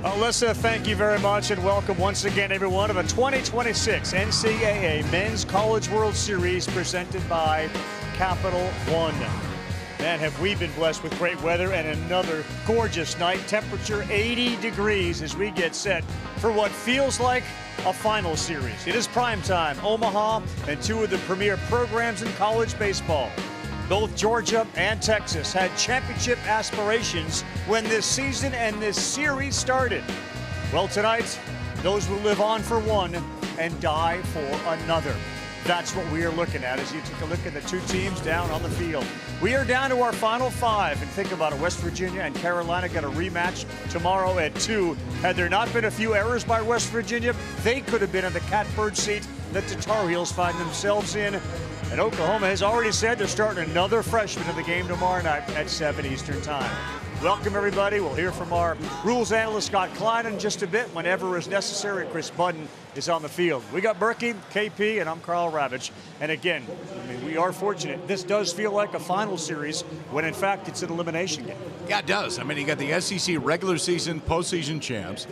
Alyssa, thank you very much, and welcome once again, everyone, to the 2026 NCAA Men's College World Series presented by Capital One. Man, have we been blessed with great weather and another gorgeous night. Temperature 80 degrees as we get set for what feels like a final series. It is prime time, Omaha, and two of the premier programs in college baseball. Both Georgia and Texas had championship aspirations when this season and this series started. Well, tonight, those will live on for one and die for another. That's what we are looking at as you take a look at the two teams down on the field. We are down to our final five, and think about it, West Virginia and Carolina got a rematch tomorrow at 2. Had there not been a few errors by West Virginia, they could have been in the catbird seat that the Tar Heels find themselves in. And Oklahoma has already said they're starting another freshman in the game tomorrow night at 7 Eastern time. Welcome, everybody. We'll hear from our rules analyst, Scott Klein, in just a bit whenever is necessary. Chris Budden is on the field. We got Berkey, KP, and I'm Carl Ravitch. And again, we are fortunate. This does feel like a final series when, in fact, it's an elimination game. Yeah, it does. I mean, you got the SEC regular season, postseason champs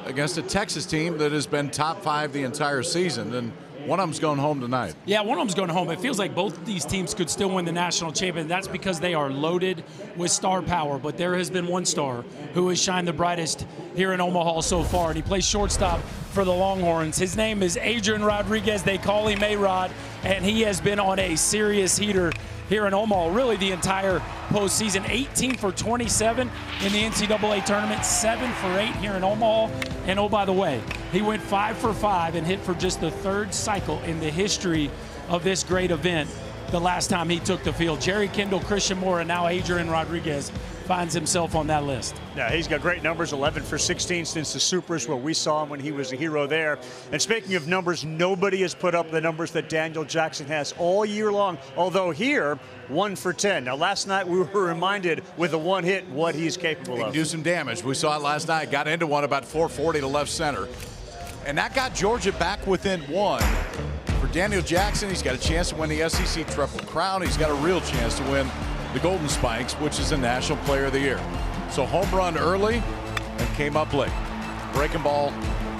against a Texas team that has been top 5 the entire season. And one of them's going home tonight. Yeah, one of them's going home. It feels like both these teams could still win the national championship. That's because they are loaded with star power. But there has been one star who has shined the brightest here in Omaha so far, and he plays shortstop for the Longhorns. His name is Adrian Rodriguez. They call him A-Rod, and he has been on a serious heater here in Omaha, really the entire postseason. 18 for 27 in the NCAA tournament, 7 for 8 here in Omaha. And oh, by the way, he went 5 for 5 and hit for just the third cycle in the history of this great event the last time he took the field. Jerry Kendall, Christian Moore, and now Adrian Rodriguez finds himself on that list. Yeah, he's got great numbers, 11 for 16 since the Supers, where we saw him when he was a hero there. And speaking of numbers, nobody has put up the numbers that Daniel Jackson has all year long, although here, 1 for 10. Now, last night we were reminded with a one hit what he's capable He of. can do some damage. We saw it last night. Got into one about 440 to left center. And that got Georgia back within 1. For Daniel Jackson, he's got a chance to win the SEC Triple Crown. He's got a real chance to win the Golden Spikes, which is the National Player of the Year. So home run early and came up late. Breaking ball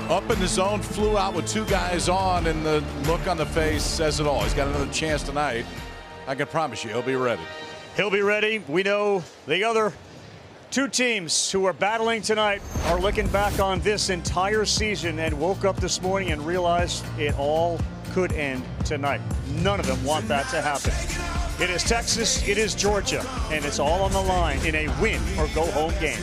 up in the zone, flew out with 2 guys on, and the look on the face says it all. He's got another chance tonight. I can promise you he'll be ready. He'll be ready. We know the other 2 teams who are battling tonight are looking back on this entire season and woke up this morning and realized it all could end tonight. None of them want that to happen. It is Texas, it is Georgia, and it's all on the line in a win or go home game.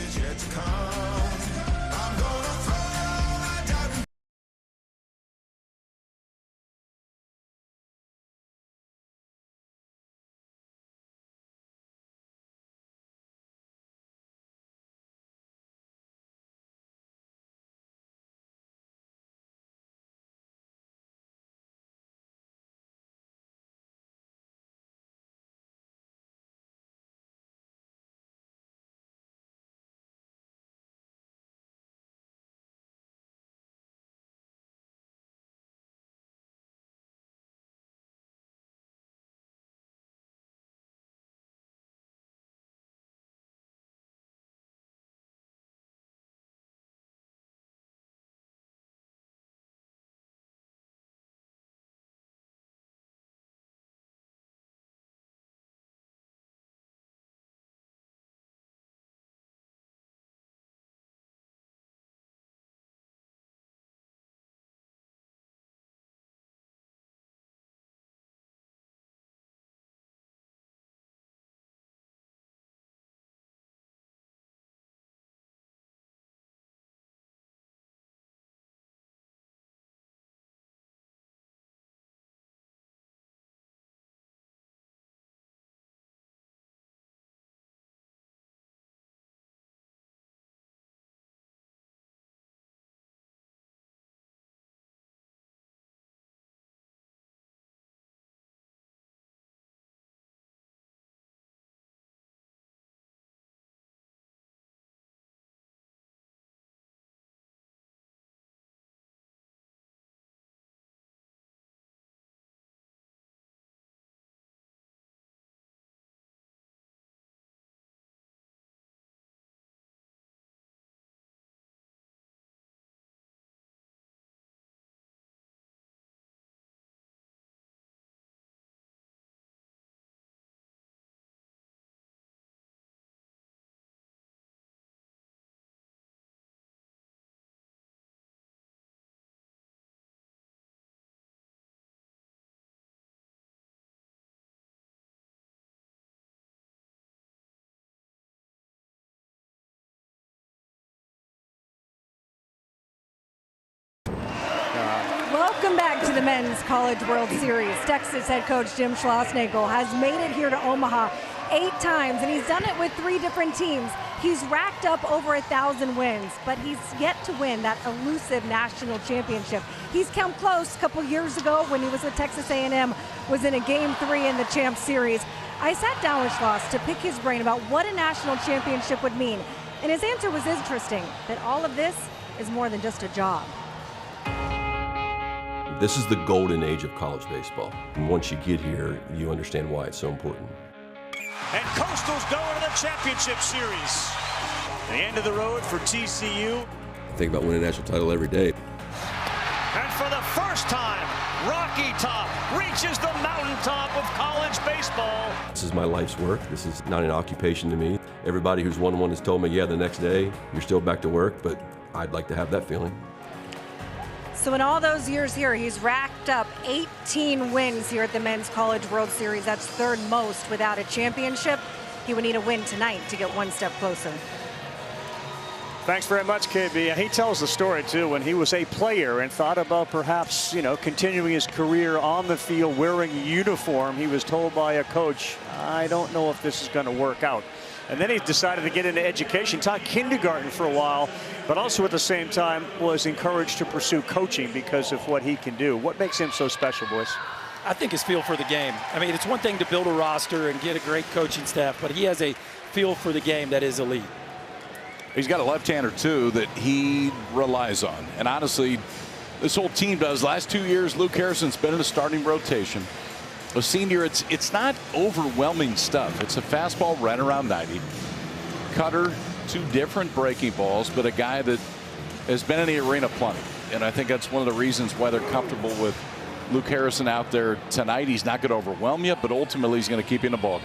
Men's College World Series. Texas head coach Jim Schlossnagle has made it here to Omaha 8 times, and he's done it with 3 different teams. He's racked up over 1,000 wins, but he's yet to win that elusive national championship. He's come close a couple years ago when he was with Texas A&M, was in a Game 3 in the Champ Series. I sat down with Schloss to pick his brain about what a national championship would mean, and his answer was interesting, that all of this is more than just a job. This is the golden age of college baseball. And once you get here, you understand why it's so important. And Coastal's going to the championship series. The end of the road for TCU. I think about winning a national title every day. And for the first time, Rocky Top reaches the mountaintop of college baseball. This is my life's work. This is not an occupation to me. Everybody who's won one has told me, yeah, the next day you're still back to work, but I'd like to have that feeling. So in all those years here, he's racked up 18 wins here at the Men's College World Series. That's 3rd most without a championship. He would need a win tonight to get one step closer. Thanks very much, KB. And he tells the story, too, when he was a player and thought about perhaps, continuing his career on the field wearing a uniform. He was told by a coach, I don't know if this is going to work out. And then he decided to get into education, taught kindergarten for a while, but also at the same time was encouraged to pursue coaching because of what he can do. What makes him so special, boys? I think his feel for the game. I mean, it's one thing to build a roster and get a great coaching staff, but he has a feel for the game that is elite. He's got a left-hander, too, that he relies on. And honestly, this whole team does. Last 2 years, Luke Harrison's been in a starting rotation. A senior, it's not overwhelming stuff. It's a fastball right around 90. Cutter, 2 different breaking balls, but a guy that has been in the arena plenty. And I think that's one of the reasons why they're comfortable with Luke Harrison out there tonight. He's not going to overwhelm you, but ultimately he's going to keep you in the ballgame.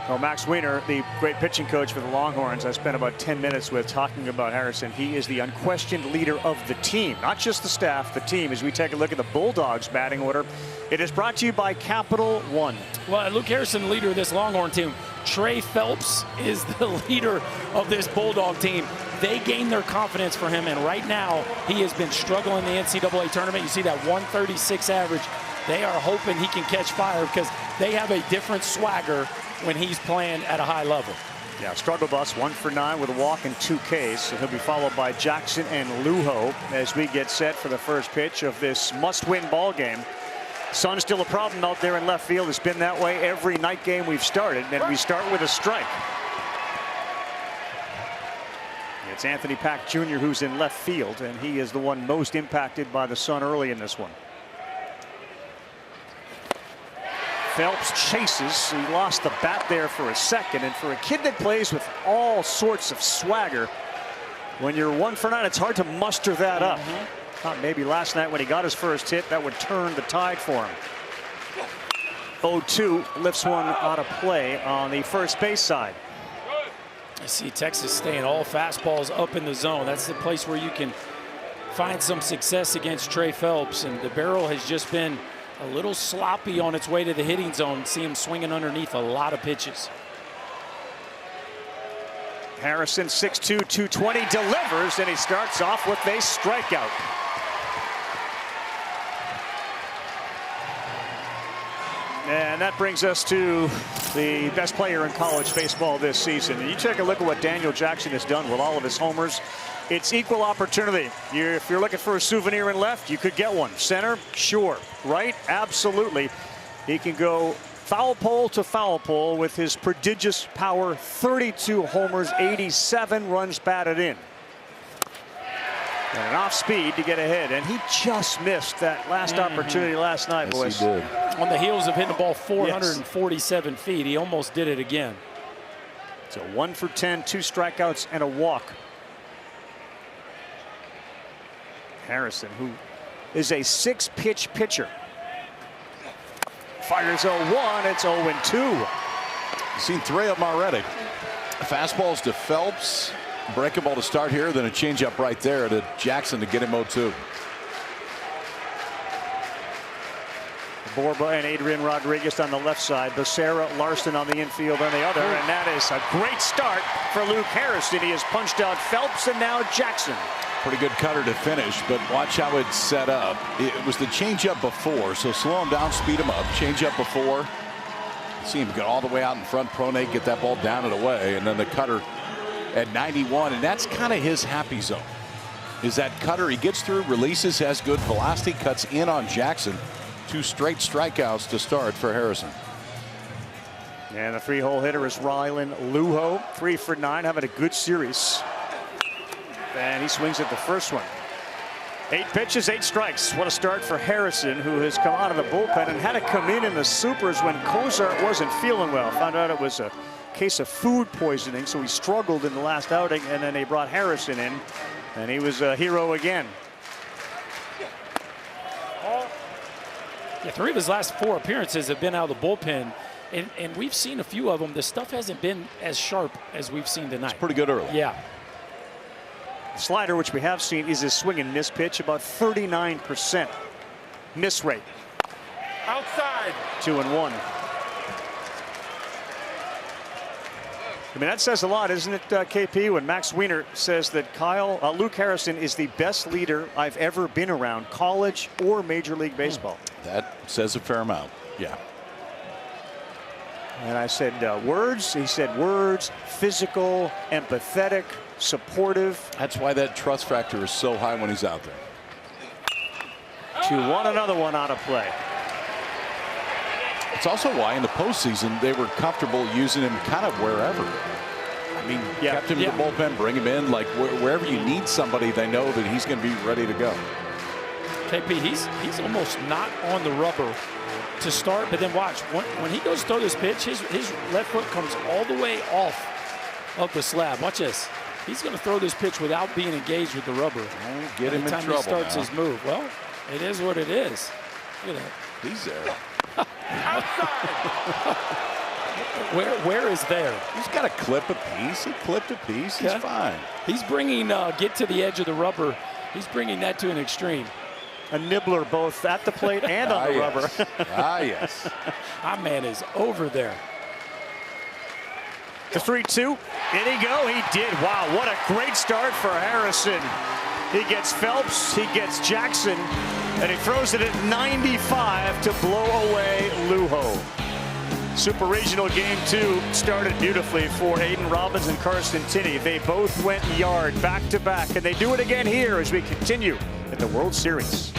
Well, Max Weiner, the great pitching coach for the Longhorns, I spent about 10 minutes with talking about Harrison. He is the unquestioned leader of the team, not just the staff, the team. As we take a look at the Bulldogs batting order, it is brought to you by Capital One. Well, Luke Harrison, the leader of this Longhorn team. Trey Phelps is the leader of this Bulldog team. They gained their confidence for him, and right now he has been struggling in the NCAA tournament. You see that 136 average. They are hoping he can catch fire because they have a different swagger when he's playing at a high level. Yeah, struggle bus, 1 for 9 with a walk and 2 Ks. And he'll be followed by Jackson and Lujo as we get set for the first pitch of this must-win ball game. Sun's still a problem out there in left field. It's been that way every night game we've started, and we start with a strike. It's Anthony Pack Jr. who's in left field, and he is the one most impacted by the sun early in this one. Phelps chases. He lost the bat there for a second, and for a kid that plays with all sorts of swagger, when you're 1 for 9, it's hard to muster that up. Thought maybe last night when he got his first hit that would turn the tide for him. 0-2 lifts one out of play on the first base side. You see Texas staying all fastballs up in the zone. That's the place where you can find some success against Trey Phelps, and the barrel has just been a little sloppy on its way to the hitting zone. See him swinging underneath a lot of pitches. Harrison, 6'2", 220, delivers, and he starts off with a strikeout. And that brings us to the best player in college baseball this season. And you take a look at what Daniel Jackson has done with all of his homers. It's equal opportunity. If you're looking for a souvenir in left, you could get one. Center, sure. Right, absolutely. He can go foul pole to foul pole with his prodigious power. 32 homers, 87 runs batted in. And an off speed to get ahead, and he just missed that last opportunity last night, boys. Yes, he did. On the heels of hitting the ball 447 feet, he almost did it again. So 1 for 10, 2 strikeouts and a walk. Harrison, who is a 6-pitch pitcher, fires 0-1. It's 0-2. You've seen 3 of them already. Fastballs to Phelps. Breaking ball to start here, then a changeup right there to Jackson to get him 0-2. Borba and Adrian Rodriguez on the left side. Becerra, Larson on the infield on the other. And that is a great start for Luke Harrison. He has punched out Phelps and now Jackson. Pretty good cutter to finish, but watch how it's set up. It was the changeup before, so slow him down, speed him up. Changeup before. See him get all the way out in front, pronate, get that ball down and away, and then the cutter at 91, and that's kind of his happy zone. Is that cutter, he gets through, releases, has good velocity, cuts in on Jackson. 2 straight strikeouts to start for Harrison. And the 3-hole hitter is Rylan Luho, 3 for 9, having a good series. And he swings at the first one. 8 pitches, 8 strikes. What a start for Harrison, who has come out of the bullpen and had to come in the supers when Cozart wasn't feeling well. Found out it was a case of food poisoning, so he struggled in the last outing, and then they brought Harrison in, and he was a hero again. Yeah, 3 of his last 4 appearances have been out of the bullpen, and we've seen a few of them. The stuff hasn't been as sharp as we've seen tonight. It's pretty good early. Yeah. Slider, which we have seen, is his swing and miss pitch, about 39% miss rate. Outside. 2-1. I mean, that says a lot, isn't it, KP, when Max Wiener says that Luke Harrison is the best leader I've ever been around, college or Major League Baseball. That says a fair amount, yeah. And I said words. He said words, physical, empathetic, supportive. That's why that trust factor is so high when he's out there. 2-1, another one out of play. It's also why in the postseason they were comfortable using him kind of wherever. I mean, kept him in the bullpen, bring him in, like wherever you need somebody, they know that he's going to be ready to go. KP, he's almost not on the rubber to start, but then watch, when he goes to throw this pitch, his left foot comes all the way off of the slab. Watch this. He's going to throw this pitch without being engaged with the rubber. Get him in trouble he starts now. his move. Well, it is what it is. Look at that. He's there. Where is there? He's got a clip a piece. He clipped a piece. He's fine. He's bringing get to the edge of the rubber. He's bringing that to an extreme. A nibbler both at the plate and on the rubber. Yes. My man is over there. The 3-2. Did he go? He did. Wow, what a great start for Harrison. He gets Phelps, he gets Jackson, and he throws it at 95 to blow away Luho. Super Regional Game 2 started beautifully for Aiden Robbins and Carson Tinney. They both went yard back to back, and they do it again here as we continue in the World Series.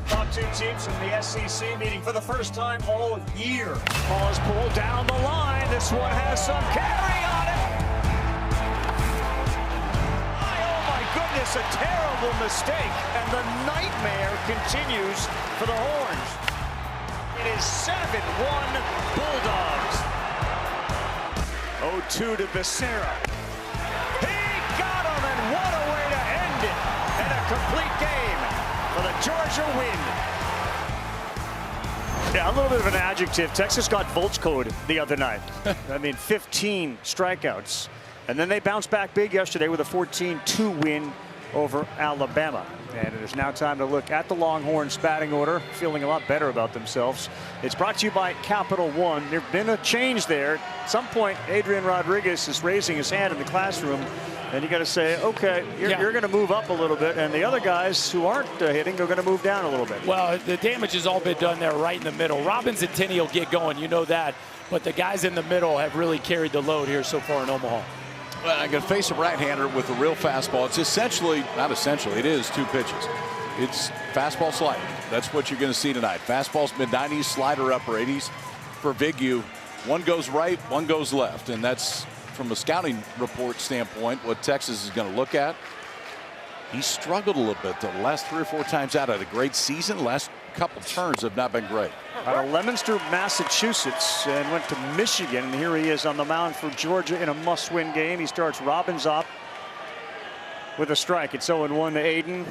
Top 2 teams from the SEC meeting for the first time all year. Ball is pulled down the line. This one has some carry on it. Oh my goodness, a terrible mistake. And the nightmare continues for the Horns. It is 7-1 Bulldogs. 0-2 to Becerra. He got him, and what a way to end it. And a complete game for the Georgia win. Yeah, a little bit of an adjective. Texas got Volchkoed the other night. I mean, 15 strikeouts. And then they bounced back big yesterday with a 14-2 win over Alabama. And it is now time to look at the Longhorns batting order, feeling a lot better about themselves. It's brought to you by Capital One. There's been a change there. At some point, Adrian Rodriguez is raising his hand in the classroom, and you got to say, okay, you're going to move up a little bit, and the other guys who aren't hitting are going to move down a little bit. Well, the damage has all been done there right in the middle. Robbins and Tinney will get going, you know that, but the guys in the middle have really carried the load here so far in Omaha. Well, I'm going to face a right-hander with a real fastball. It's essentially, not essentially, it is 2 pitches. It's fastball slider. That's what you're going to see tonight. Fastball's mid-90s, slider upper 80s for Vigneault. One goes right, one goes left, and that's, from a scouting report standpoint, what Texas is going to look at. He struggled a little bit the last 3 or 4 times out. Had a great season. Last couple turns have not been great. Out of Leominster, Massachusetts, and went to Michigan. And here he is on the mound for Georgia in a must-win game. He starts Robbins up with a strike. It's 0-1 to Aiden.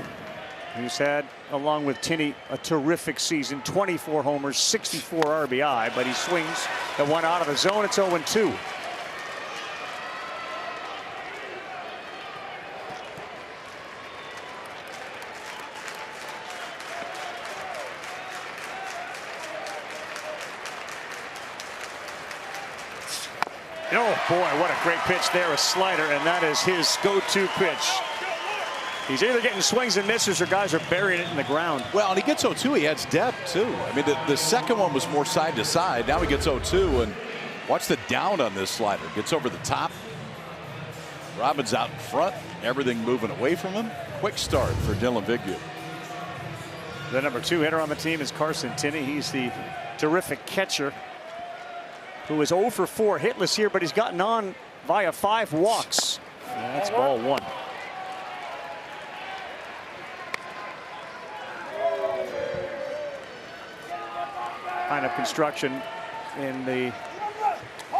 He's had, along with Tinney, a terrific season. 24 homers, 64 RBI, but he swings at one out of the zone. It's 0-2. Oh boy, what a great pitch there, a slider, and that is his go-to pitch. He's either getting swings and misses or guys are burying it in the ground. Well, and he gets 0-2. He adds depth, too. I mean, the second one was more side to side. Now he gets 0-2, and watch the down on this slider. Gets over the top. Robbins out in front. Everything moving away from him. Quick start for Dylan Vigneault. The number 2 hitter on the team is Carson Tinney. He's the terrific catcher who is 0 for 4 hitless here, but he's gotten on via 5 walks. And that's ball 1. Lineup construction in the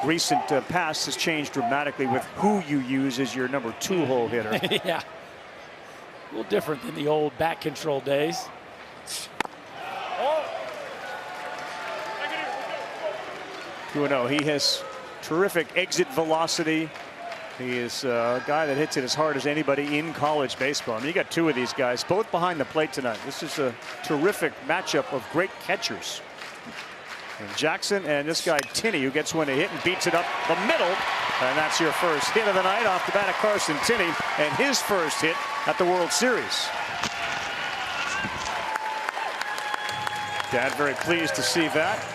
recent past has changed dramatically with who you use as your number 2 hole hitter. Yeah, a little different than the old back control days. 2-0. He has terrific exit velocity. He is a guy that hits it as hard as anybody in college baseball. I mean, you got 2 of these guys, both behind the plate tonight. This is a terrific matchup of great catchers. And Jackson and this guy Tinney, who gets one to hit and beats it up the middle. And that's your first hit of the night off the bat of Carson Tinney, and his first hit at the World Series. Dad very pleased to see that.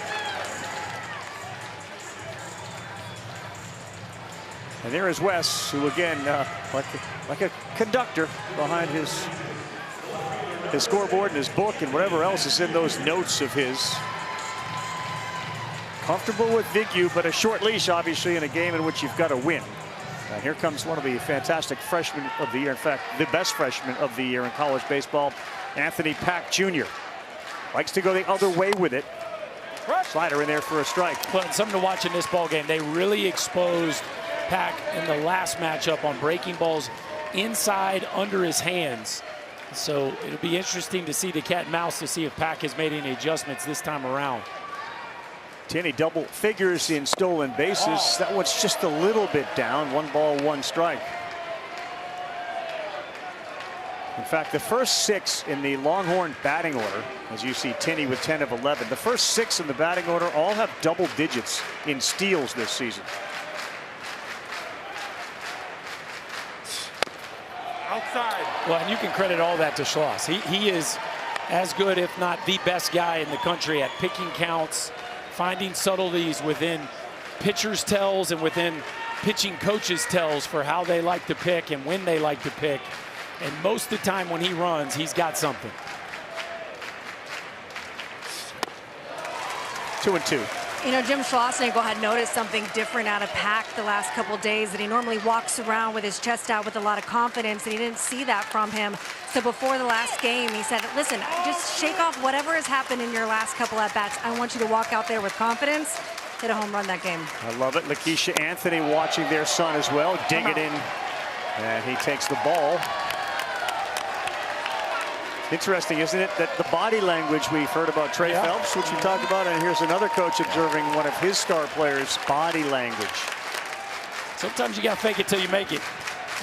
And there is Wes, who again, like a conductor behind his scoreboard and his book and whatever else is in those notes of his. Comfortable with Vigneault, but a short leash, obviously, in a game in which you've got to win. And here comes one of the fantastic freshmen of the year. In fact, the best freshman of the year in college baseball, Anthony Pack Jr. Likes to go the other way with it. Slider in there for a strike. Well, something to watch in this ball game. They really exposed Pack in the last matchup on breaking balls inside under his hands. So it'll be interesting to see the cat and mouse to see if Pack has made any adjustments this time around. Tinney double figures in stolen bases. That one's just a little bit down. 1 ball, 1 strike. In fact, the first 6 in the Longhorn batting order, as you see Tinney with 10 of 11, the first 6 in the batting order all have double digits in steals this season. Outside. Well, and you can credit all that to Schloss. He is as good, if not the best guy in the country at picking counts, finding subtleties within pitchers' tells and within pitching coaches' tells for how they like to pick and when they like to pick. And most of the time when he runs, he's got something. 2-2. You know, Jim Schlossnagle had noticed something different out of Pack the last couple days, that he normally walks around with his chest out with a lot of confidence, and he didn't see that from him. So before the last game, he said, listen, just shake off whatever has happened in your last couple at-bats. I want you to walk out there with confidence. Hit a home run that game. I love it. Lakeisha Anthony watching their son as well. Dig it in. And he takes the ball. Interesting, isn't it, that the body language we've heard about Trey Phelps, which we talked about, and here's another coach observing one of his star players' body language. Sometimes you got to fake it till you make it.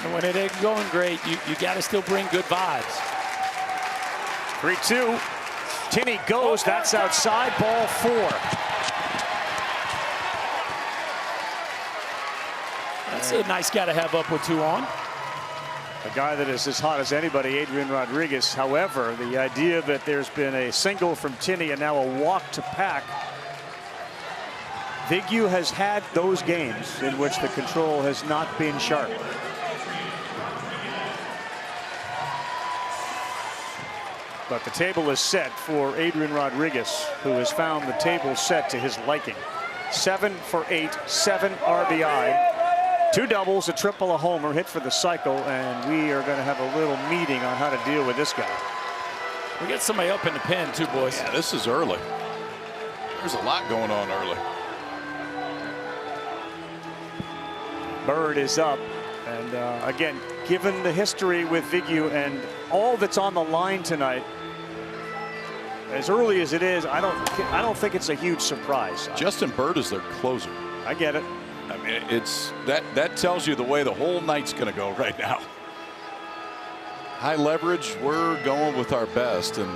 And when it ain't going great, you got to still bring good vibes. 3-2. Tinney goes. That's outside. Ball 4. That's a nice guy to have up with 2 on. A guy that is as hot as anybody, Adrian Rodriguez. However, the idea that there's been a single from Tinney and now a walk to Pack. Vigneault has had those games in which the control has not been sharp. But the table is set for Adrian Rodriguez, who has found the table set to his liking. 7 for 8, 7 RBI. 2 doubles, a triple, a homer, hit for the cycle, and we are going to have a little meeting on how to deal with this guy. We got somebody up in the pen too, boys. Yeah, this is early. There's a lot going on early. Bird is up, and again, given the history with Vigneault and all that's on the line tonight, as early as it is, I don't think it's a huge surprise. Justin Bird is their closer. I get it. I mean, it's that tells you the way the whole night's going to go right now. High leverage, we're going with our best, and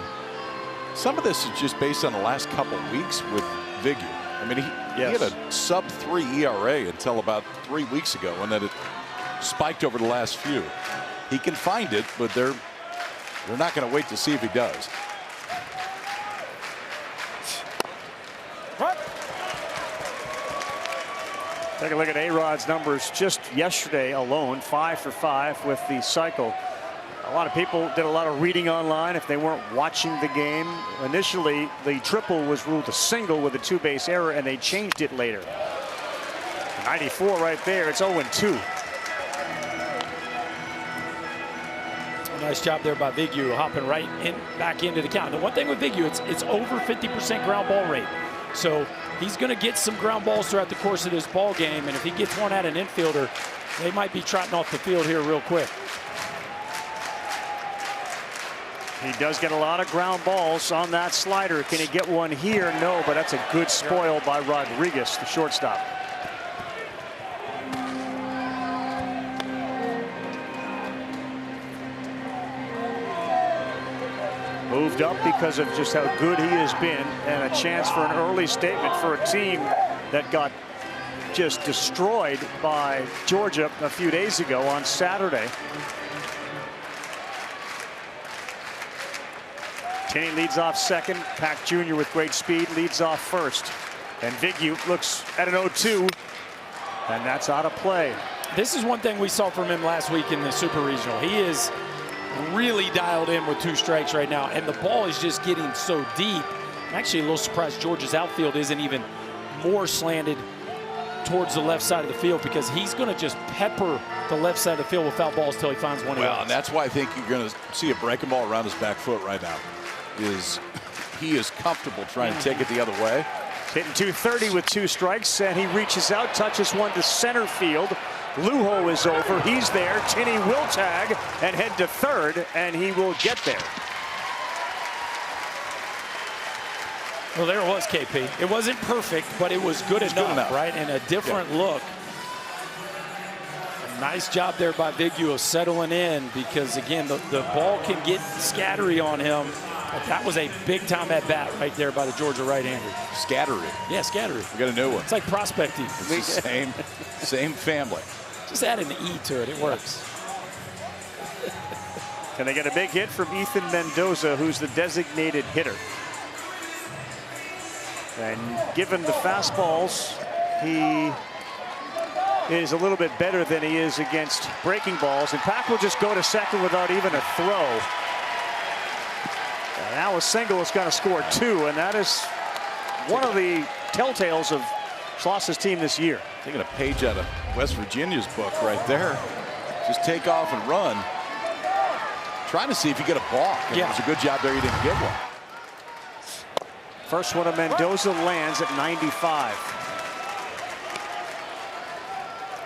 some of this is just based on the last couple of weeks with Vigneault. I mean, he had a sub-3 ERA until about 3 weeks ago, and then it spiked over the last few. He can find it, but they're not going to wait to see if he does. Take a look at A-Rod's numbers just yesterday alone. 5 for 5 with the cycle. A lot of people did a lot of reading online if they weren't watching the game. Initially, the triple was ruled a single with a 2-base error, and they changed it later. 94 right there. It's 0-2. Nice job there by Vigneault, hopping right in back into the count. The one thing with Vigneault, it's over 50% ground ball rate. So he's going to get some ground balls throughout the course of this ball game, and if he gets one at an infielder, they might be trotting off the field here real quick. He does get a lot of ground balls on that slider. Can he get one here? No, but that's a good spoil by Rodriguez, the shortstop. Moved up because of just how good he has been, and a chance for an early statement for a team that got just destroyed by Georgia a few days ago on Saturday. Tinney leads off second. Pack Jr. with great speed leads off first. And Vigneault looks at an 0-2, and that's out of play. This is one thing we saw from him last week in the Super Regional. He is really dialed in with 2 strikes right now, and the ball is just getting so deep. I'm actually a little surprised Georgia's outfield isn't even more slanted towards the left side of the field, because he's going to just pepper the left side of the field with foul balls till he finds one. Well, and that's why I think you're going to see a breaking ball around his back foot right now. He is comfortable trying to take it the other way. Hitting 230 with 2 strikes, and he reaches out, touches one to center field. Lujo is over. He's there. Tinney will tag and head to third, and he will get there. Well, there it was, KP. It wasn't perfect, but it was good enough, right? And a different look. A nice job there by Vigneault settling in, because, again, the ball can get scattery on him. But that was a big-time at-bat right there by the Georgia right-hander. Scattery. Yeah, Scattery. We got a new one. It's like prospecting. It's the same family. Just add an E to it. It works. Can they get a big hit from Ethan Mendoza, who's the designated hitter? And given the fastballs, he is a little bit better than he is against breaking balls. And Pack will just go to second without even a throw. And now a single is going to score 2, and that is one of the telltales of Schloss's team this year. Taking a page out of West Virginia's book right there. Just take off and run. Trying to see if you get a balk. And it was a good job there. You didn't get one. First one of Mendoza lands at 95.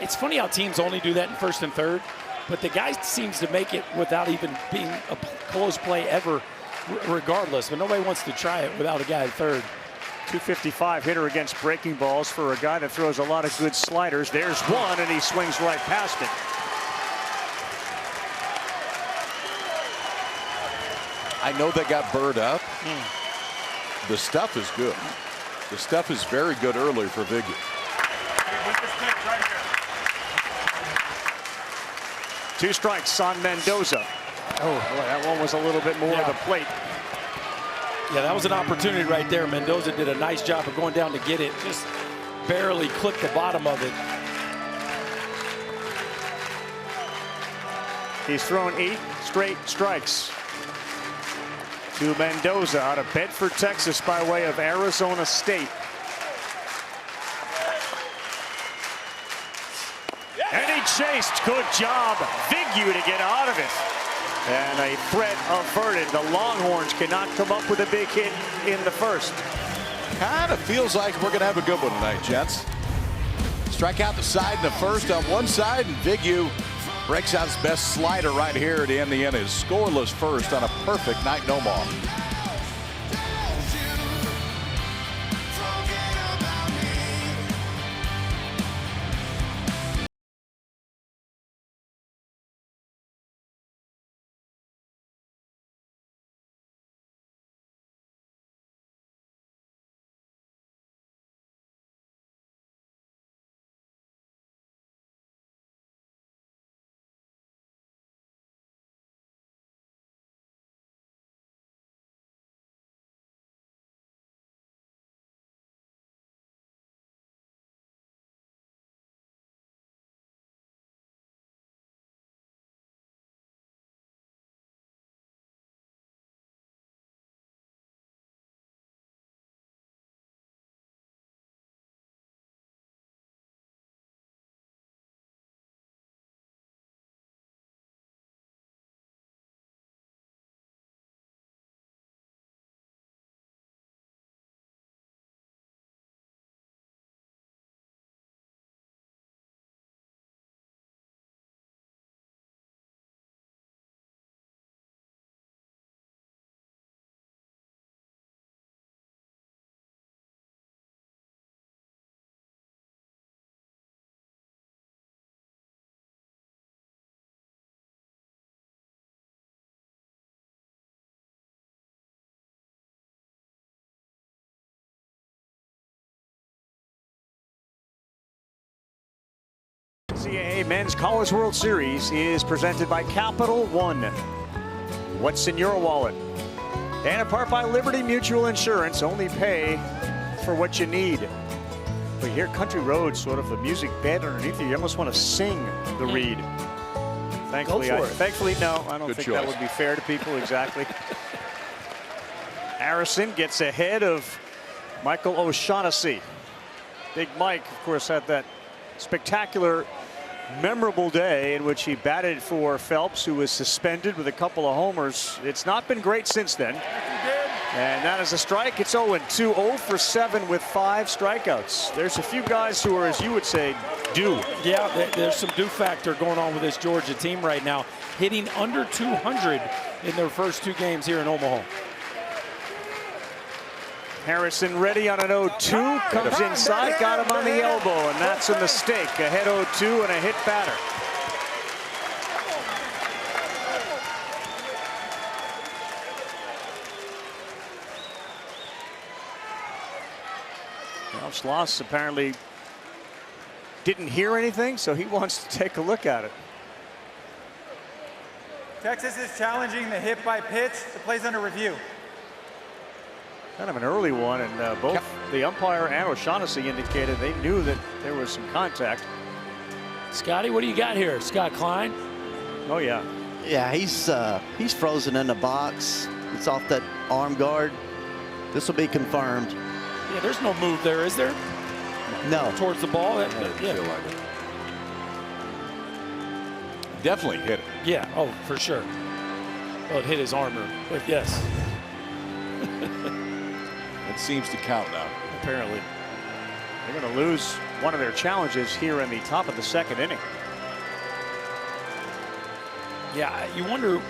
It's funny how teams only do that in first and third, but the guy seems to make it without even being a close play ever, regardless. But nobody wants to try it without a guy at third. 255 hitter against breaking balls for a guy that throws a lot of good sliders. There's one, and he swings right past it. I know they got Bird up. The stuff is good. The stuff is very good early for Viggy. Two strikes on Mendoza. Oh, boy, that one was a little bit more of the plate. Yeah, that was an opportunity right there. Mendoza did a nice job of going down to get it. Just barely clipped the bottom of it. He's thrown 8 straight strikes to Mendoza out of Bedford, Texas, by way of Arizona State. And he chased. Good job, Vigyu, to get out of it. And a threat averted. The Longhorns cannot come up with a big hit in the first. Kind of feels like we're going to have a good one tonight, Jets. Strike out the side in the first on one side, and Vigyu breaks out his best slider right here to end the inning. His scoreless first on a perfect night in Omaha. NCAA Men's College World Series is presented by Capital One. What's in your wallet? And a part by Liberty Mutual Insurance. Only pay for what you need. But you hear Country Road, sort of the music bed underneath you. You almost want to sing the read. Thankfully, no, I don't think that would be fair to people. Exactly. Harrison gets ahead of Michael O'Shaughnessy. Big Mike, of course, had that spectacular, memorable day in which he batted for Phelps, who was suspended with a couple of homers. It's not been great since then. And that is a strike. It's 0-2, 0 for 7 with 5 strikeouts. There's a few guys who are, as you would say, due. Yeah, there's some due factor going on with this Georgia team right now, hitting under 200 in their first 2 games here in Omaha. Harrison ready on an 0-2, comes inside, got him on the elbow, and that's a mistake. Ahead 0-2 and a hit batter. Well, Schloss apparently didn't hear anything, so he wants to take a look at it. Texas is challenging the hit by pitch. The play's under review. Kind of an early one, and both the umpire and O'Shaughnessy indicated they knew that there was some contact. Scotty, what do you got here? Scott Klein? Oh, yeah. Yeah, he's frozen in the box. It's off that arm guard. This will be confirmed. Yeah, there's no move there, is there? No. Towards the ball? Definitely hit it. Yeah, oh, for sure. Well, it hit his armor, but yes. It seems to count now. Apparently. They're going to lose one of their challenges here in the top of the 2nd inning. Yeah, you wonder,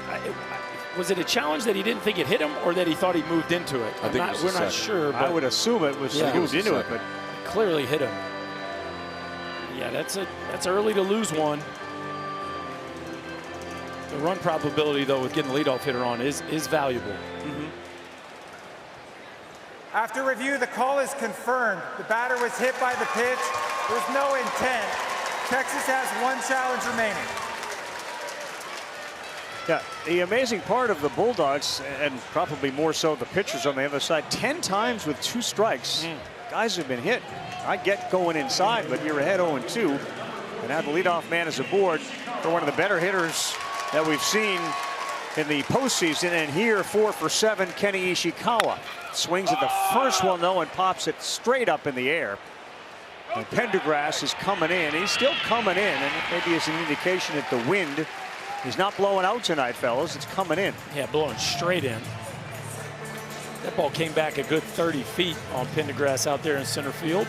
was it a challenge that he didn't think it hit him or that he thought he moved into it? I think we're not sure. But I would assume it was he moved into it, but clearly hit him. Yeah, that's early to lose one. The run probability, though, with getting the leadoff hitter on is valuable. After review, the call is confirmed. The batter was hit by the pitch. There's no intent. Texas has 1 challenge remaining. Yeah, the amazing part of the Bulldogs, and probably more so the pitchers on the other side, 10 times with 2 strikes. Guys have been hit. I get going inside, but you're ahead 0-2. And now the leadoff man is aboard for one of the better hitters that we've seen in the postseason. And here, 4 for 7, Kenny Ishikawa. Swings at the first one, though, and pops it straight up in the air. And Pendergrass is coming in. He's still coming in, and maybe it's an indication that the wind is not blowing out tonight, fellas. It's coming in. Yeah, blowing straight in. That ball came back a good 30 feet on Pendergrass out there in center field.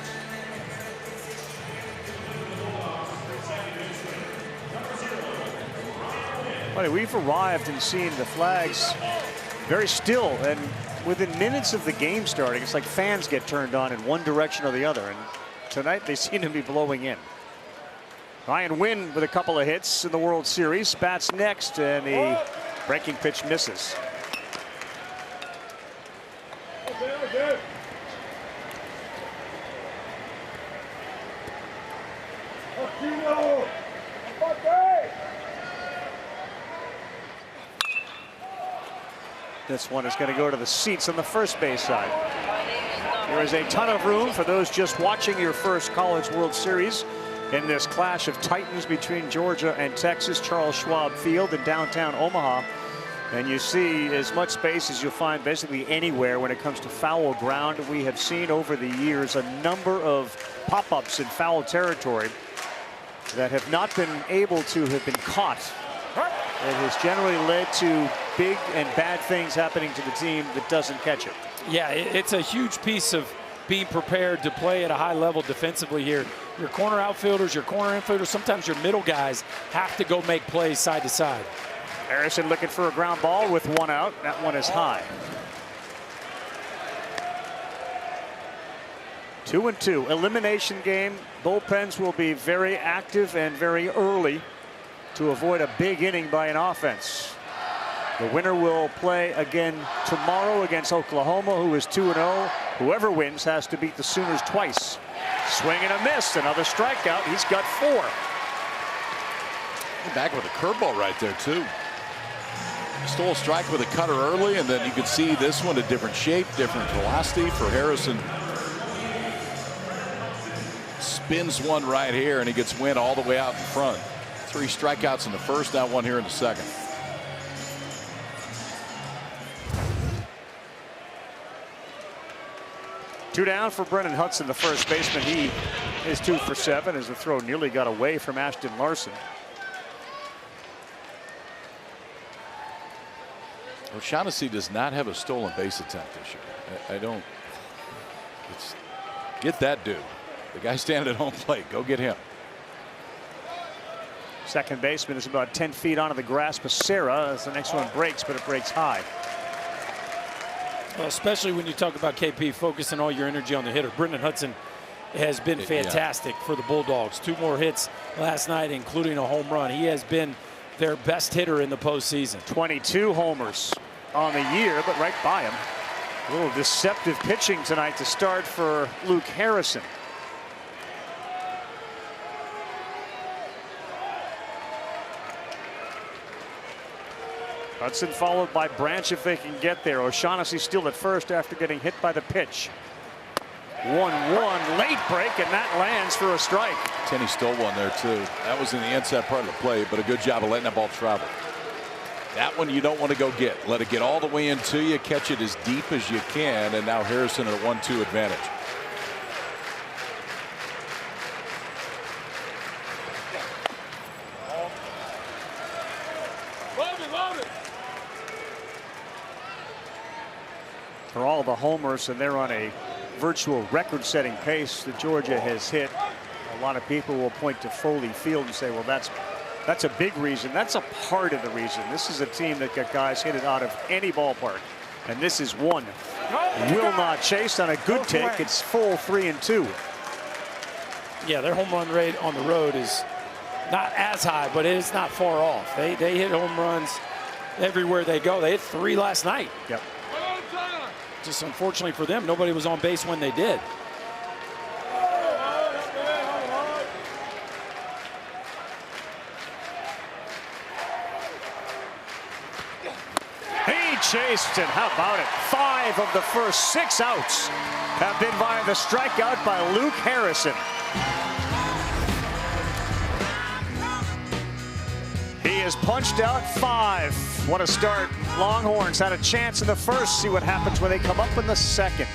Buddy, we've arrived and seen the flags very still, and within minutes of the game starting, it's like fans get turned on in one direction or the other, and tonight they seem to be blowing in. Ryan Wynn with a couple of hits in the World Series. Bats next, and the breaking pitch misses. This one is going to go to the seats on the first base side. There is a ton of room for those just watching your first College World Series in this clash of titans between Georgia and Texas, Charles Schwab Field in downtown Omaha. And you see as much space as you'll find basically anywhere when it comes to foul ground. We have seen over the years a number of pop-ups in foul territory that have not been able to have been caught. It has generally led to big and bad things happening to the team that doesn't catch it. Yeah, it's a huge piece of being prepared to play at a high level defensively here. Your corner outfielders, your corner infielders, sometimes your middle guys have to go make plays side to side. Harrison looking for a ground ball with 1 out. That one is high. 2-2. Elimination game. Bullpens will be very active and very early to avoid a big inning by an offense. The winner will play again tomorrow against Oklahoma, who is 2-0. Whoever wins has to beat the Sooners twice. Swing and a miss. Another strikeout. He's got 4. Back with a curveball right there, too. Stole a strike with a cutter early, and then you could see this one a different shape, different velocity for Harrison. Spins one right here, and he gets Wynn all the way out in front. 3 strikeouts in the first, now 1 here in the second. Two down for Brennan Hudson, the first baseman. He is 2 for 7 as the throw nearly got away from Ashton Larson. O'Shaughnessy does not have a stolen base attempt this year. I don't. Get that dude. The guy standing at home plate. Go get him. Second baseman is about 10 feet onto the grass. Becerra as the next one breaks, but it breaks high. Well, especially when you talk about KP focusing all your energy on the hitter. Brennan Hudson has been fantastic for the Bulldogs. 2 more hits last night, including a home run. He has been their best hitter in the postseason. 22 homers on the year, but right by him. A little deceptive pitching tonight to start for Luke Harrison. Hudson followed by Branch if they can get there. O'Shaughnessy still at first after getting hit by the pitch. 1-1 late break, and that lands for a strike. Tenney stole one there too. That was in the inside part of the play, but a good job of letting that ball travel. That one you don't want to go get. Let it get all the way into you, catch it as deep as you can, and now Harrison at a 1-2 advantage. For all the homers, and they're on a virtual record-setting pace that Georgia has hit. A lot of people will point to Foley Field and say, well, that's a big reason. That's a part of the reason. This is a team that got guys hit it out of any ballpark, and this is one. Will not chase on a good take. It's full 3-2. Yeah, their home run rate on the road is Not as high, but it's not far off. They hit home runs everywhere they go. They hit 3 last night. Yep. Just unfortunately for them, nobody was on base when they did. He chased, and how about it? 5 of the first 6 outs have been via the strikeout by Luke Harrison. He has punched out 5. What a start. Longhorns had a chance in the first. See what happens when they come up in the second.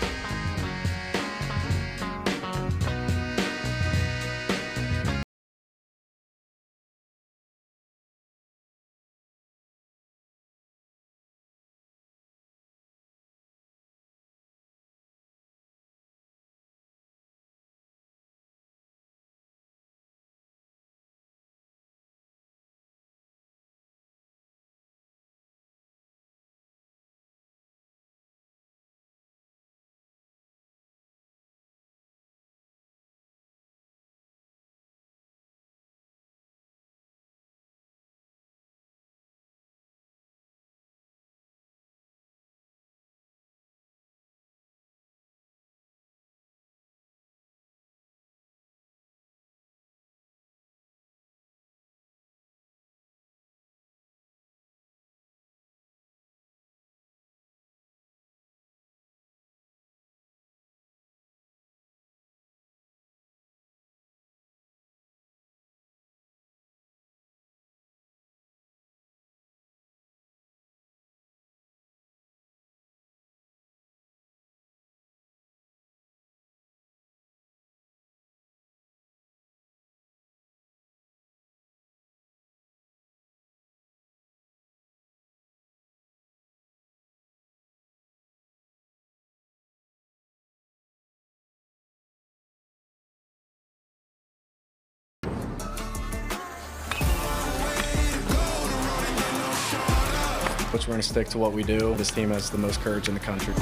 We're going to stick to what we do. This team has the most courage in the country.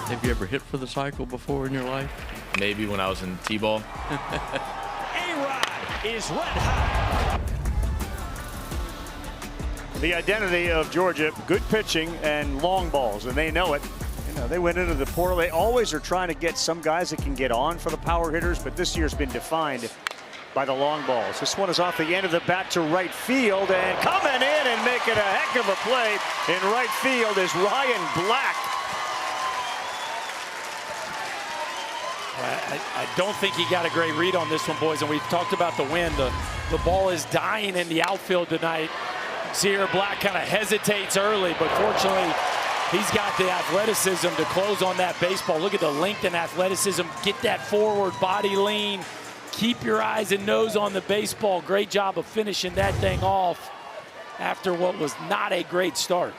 Have you ever hit for the cycle before in your life? Maybe when I was in T-ball. A-Rod is red hot. The identity of Georgia, good pitching and long balls, and they know it. You know, they went into the portal. They always are trying to get some guys that can get on for the power hitters, but this year's been defined by the long balls. This one is off the end of the bat to right field, and coming in and making a heck of a play in right field is Ryan Black. I don't think he got a great read on this one, boys, and we've talked about the wind. The ball is dying in the outfield tonight. Sierra Black kind of hesitates early, but fortunately, he's got the athleticism to close on that baseball. Look at the length and athleticism. Get that forward body lean. Keep your eyes and nose on the baseball. Great job of finishing that thing off after what was not a great start.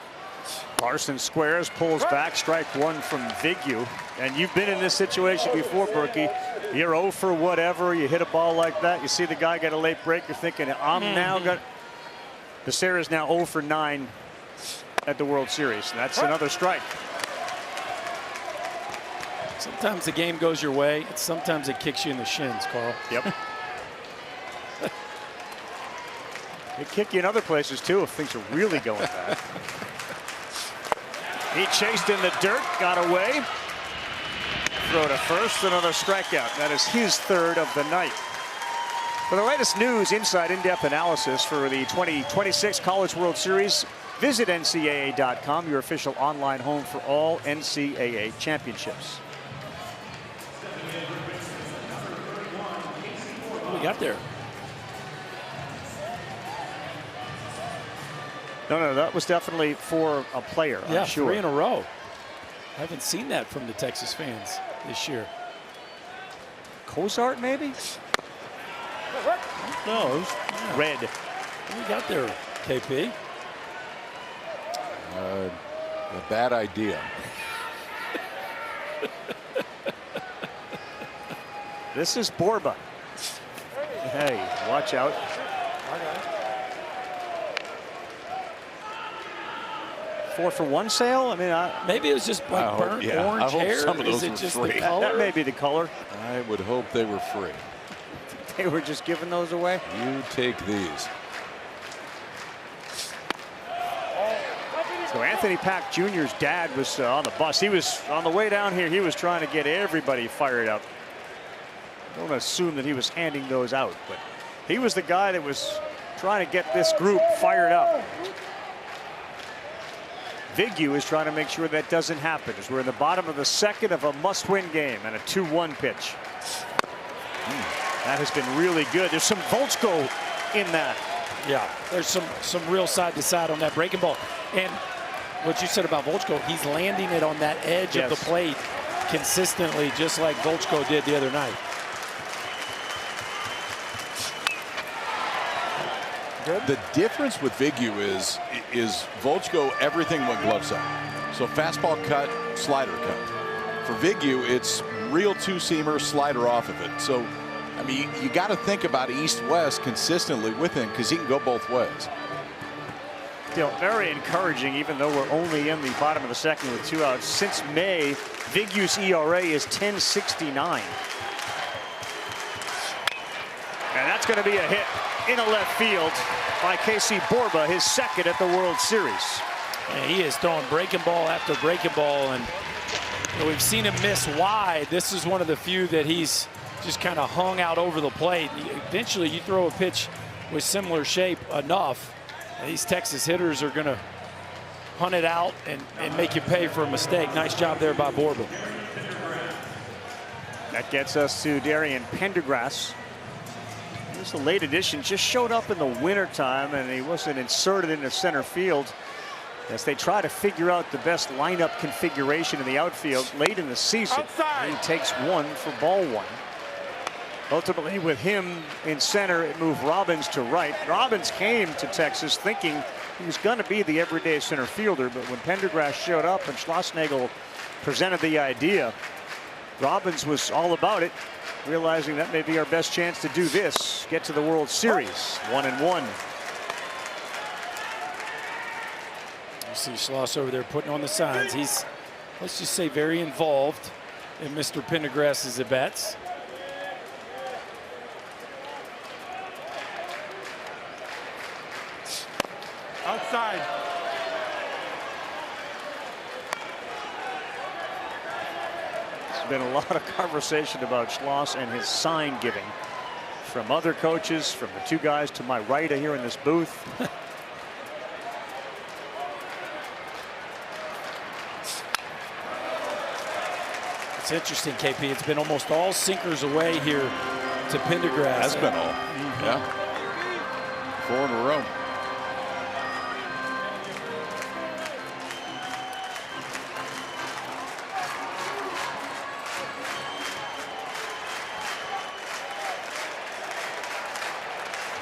Larson squares, pulls back, strike 1 from Vigu. And you've been in this situation before, Berkey. You're 0 for whatever. You hit a ball like that. You see the guy get a late break. You're thinking, I'm now got. Becerra's now 0 for 9 at the World Series. And that's another strike. Sometimes the game goes your way, and sometimes it kicks you in the shins, Carl. Yep. They kick you in other places, too, if things are really going bad. He chased in the dirt, got away. Throw to first, another strikeout. That is his 3rd of the night. For the latest news, inside in-depth analysis for the 2026 College World Series, visit NCAA.com, your official online home for all NCAA championships. What do we got there? No, that was definitely for a player, yeah, I'm sure. 3 in a row. I haven't seen that from the Texas fans this year. Cozart, maybe? No, it was red. What do we got there, KP? A bad idea. This is Borba. Hey, watch out. Four for one sale? I mean, maybe it was just like burnt orange hair. Some of those Is it were just free. the color? That may be the color. I would hope they were free. they were just giving those away. You take these. So Anthony Pack Jr.'s dad was on the bus. He was on the way down here. He was trying to get everybody fired up. Don't assume that he was handing those out, but he was the guy that was trying to get this group fired up. Vigneault is trying to make sure that doesn't happen as we're in the bottom of the second of a must-win game and a 2-1 pitch. That has been really good. There's some Volchko in that. Yeah, there's some real side-to-side on that breaking ball. And what you said about Volchko, he's landing it on that edge of the plate consistently, just like Volchko did the other night. The difference with Vigneault is Volchko, everything went gloves up. So fastball cut, slider cut. For Vigneault, it's real two-seamer, slider off of it. So, I mean, you got to think about east-west consistently with him because he can go both ways. Still very encouraging, even though we're only in the bottom of the second with 2 outs. Since May, Vigneault's ERA is 10.69. And that's going to be a hit in a left field by Casey Borba, his second at the World Series. And he is throwing breaking ball after breaking ball, and we've seen him miss wide. This is one of the few that he's just kind of hung out over the plate. Eventually, you throw a pitch with similar shape enough, and these Texas hitters are going to hunt it out and make you pay for a mistake. Nice job there by Borba. That gets us to Darian Pendergrass. This is a late addition, just showed up in the wintertime, and he wasn't inserted into center field as they try to figure out the best lineup configuration in the outfield late in the season. He takes one for ball one. Ultimately, with him in center, it moved Robbins to right. Robbins came to Texas thinking he was going to be the everyday center fielder, but when Pendergrass showed up and Schlossnagle presented the idea, Robbins was all about it, realizing that may be our best chance to do this, get to the World Series. 1-1. You see Schloss over there putting on the signs. He's, let's just say, very involved in Mr. Pendergrass's at-bats. Outside. Been a lot of conversation about Schloss and his sign giving from other coaches, from the two guys to my right here in this booth. It's interesting, KP. It's been almost all sinkers away here to Pendergrass. That's been all. Yeah. 4 in a row.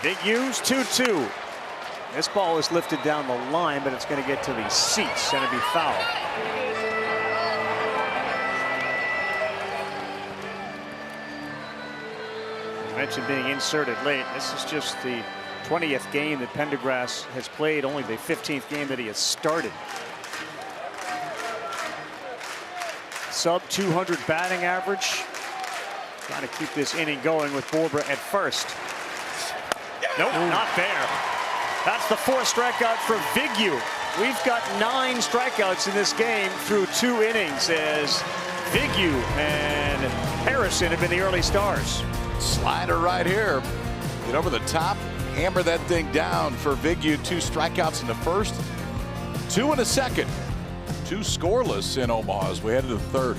Vigneault's 2-2. This ball is lifted down the line, but it's going to get to the seats and it'll be foul. I mentioned being inserted late. This is just the 20th game that Pendergrass has played, only the 15th game that he has started. Sub 200 batting average. Trying to keep this inning going with Borba at first. Nope, not there. That's the 4th strikeout for Vigneault. We've got 9 strikeouts in this game through 2 innings as Vigneault and Harrison have been the early stars. Slider right here. Get over the top, hammer that thing down for Vigneault. 2 strikeouts in the first, 2 in the second. 2 scoreless in Omaha as we head to the third.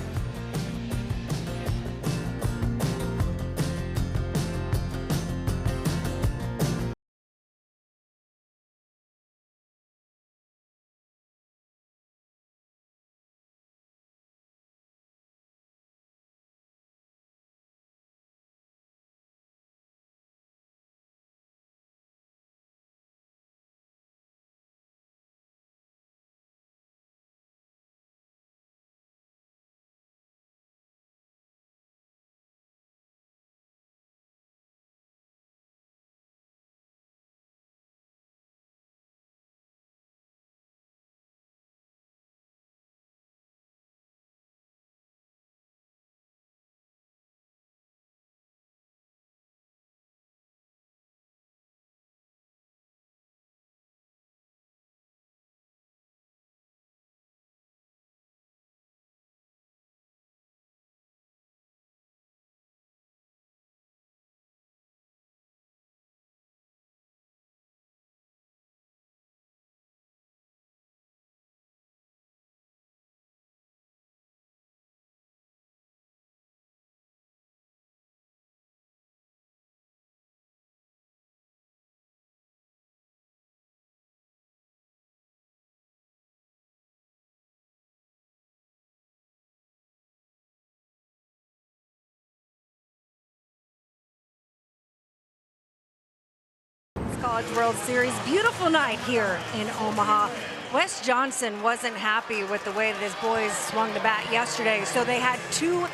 College World Series. Beautiful night here in Omaha. Wes Johnson wasn't happy with the way that his boys swung the bat yesterday, so they had 2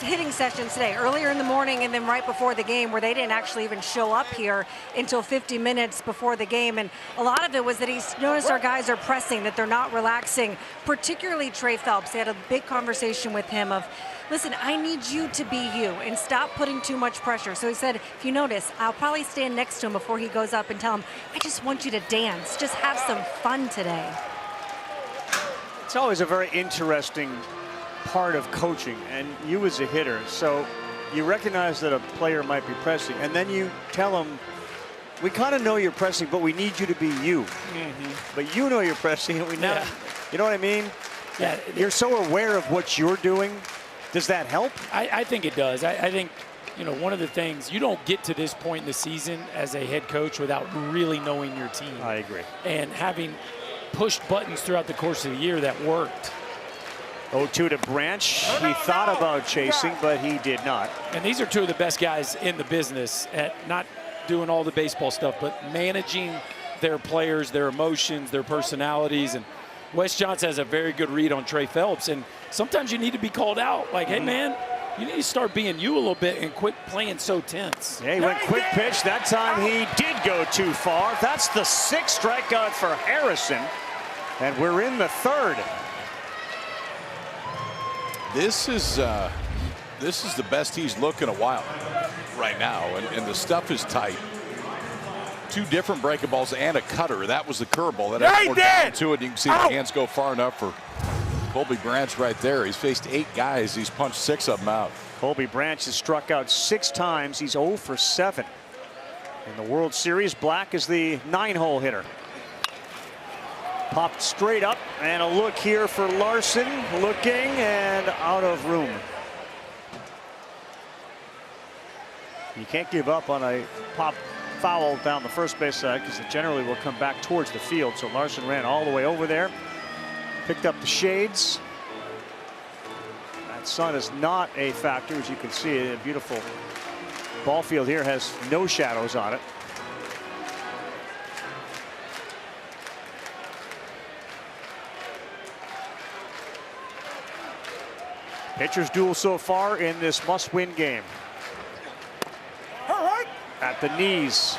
hitting sessions today, earlier in the morning and then right before the game, where they didn't actually even show up here until 50 minutes before the game. And a lot of it was that he's noticed our guys are pressing, that they're not relaxing, particularly Trey Phelps. They had a big conversation with him of, listen, I need you to be you and stop putting too much pressure. So he said, if you notice, I'll probably stand next to him before he goes up and tell him, I just want you to dance, just have some fun today. It's always a very interesting part of coaching, and you as a hitter, so you recognize that a player might be pressing, and then you tell him, we kind of know you're pressing, but we need you to be you. But you know you're pressing, and we know, you know what I mean? Yeah. You're so aware of what you're doing. Does that help? I think it does. I think, you know, one of the things, you don't get to this point in the season as a head coach without really knowing your team. I agree. And having pushed buttons throughout the course of the year that worked. 0-2 to Branch. He thought about chasing, but he did not. And these are 2 of the best guys in the business at not doing all the baseball stuff, but managing their players, their emotions, their personalities. And Wes Johnson has a very good read on Trey Phelps. And sometimes you need to be called out. Like, hey, man, you need to start being you a little bit and quit playing so tense. Yeah, he went quick pitch. That time he did go too far. That's the 6th strikeout for Harrison. And we're in the 3rd. This is the best he's looked in a while right now, and the stuff is tight. 2 different breaking balls and a cutter. That was the curveball. That had more down to it. You can see the hands go far enough for Colby Branch right there. He's faced 8 guys. He's punched 6 of them out. Colby Branch has struck out 6 times. He's 0 for 7 in the World Series. Black is the 9-hole hitter. Popped straight up, and a look here for Larson, looking and out of room. You can't give up on a pop foul down the first base side, because it generally will come back towards the field. So Larson ran all the way over there, picked up the shades. That sun is not a factor, as you can see. A beautiful ball field here has no shadows on it. Pitchers duel so far in this must-win game. At the knees.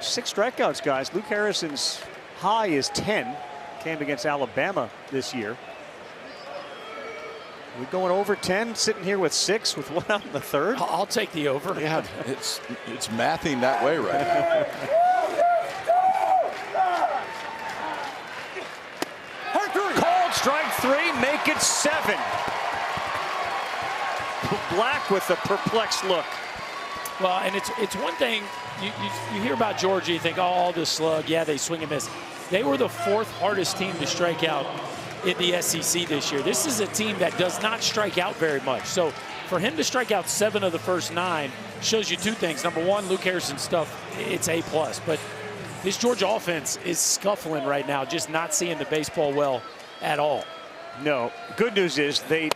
6 strikeouts, guys. Luke Harrison's high is 10. Came against Alabama this year. We're going over 10, sitting here with 6 with 1 out in the 3rd. I'll take the over. Yeah, it's mathing that way right now. Strike 3, make it 7. Black with a perplexed look. Well, and it's one thing, you hear about Georgia, you think, oh, all this slug, yeah, they swing and miss. They were the 4th hardest team to strike out in the SEC this year. This is a team that does not strike out very much. So for him to strike out 7 of the first 9 shows you 2 things. Number one, Luke Harrison's stuff, it's A+. But this Georgia offense is scuffling right now, just not seeing the baseball well at all. No. Good news is they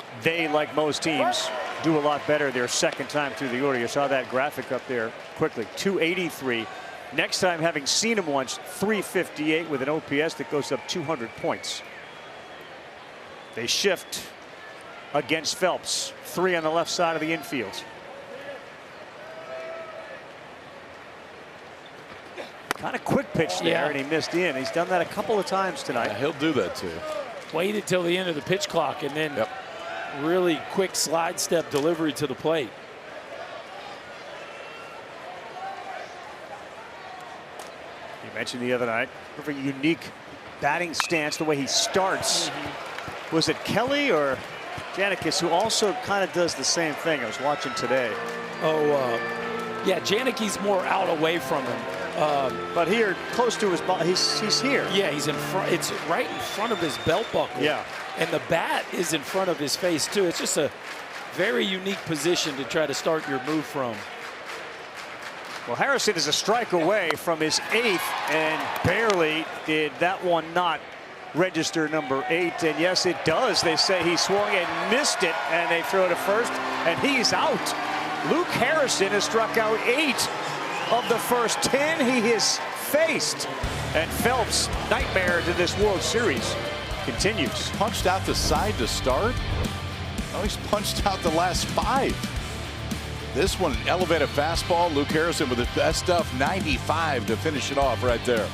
like most teams, do a lot better their 2nd time through the order. You saw that graphic up there quickly. 283. Next time, having seen him once, 358 with an OPS that goes up 200 points. They shift against Phelps. 3 on the left side of the infield. Kind of quick pitch there, and he missed in. He's done that a couple of times tonight. Yeah, he'll do that too. Waited till the end of the pitch clock and then really quick slide step delivery to the plate. You mentioned the other night, a very unique batting stance, the way he starts. Was it Kelly or Janikis who also kind of does the same thing? I was watching today. Yeah, Janikis more out away from him. But here, close to his body, he's here. Yeah, he's in front. It's right in front of his belt buckle. Yeah. And the bat is in front of his face, too. It's just a very unique position to try to start your move from. Well, Harrison is a strike away from his 8th, and barely did that one not register number 8. And yes, it does. They say he swung and missed it, and they throw to first, and he's out. Luke Harrison has struck out 8 of the first 10 he has faced. And Phelps' nightmare to this World Series continues. Punched out the side to start. Oh, he's punched out the last 5. This one, an elevated fastball. Luke Harrison with his best stuff, 95 to finish it off right there.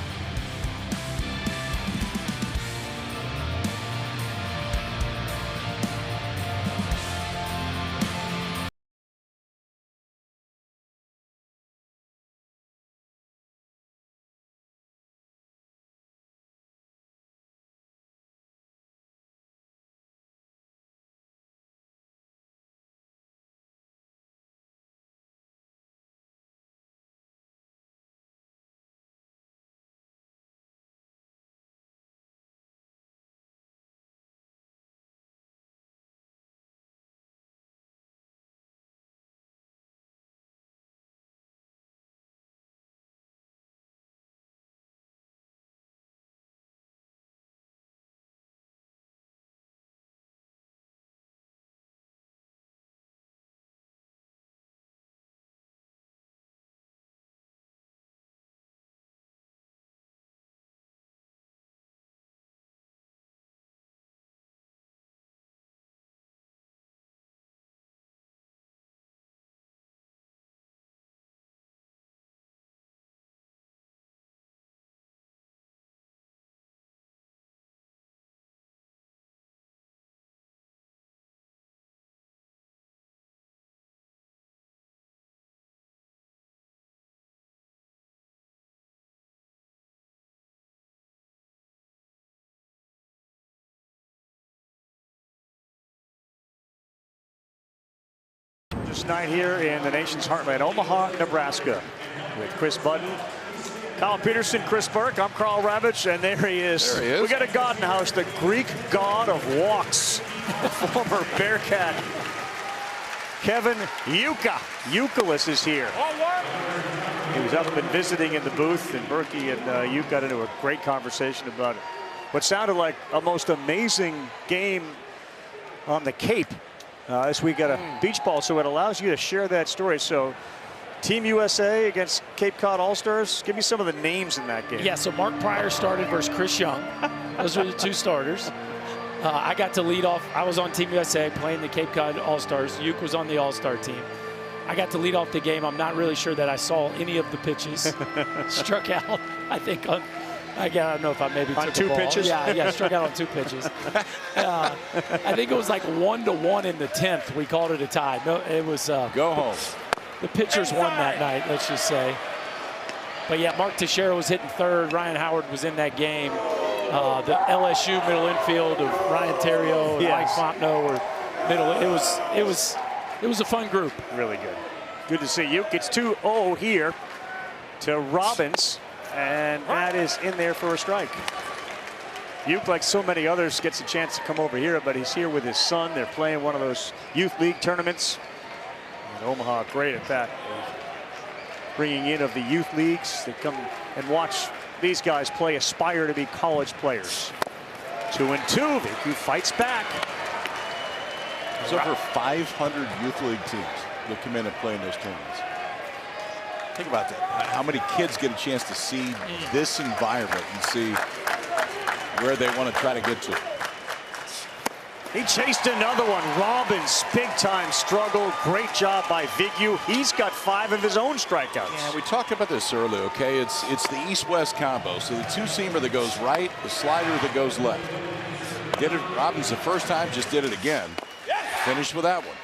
This night here in the nation's heartland, Omaha, Nebraska, with Chris Budden, Kyle Peterson, Chris Burke. I'm Carl Ravitch, and there he is. There he is. We got a god in the house, the Greek god of walks, the former Bearcat, Kevin Youkilis is here. He was up and visiting in the booth, and Berkey and Yuka got into a great conversation about what sounded like a most amazing game on the Cape. This week got a beach ball, so it allows you to share that story. So Team USA against Cape Cod All-Stars. Give me some of the names in that game. Yeah, so Mark Pryor started versus Chris Young. Those were the 2 starters. I got to lead off. I was on Team USA playing the Cape Cod All-Stars. Uke was on the All-Star team. I got to lead off the game. I'm not really sure that I saw any of the pitches. Struck out, I think, on, I don't know if I maybe on took 2 a ball. pitches? Yeah, struck out on 2 pitches. I think it was like 1-1 in the 10th. We called it a tie. No, it was. Go home. The pitchers won that night, let's just say. But yeah, Mark Teixeira was hitting 3rd. Ryan Howard was in that game. The LSU middle infield of Ryan Terrio and Mike Fontenot were middle. It was a fun group. Really good. Good to see you. It's 2-0 here to Robbins, and that is in there for a strike. Uke, like so many others, gets a chance to come over here, but he's here with his son. They're playing one of those youth league tournaments. And Omaha, great at that. Bringing in of the youth leagues. They come and watch these guys play, aspire to be college players. 2-2. Viku fights back. There's over 500 youth league teams that come in and play in those tournaments. Think about that. How many kids get a chance to see this environment and see where they want to try to get to? He chased another one. Robbins, big time struggle. Great job by Vigu. He's got 5 of his own strikeouts. Yeah, we talked about this earlier, okay? It's the east-west combo. So the 2-seamer that goes right, the slider that goes left. Did it, Robbins the first time, just did it again. Finished with that one.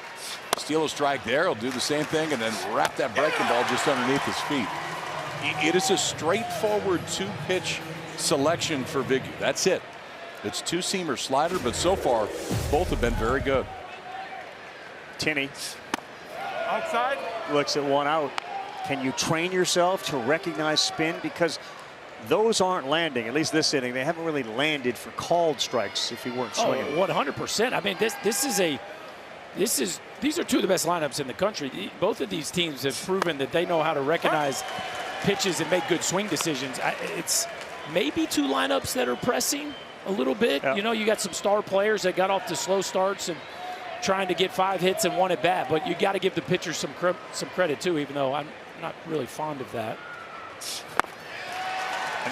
Steal a strike there, he'll do the same thing, and then wrap that breaking ball just underneath his feet. It is a straightforward 2-pitch selection for Vigu. That's it. It's 2-seamer slider, but so far, both have been very good. Tinney. Outside. Looks at 1 out. Can you train yourself to recognize spin? Because those aren't landing, at least this inning. They haven't really landed for called strikes if you weren't swinging. 100%. I mean, these are 2 of the best lineups in the country. Both of these teams have proven that they know how to recognize pitches and make good swing decisions. It's maybe 2 lineups that are pressing a little bit. Yeah. You know, you got some star players that got off to slow starts, and trying to get 5 hits and 1 at bat. But you got to give the pitcher some credit too, even though I'm not really fond of that.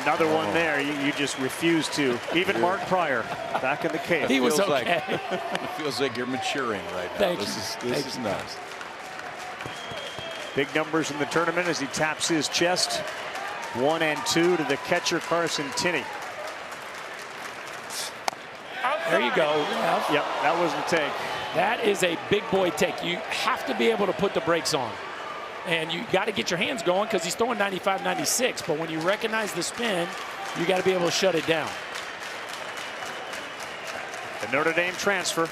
Another one there. You just refuse to. Even Mark Pryor back in the cave. He was okay. It feels like you're maturing right now. Thank This you. is nice. Big numbers in the tournament as he taps his chest. 1 and 2 to the catcher, Carson Tinney. There you go. Yep, that was the take. That is a big boy take. You have to be able to put the brakes on. And you got to get your hands going because he's throwing 95, 96. But when you recognize the spin, you got to be able to shut it down. The Notre Dame transfer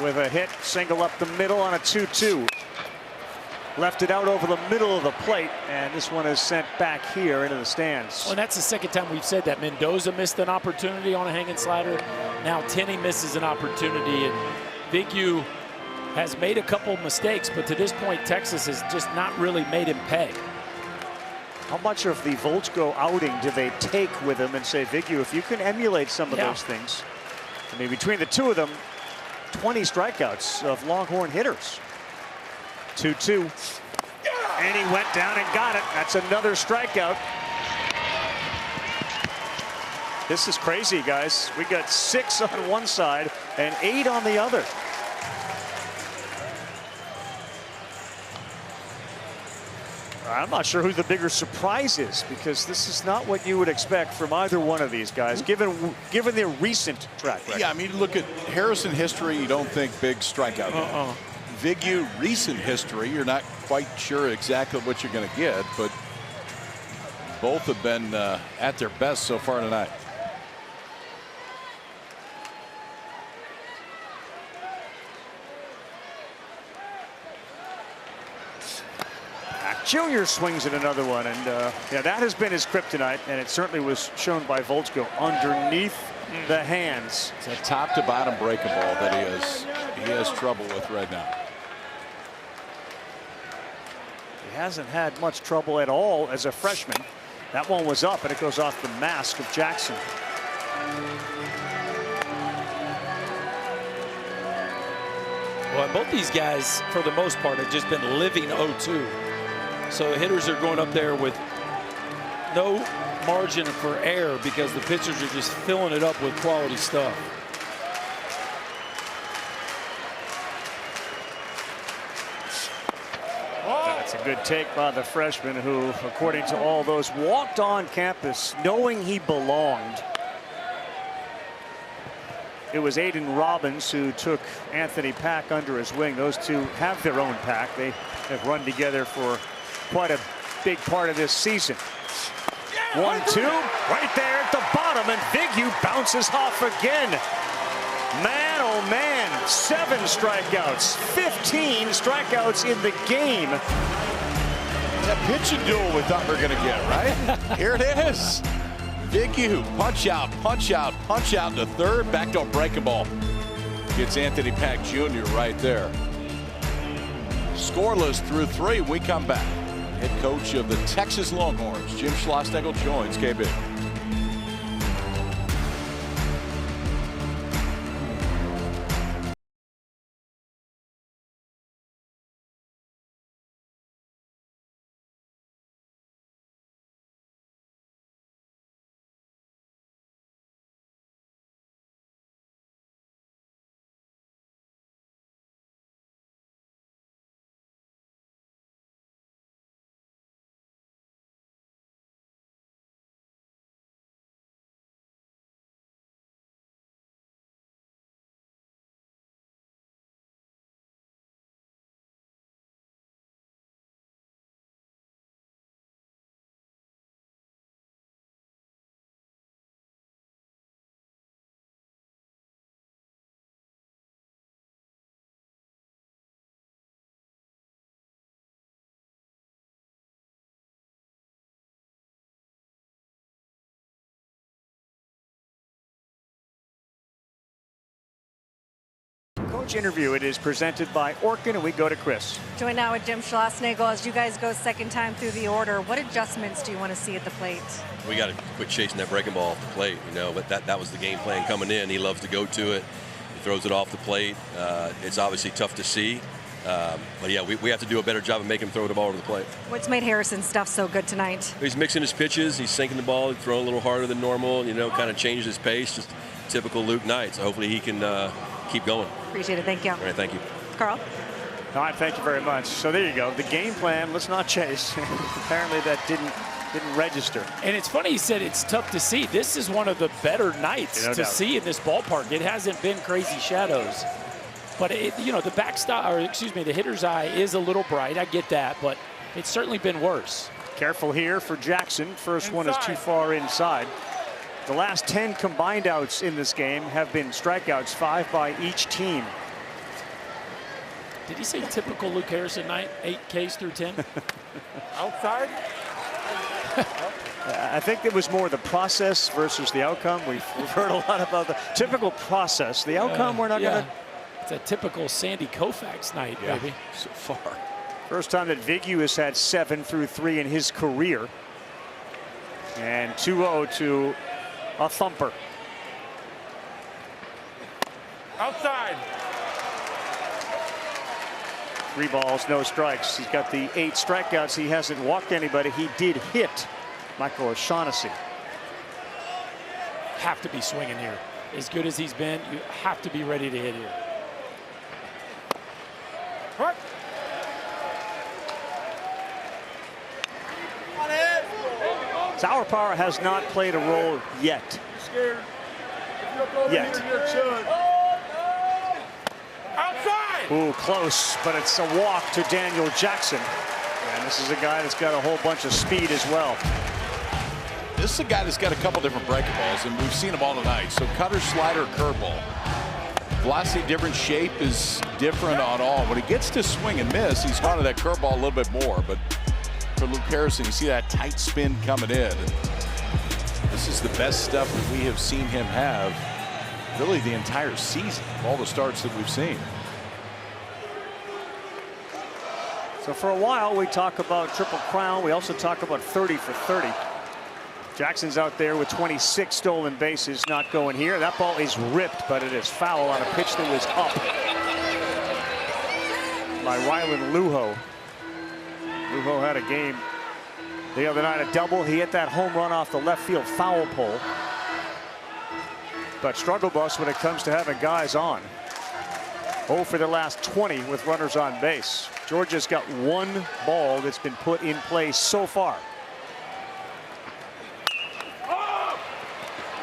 with a hit, single up the middle on a 2-2. Left it out over the middle of the plate, and this one is sent back here into the stands. Well, and that's the second time we've said that. Mendoza missed an opportunity on a hanging slider. Now Tinney misses an opportunity, and Vigneault has made a couple mistakes, but to this point, Texas has just not really made him pay. How much of the Volchko outing do they take with him and say, Vigneault, if you can emulate some of those things? I mean, between the two of them, 20 strikeouts of Longhorn hitters. 2-2. And he went down and got it. That's another strikeout. This is crazy, guys. We got 6 on one side and 8 on the other. I'm not sure who the bigger surprise is, because this is not what you would expect from either one of these guys, given their recent track record. Yeah, I mean, look at Harrison history. You don't think big strikeout. Vigneault recent history, you're not quite sure exactly what you're going to get, but both have been at their best so far tonight. Mac Jr. swings at another one, and yeah, that has been his kryptonite, and it certainly was shown by Volchko underneath the hands. It's a top to bottom breaking ball that he has trouble with right now. He hasn't had much trouble at all as a freshman. That one was up, and it goes off the mask of Jackson. Well, both these guys, for the most part, have just been living 0-2. So the hitters are going up there with no margin for error because the pitchers are just filling it up with quality stuff. That's a good take by the freshman who, according to all those, walked on campus knowing he belonged. It was Aiden Robbins who took Anthony Pack under his wing. Those two have their own pack. They have run together for quite a big part of this season. 1-2, right there at the bottom, and Vigneault bounces off again. Man, oh man, 7 strikeouts, 15 strikeouts in the game. That pitching duel we thought we were going to get, right? Here it is. Vigneault, punch out, punch out, punch out to third. Back to a breaking ball. Gets Anthony Pack Jr. right there. Scoreless through 3. We come back. Head coach of the Texas Longhorns, Jim Schlossnagle, joins KB. Coach interview. It is presented by Orkin, and we go to Chris. Joined now with Jim Schlossnagle as you guys go second time through the order. What adjustments do you want to see at the plate? We got to quit chasing that breaking ball off the plate, you know, but that was the game plan coming in. He loves to go to it. throws it off the plate. It's obviously tough to see. But yeah, we have to do a better job of making him throw the ball over the plate. What's made Harrison's stuff so good tonight? He's mixing his pitches. He's sinking the ball, throwing a little harder than normal, kind of changes his pace. Just typical Luke Knight. So hopefully he can keep going. Appreciate it. Thank you. All right, thank you. Carl? All right, thank you very much. So there you go. The game plan, let's not chase. Apparently that didn't register. And it's funny he said it's tough to see. This is one of the better nights to see in this ballpark. It hasn't been crazy shadows. But, the backstop, or excuse me, the hitter's eye is a little bright. I get that, but it's certainly been worse. Careful here for Jackson. First one is too far inside. The last 10 combined outs in this game have been strikeouts, 5 by each team. Did he say typical Luke Harrison night, 8 Ks through 10? Outside? I think it was more the process versus the outcome. We've heard a lot about the typical process. The outcome, we're not going to. It's a typical Sandy Koufax night, maybe. So far. First time that Vigneault has had 7 through 3 in his career. And 2-0 to a thumper. Outside. 3 balls, no strikes. He's got the 8 strikeouts. He hasn't walked anybody. He did hit Michael O'Shaughnessy. Have to be swinging here. As good as he's been, you have to be ready to hit here. What? Sour Power has not played a role yet. Outside! Ooh, close, but it's a walk to Daniel Jackson. And this is a guy that's got a whole bunch of speed as well. This is a guy that's got a couple different breaking balls, and we've seen them all tonight. So cutter, slider, curveball. Velocity different, shape is different on all. When he gets to swing and miss, he's gone to that curveball a little bit more. But for Luke Harrison, you see that tight spin coming in. This is the best stuff that we have seen him have really the entire season, all the starts that we've seen. So for a while, we talk about Triple Crown. We also talk about 30 for 30. Jackson's out there with 26 stolen bases, not going here. That ball is ripped, but it is foul on a pitch that was up by Rylan Lujo. Lujo had a game the other night, a double. He hit that home run off the left field foul pole. But struggle bus when it comes to having guys on. 0 for the last 20 with runners on base. Georgia's got 1 ball that's been put in play so far.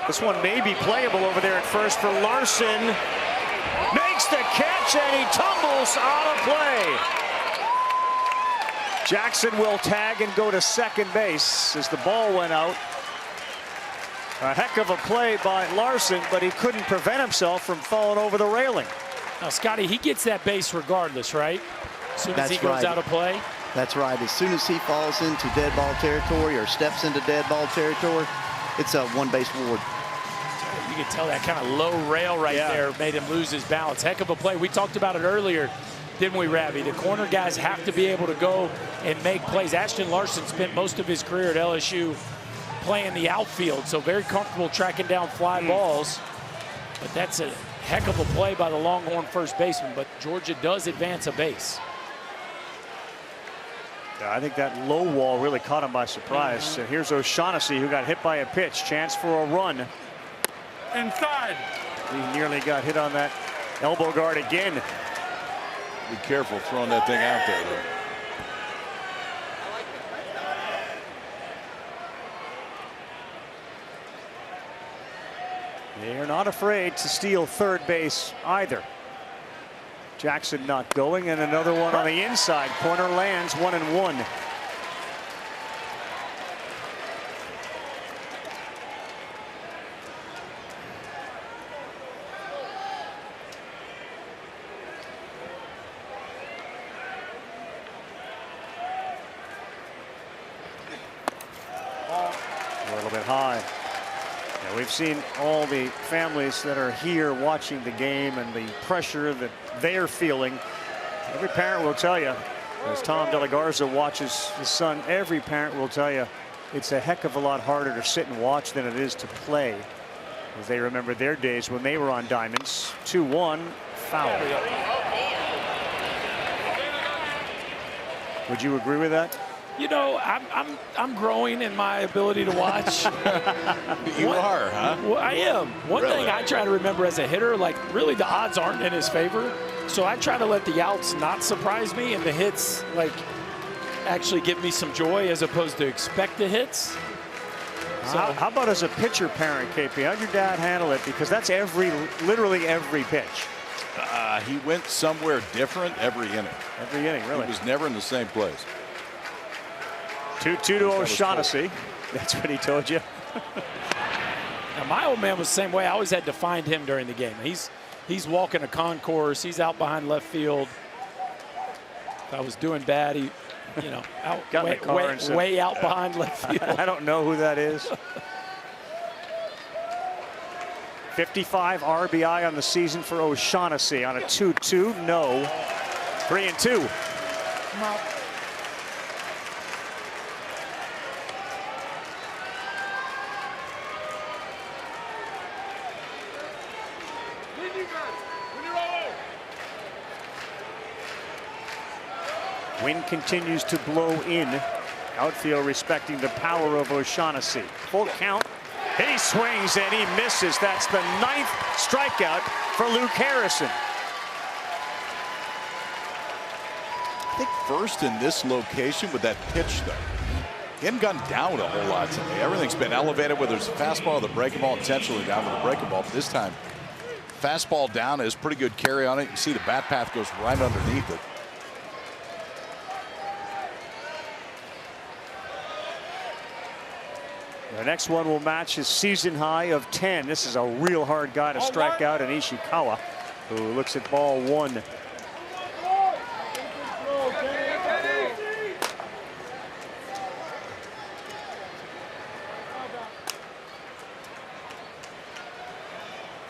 This one may be playable over there at first for Larson. Makes the catch and he tumbles out of play. Jackson will tag and go to second base as the ball went out. A heck of a play by Larson, but he couldn't prevent himself from falling over the railing. Now, Scotty, he gets that base regardless, right? As soon as he goes out of play. That's right. As soon as he falls into dead ball territory or steps into dead ball territory, it's a one-base ward. You can tell that kind of low rail right there made him lose his balance. Heck of a play. We talked about it earlier, didn't we, Ravi? The corner guys have to be able to go and make plays. Ashton Larson spent most of his career at LSU playing the outfield, so very comfortable tracking down fly balls. But that's a heck of a play by the Longhorn first baseman, but Georgia does advance a base. Yeah, I think that low wall really caught him by surprise. So here's O'Shaughnessy, who got hit by a pitch. Chance for a run. Inside. He nearly got hit on that elbow guard again. Be careful throwing that thing out there, though. They're not afraid to steal third base either. Jackson not going, and another one on the inside. Corner lands, 1-1. A little bit high. Yeah, we've seen all the families that are here watching the game and the pressure that they're feeling. Every parent will tell you, as Tom De La Garza watches his son, every parent will tell you it's a heck of a lot harder to sit and watch than it is to play. as they remember their days when they were on diamonds. 2-1 foul. Would you agree with that? You know, I'm growing in my ability to watch. You are, huh? Well, I am. One Really? thing I try to remember as a hitter, like really the odds aren't in his favor. So I try to let the outs not surprise me and the hits like actually give me some joy as opposed to expect the hits. So, How about as a pitcher parent, KP? How'd your dad handle it? Because that's literally every pitch. He went somewhere different every inning. Every inning, really. He was never in the same place. 2-2 to O'Shaughnessy. That's what he told you. now my old man was the same way. I always had to find him during the game. He's walking a concourse. He's out behind left field. If I was doing bad, he, you know, Got in the car and said, way out behind left field. I don't know who that is. 55 RBI on the season for O'Shaughnessy on a 2-2. No. 3-2. Wind continues to blow in. Outfield respecting the power of O'Shaughnessy. Full count. He swings and he misses. That's the 9th strikeout for Luke Harrison. I think first in this location with that pitch, though. He hadn't gone down a whole lot today. Everything's been elevated, whether it's a fastball or the breaking ball, intentionally down with the breaking ball. But this time, fastball down is pretty good carry on it. You can see the bat path goes right underneath it. The next one will match his season high of 10. This is a real hard guy to strike out in Ishikawa, who looks at ball 1.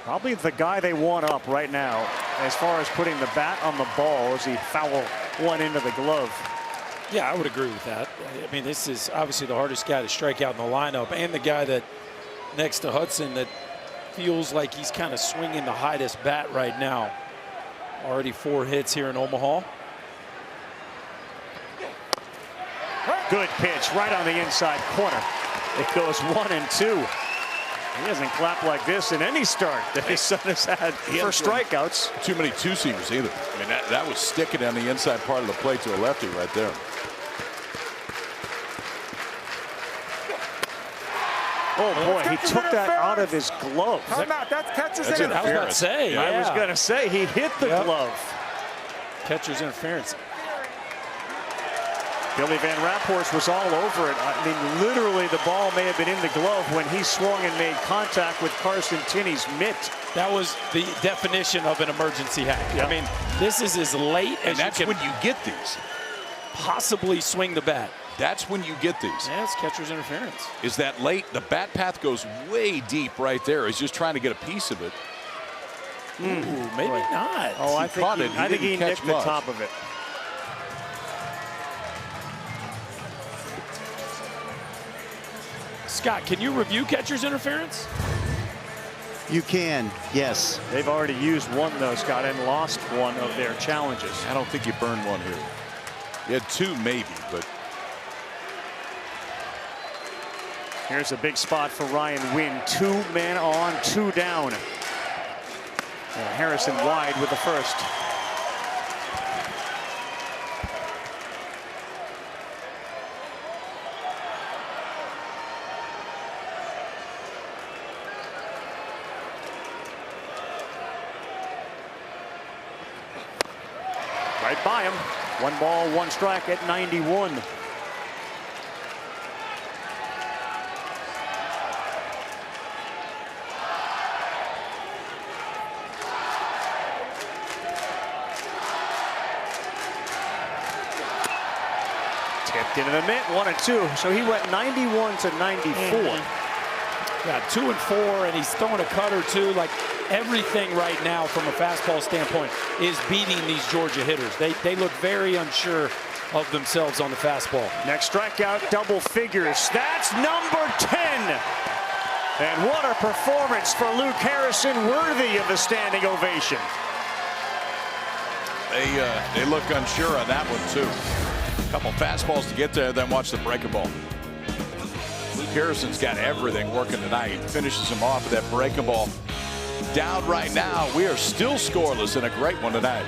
Probably the guy they want up right now as far as putting the bat on the ball as he foul one into the glove. Yeah, I would agree with that. I mean, this is obviously the hardest guy to strike out in the lineup, and the guy that next to Hudson that feels like he's kind of swinging the highest bat right now. Already 4 hits here in Omaha. Good pitch right on the inside corner. It goes 1-2. He hasn't clapped like this in any start that his son has had for strikeouts. Too many two-seamers either. I mean, that was sticking on the inside part of the plate to a lefty right there. Oh boy, he took that out of his glove. Time out, that's catcher's That's interference. I was about to say, I was yeah. going to say he hit the glove. Catcher's interference. Billy Van Raphorst was all over it. I mean, literally the ball may have been in the glove when he swung and made contact with Carson Tinney's mitt. That was the definition of an emergency hack. Yep. I mean, this is as late And as that's you can when you get these. possibly swing the bat. That's when you get these. Yeah, it's catcher's interference. Is that late? The bat path goes way deep right there. He's just trying to get a piece of it. Ooh, maybe not. Oh, I He caught think it. I think he didn't catch nicked the much. top of it. Scott, can you review catcher's interference? You can, yes. They've already used one though, Scott, and lost one of their challenges. I don't think you burned one here. You had 2 maybe, but Here's a big spot for Ryan Wynn. 2 men on, 2 down. Harrison wide with the first. Right by him. 1 ball, 1 strike at 91. Tipped into the mitt, 1-2. So he went 91 to 94. Yeah, 2 and 4, and he's throwing a cutter too. Like everything right now from a fastball standpoint is beating these Georgia hitters. They look very unsure of themselves on the fastball. Next strikeout, double figures. That's number 10. And what a performance for Luke Harrison, worthy of the standing ovation. They look unsure on that one, too. A couple fastballs to get there, then watch the breaking ball. Luke Harrison's got everything working tonight. Finishes him off with that breaking ball. Down right now. We are still scoreless in a great one tonight.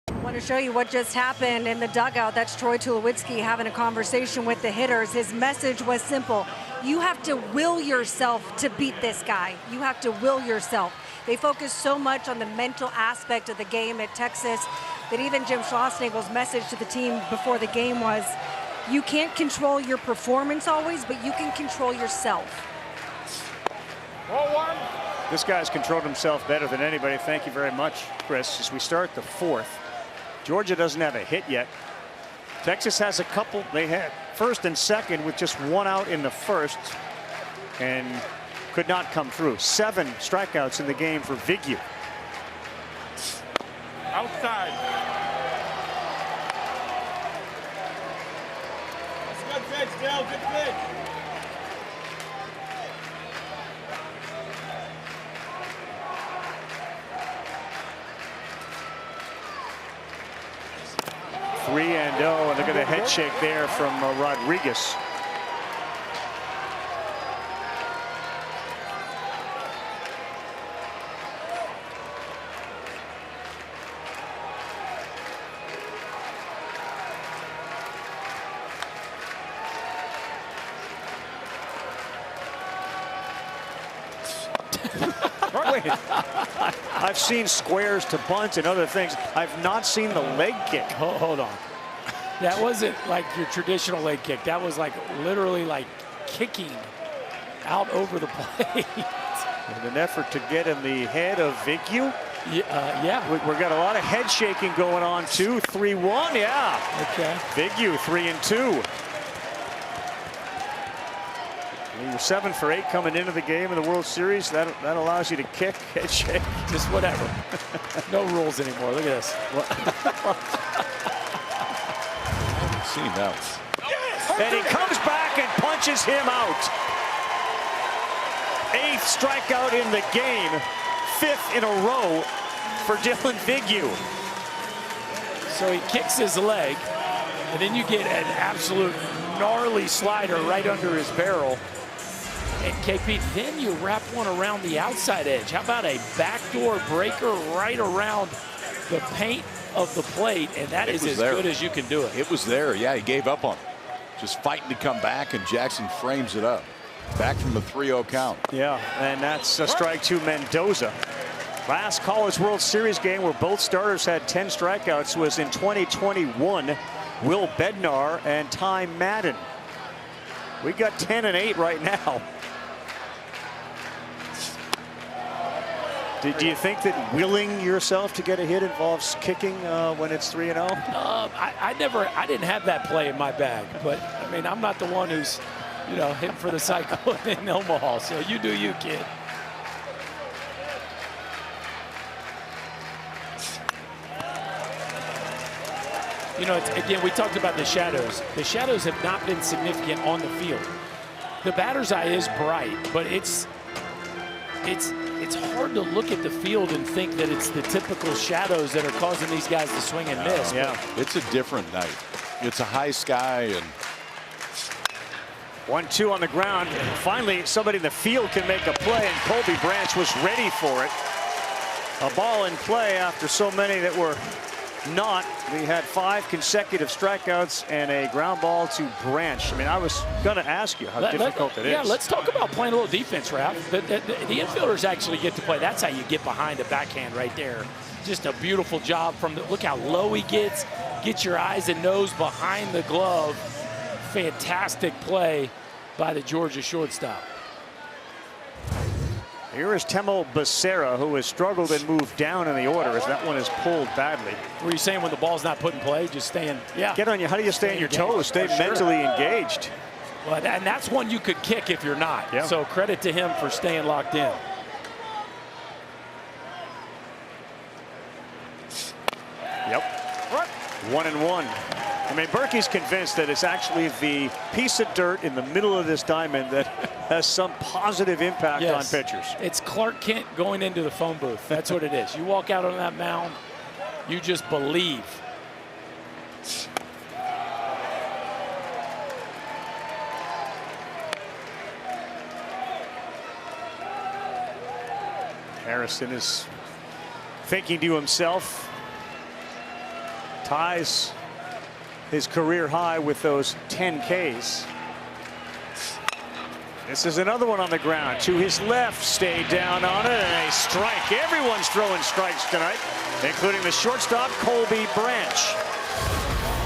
I want to show you what just happened in the dugout. That's Troy Tulowitzki having a conversation with the hitters. His message was simple. You have to will yourself to beat this guy. You have to will yourself. They focus so much on the mental aspect of the game at Texas that even Jim Schlossnagle's message to the team before the game was, you can't control your performance always, but you can control yourself. This guy's controlled himself better than anybody. Thank you very much, Chris. As we start the fourth, Georgia doesn't have a hit yet. Texas has a couple. They had first and second with just one out in the first and could not come through. 7 strikeouts in the game for Vigneault. Outside. That's a good pitch, Dale. Good pitch. Three and look at the head shake there from Rodriguez. Wait, I've seen squares to bunts and other things. I've not seen the leg kick. Hold on. That wasn't like your traditional leg kick. That was like literally like kicking out over the plate. In an effort to get in the head of Vigneault. Yeah. We've got a lot of head shaking going on too. 3-1, yeah. Okay. Vigneault 3-2. You're 7 for 8 coming into the game in the World Series. That allows you to kick, head shake. Just whatever. No rules anymore. Look at this. I haven't seen that. And he comes back and punches him out. 8th strikeout in the game. 5th in a row for Dylan Vigneault. So he kicks his leg, and then you get an absolute gnarly slider right under his barrel. And KP, then you wrap one around the outside edge. How about a backdoor breaker right around the paint of the plate? And that is as good as you can do it. It was there. Yeah, he gave up on it. Just fighting to come back, and Jackson frames it up. Back from the 3-0 count. Yeah, and that's a strike to Mendoza. Last College World Series game where both starters had 10 strikeouts was in 2021. Will Bednar and Ty Madden. We got 10 and 8 right now. Do you think that willing yourself to get a hit involves kicking when it's 3-0? I didn't have that play in my bag, but I mean, I'm not the one who's, hitting for the cycle in Omaha. So you do you, kid. Again, we talked about the shadows. The shadows have not been significant on the field. The batter's eye is bright, but it's hard to look at the field and think that it's the typical shadows that are causing these guys to swing and miss. Yeah, it's a different night. It's a high sky and 1-2 on the ground. Finally, somebody in the field can make a play, and Colby Branch was ready for it. A ball in play after so many that were not. We had 5 consecutive strikeouts and a ground ball to Branch. I mean, I was going to ask you how difficult it is. Yeah, let's talk about playing a little defense, Ralph. The infielders actually get to play. That's how you get behind a backhand right there. Just a beautiful job from look how low he gets. Get your eyes and nose behind the glove. Fantastic play by the Georgia shortstop. Here is Temo Becerra, who has struggled and moved down in the order as that one is pulled badly. Were you saying when the ball's not put in play, just staying? Yeah. Get on you. How do you stay on your toes? Stay mentally engaged. Well, and that's one you could kick if you're not. Yeah. So credit to him for staying locked in. Yep. 1-1. I mean, Berkey's convinced that it's actually the piece of dirt in the middle of this diamond that has some positive impact on pitchers. It's Clark Kent going into the phone booth. That's what it is. You walk out on that mound, you just believe. Harrison is thinking to himself, ties his career high with those 10 Ks. This is another one on the ground. To his left, stayed down on it, and a strike. Everyone's throwing strikes tonight, including the shortstop, Colby Branch.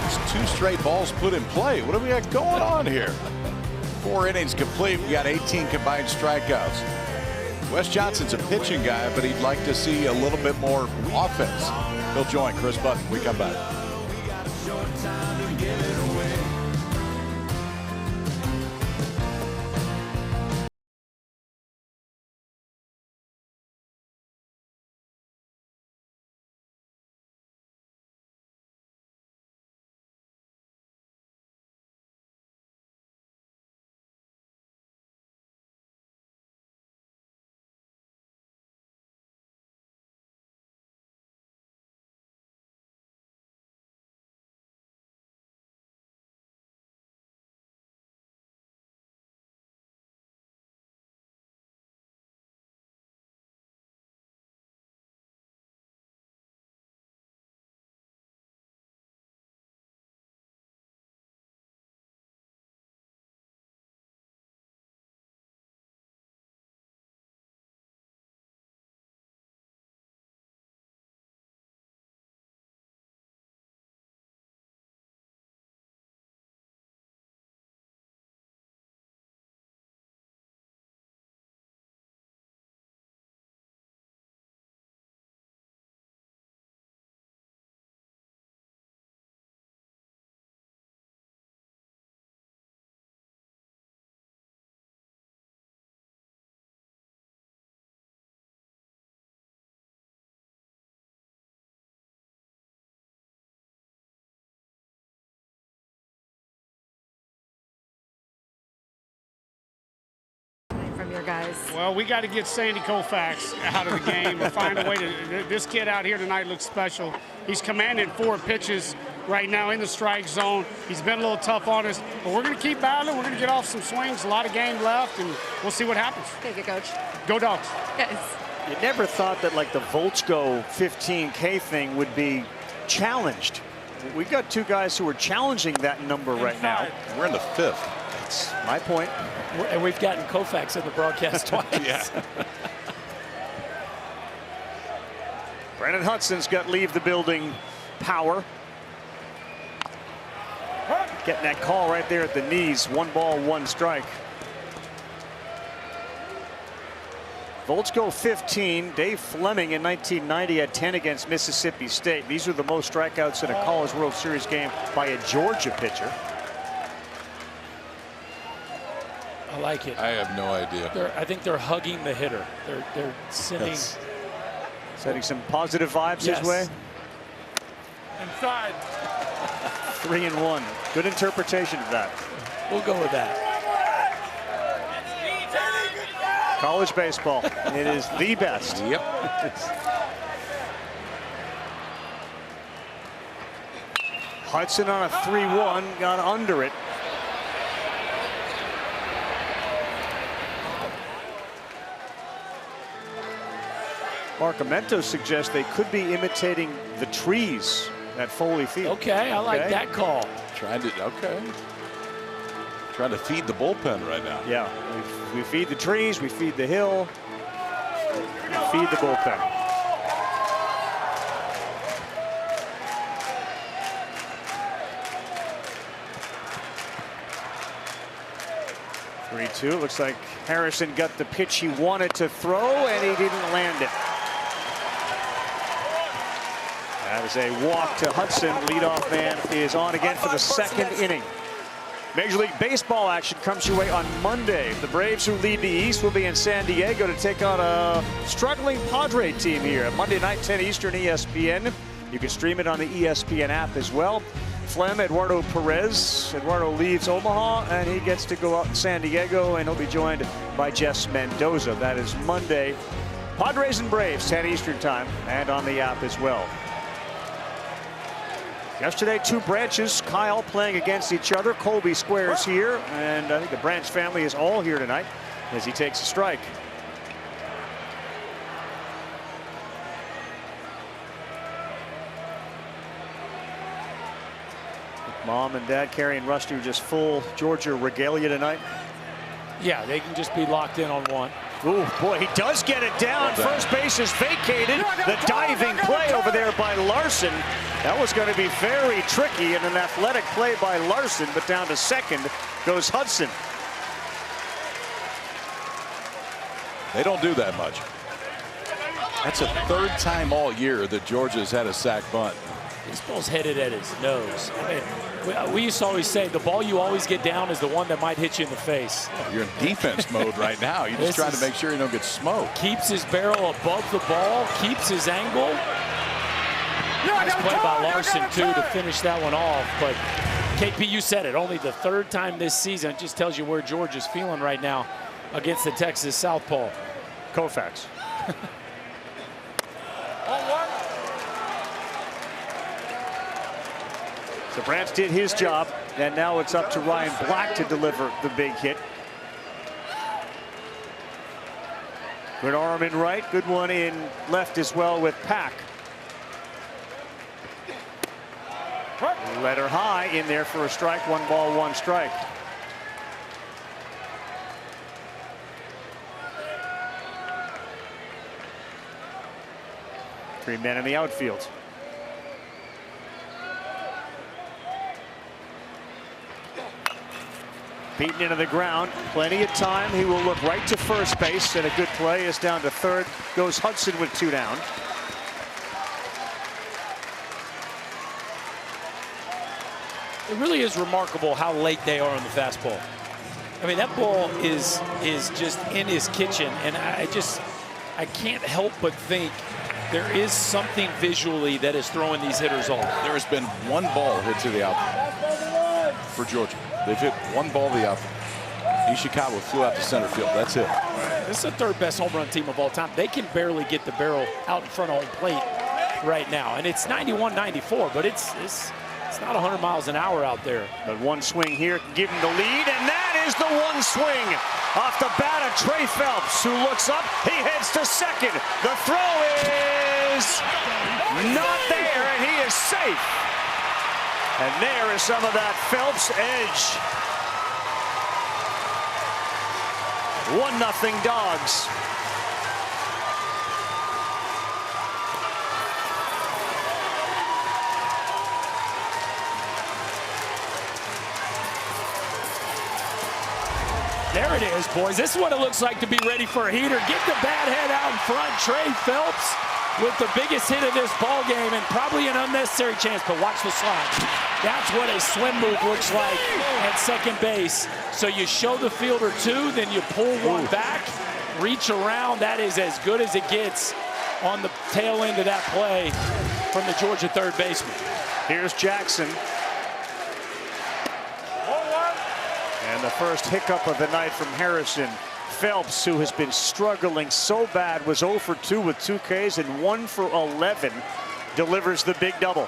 It's 2 straight balls put in play. What do we got going on here? 4 innings complete. We got 18 combined strikeouts. Wes Johnson's a pitching guy, but he'd like to see a little bit more offense. He'll join Chris Button. We come back. From your guys? Well, we got to get Sandy Koufax out of the game or find a way to. This kid out here tonight looks special. He's commanding 4 pitches right now in the strike zone. He's been a little tough on us, but we're going to keep battling. We're going to get off some swings. A lot of game left, and we'll see what happens. Thank you, Coach. Go Dogs. Yes. You never thought that like the Volchko 15K thing would be challenged. We've got 2 guys who are challenging that number right now. We're in the 5th. That's my point. And we've gotten Koufax in the broadcast twice. Yeah. Brandon Hudson's got leave the building power. Getting that call right there at the knees. 1 ball, 1 strike. Volts go 15. Dave Fleming in 1990 had 10 against Mississippi State. These are the most strikeouts in a College World Series game by a Georgia pitcher. I like it. I have no idea. I think they're hugging the hitter. They're sending. Sending some positive vibes his way. Inside. 3-1. Good interpretation of that. We'll go with that. College baseball. It is the best. Yep. Hudson on a 3-1, got under it. Marcamento suggests they could be imitating the trees at Foley Field. Okay, I like that call. Trying to feed the bullpen right now. Yeah, we feed the trees, we feed the hill, we feed the bullpen. Three-two. Looks like Harrison got the pitch he wanted to throw, and he didn't land it. That is a walk to Hudson. Leadoff man is on again for the second inning. Major League Baseball action comes your way on Monday. The Braves, who lead the East, will be in San Diego to take on a struggling Padre team here. Monday night, 10 Eastern, ESPN. You can stream it on the ESPN app as well. Flem, Eduardo Perez. Eduardo leaves Omaha, and he gets to go out in San Diego, and he'll be joined by Jess Mendoza. That is Monday. Padres and Braves, 10 Eastern time, and on the app as well. Yesterday, two branches, Kyle playing against each other. Colby squares here, and I think the Branch family is all here tonight as he takes a strike. Mom and Dad, Carrie and Rusty, are just full Georgia regalia tonight. Yeah, they can just be locked in on one. Ooh, boy, he does get it down. First base is vacated. The diving play over there by Larson. That was going to be very tricky, and an athletic play by Larson, but down to second goes Hudson. They don't do that much. That's the third time all year that Georgia's had a sac bunt. This ball's headed at his nose. I mean, we used to always say the ball you always get down is the one that might hit you in the face. You're in defense mode right now. You're just trying to make sure you don't get smoked. Keeps his barrel above the ball, keeps his angle. Nice play by Larson, too, to finish that one off. But KP, you said it, only the third time this season. It just tells you where Georgia's feeling right now against the Texas Southpaw. Koufax. So Branch did his job, and now it's up to Ryan Black to deliver the big hit. Good arm in right, good one in left as well with Pack. Letter high in there for a strike. 1 ball, 1 strike. Three men in the outfield. Beaten into the ground, plenty of time. He will look right to first base, and a good play is down to third. Goes Hudson with 2 down. It really is remarkable how late they are on the fastball. I mean, that ball is just in his kitchen, and I can't help but think there is something visually that is throwing these hitters off. There has been 1 ball hit to the outfield for Georgia. They've hit 1 ball to the outfield. Ishikawa flew out to center field. That's it. This is the 3rd best home run team of all time. They can barely get the barrel out in front of home plate right now, and it's 91-94, but it's not 100 miles an hour out there. But 1 swing here can give him the lead, and that is the 1 swing off the bat of Trey Phelps, who looks up. He heads to second. The throw is not there, and he is safe. And there is some of that Phelps edge. 1-0 Dogs. There it is, boys. This is what it looks like to be ready for a heater. Get the bat head out in front. Trey Phelps with the biggest hit of this ball game and probably an unnecessary chance, but watch the slide. That's what a swim move looks like at second base. So you show the fielder two, then you pull one back, reach around. That is as good as it gets on the tail end of that play from the Georgia third baseman. Here's Jackson. And the first hiccup of the night from Harrison. Phelps, who has been struggling so bad, was 0 for 2 with 2 Ks and 1 for 11, delivers the big double.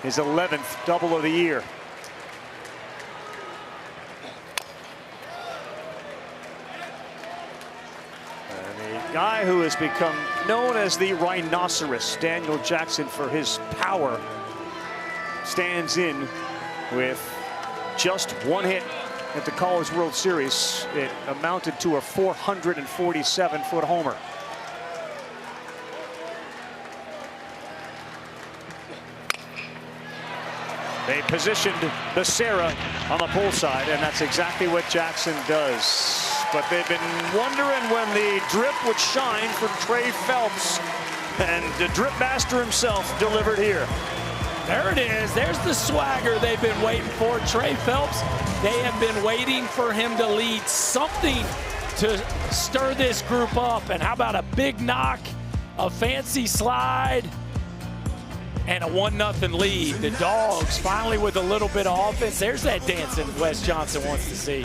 His 11th double of the year. And a guy who has become known as the Rhinoceros, Daniel Jackson, for his power, stands in with just 1 hit at the College World Series. It amounted to a 447-foot homer. They positioned Becerra on the pull side, and that's exactly what Jackson does. But they've been wondering when the drip would shine for Trey Phelps, and the drip master himself delivered here. There it is. There's the swagger they've been waiting for. Trey Phelps, they have been waiting for him to lead something to stir this group up. And how about a big knock, a fancy slide, and a 1-0 lead. The Dogs finally with a little bit of offense. There's that dancing Wes Johnson wants to see.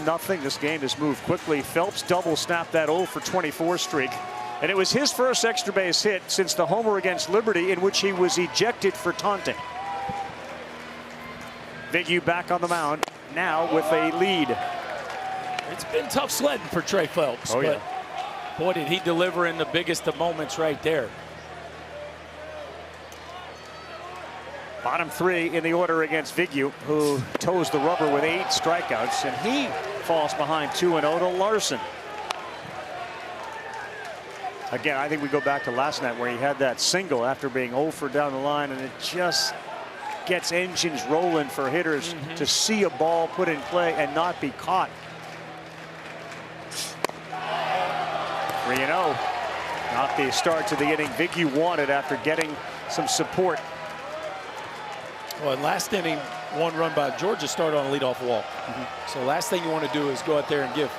Nothing. This game has moved quickly. Phelps double snapped that 0 for 24 streak. And it was his first extra base hit since the homer against Liberty, in which he was ejected for taunting. Vigneault back on the mound now with a lead. It's been tough sledding for Trey Phelps. Oh, but boy, did he deliver in the biggest of moments right there. Bottom 3 in the order against Vigneault, who toes the rubber with 8 strikeouts, and he falls behind 2-0 to Larson. Again, I think we go back to last night where he had that single after being 0 for down the line, and it just gets engines rolling for hitters to see a ball put in play and not be caught. 3-0. Not the start to the inning Vigneault wanted after getting some support. Well, in last inning, 1 run by Georgia started on a leadoff walk. So last thing you want to do is go out there and give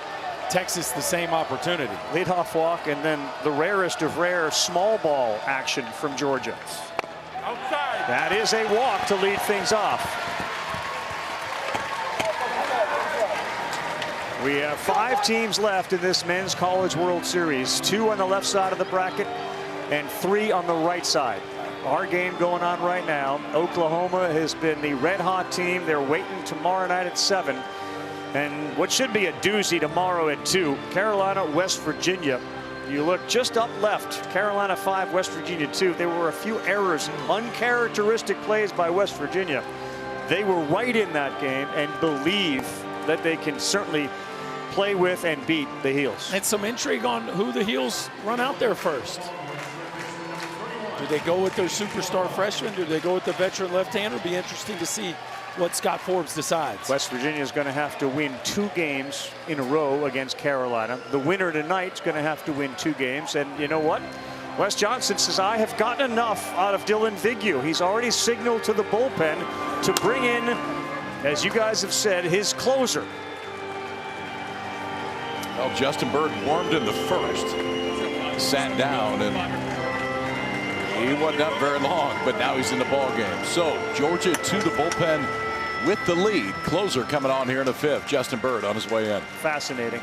Texas the same opportunity. Leadoff walk, and then the rarest of rare small ball action from Georgia. Outside. That is a walk to lead things off. We have 5 teams left in this Men's College World Series. 2 on the left side of the bracket and 3 on the right side. Our game going on right now. Oklahoma has been the red-hot team. They're waiting tomorrow night at 7. And what should be a doozy tomorrow at 2. Carolina, West Virginia. You look just up left, Carolina 5, West Virginia 2. There were a few errors, uncharacteristic plays by West Virginia. They were right in that game and believe that they can certainly play with and beat the Heels. And some intrigue on who the Heels run out there first. Do they go with their superstar freshman? Do they go with the veteran left-hander? Be interesting to see what Scott Forbes decides. West Virginia is going to have to win 2 games in a row against Carolina. The winner tonight is going to have to win 2 games. And you know what? Wes Johnson says, I have gotten enough out of Dylan Vigneault. He's already signaled to the bullpen to bring in, as you guys have said, his closer. Well, Justin Bird warmed in the first, sat down, and he wasn't up very long, but now he's in the ball game. So Georgia to the bullpen with the lead. Closer coming on here in the 5th. Justin Bird on his way in. Fascinating.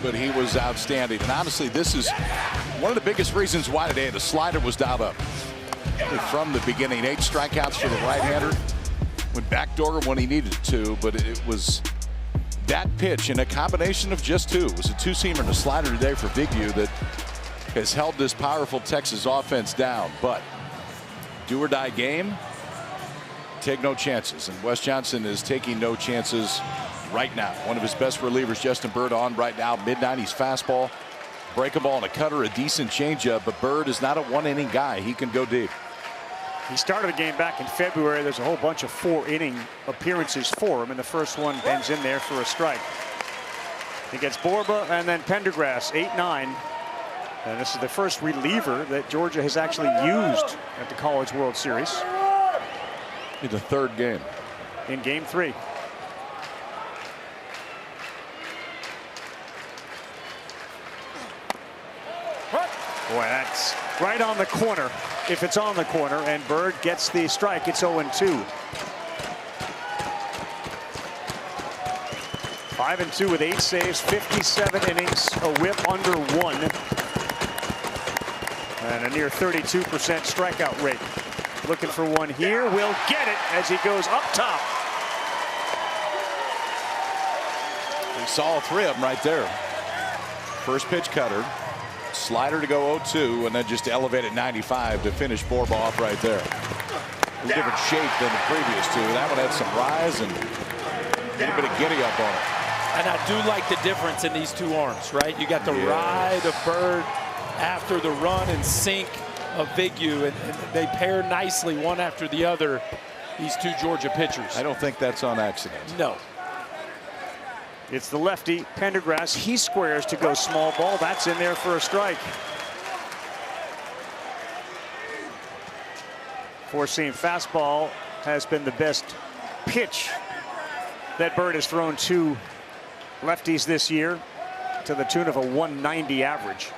But he was outstanding. And honestly, this is one of the biggest reasons why today the slider was dialed up. From the beginning, 8 strikeouts for the right-hander. Went backdoor when he needed to, but it was that pitch and a combination of just 2. It was a 2-seamer and a slider today for Vigneault that has held this powerful Texas offense down. But do-or-die game, take no chances. And Wes Johnson is taking no chances right now. One of his best relievers, Justin Bird, on right now. Mid-90s fastball, breaking ball and a cutter, a decent changeup. But Bird is not a 1-inning guy. He can go deep. He started the game back in February. There's a whole bunch of 4-inning appearances for him, and the first one bends in there for a strike. He gets Borba and then Pendergrass, 8-9. And this is the first reliever that Georgia has actually used at the College World Series. In the 3rd game. In game 3. Boy, that's right on the corner, if it's on the corner, and Bird gets the strike. It's 0-2. 5-2 with 8 saves, 57 innings, a whip under 1, and a near 32% strikeout rate. Looking for one here, will get it as he goes up top. We saw 3 of them right there. First pitch cutter. Slider to go 0-2, and then just elevated 95 to finish Borba off right there. A different shape than the previous 2. That one had some rise and a little bit of giddy up on it. And I do like the difference in these 2 arms, right? You got the ride of Bird after the run and sink of Vigneault, and they pair nicely one after the other. these two Georgia pitchers. I don't think that's on accident. No. It's the lefty, Pendergrass. He squares to go small ball. That's in there for a strike. Four-seam fastball has been the best pitch that Bird has thrown to lefties this year, to the tune of a 190 average.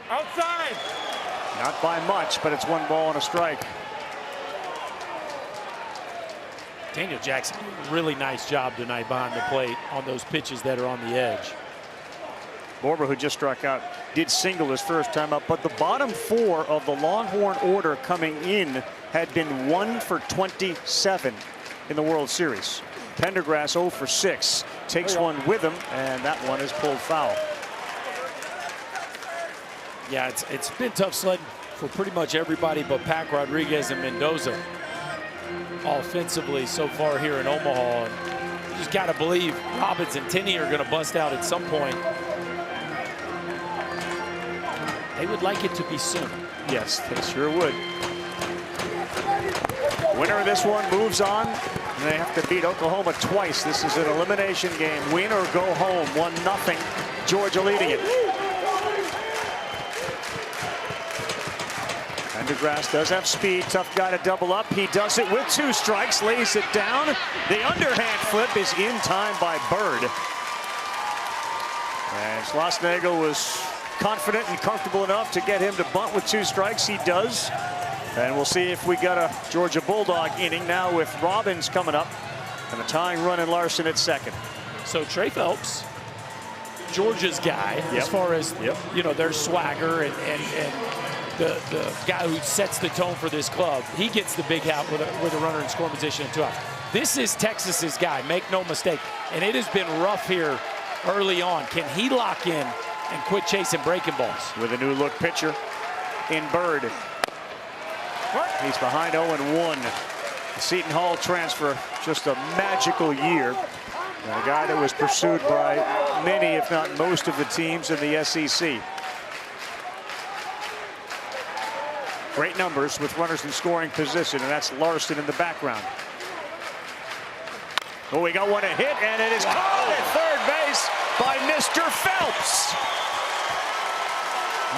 Outside. Not by much, but it's 1 ball and a strike. Daniel Jackson, really nice job tonight behind the plate on those pitches that are on the edge. Borber, who just struck out, did single his first time up, but the bottom 4 of the Longhorn order coming in had been 1 for 27 in the World Series. Pendergrass 0 for 6, takes one with him, and that one is pulled foul. Yeah, it's been tough sledding for pretty much everybody but Pac Rodriguez and Mendoza offensively so far here in Omaha. And you just got to believe Robbins and Tenney are going to bust out at some point. They would like it to be soon. Yes, they sure would. Winner of this one moves on. And they have to beat Oklahoma twice. This is an elimination game. Win or go home. 1-0. Georgia leading it. Pendergrass does have speed. Tough guy to double up. He does it with 2 strikes. Lays it down. The underhand flip is in time by Bird. And Schlossnagle was confident and comfortable enough to get him to bunt with 2 strikes. He does. And we'll see if we got a Georgia Bulldog inning now with Robbins coming up and the tying run in Larson at second. So Trey Phelps, Georgia's guy, as far as you know, their swagger and the guy who sets the tone for this club, he gets the big out with a runner in scoring position in 2 outs. This is Texas's guy, make no mistake, and it has been rough here early on. Can he lock in and quit chasing breaking balls? With a new look pitcher in Bird. He's behind 0-1. The Seton Hall transfer, just a magical year. And a guy that was pursued by many, if not most, of the teams in the SEC. Great numbers with runners in scoring position, and that's Larson in the background. Oh, we got one to hit, and it is caught at third base by Mr. Phelps.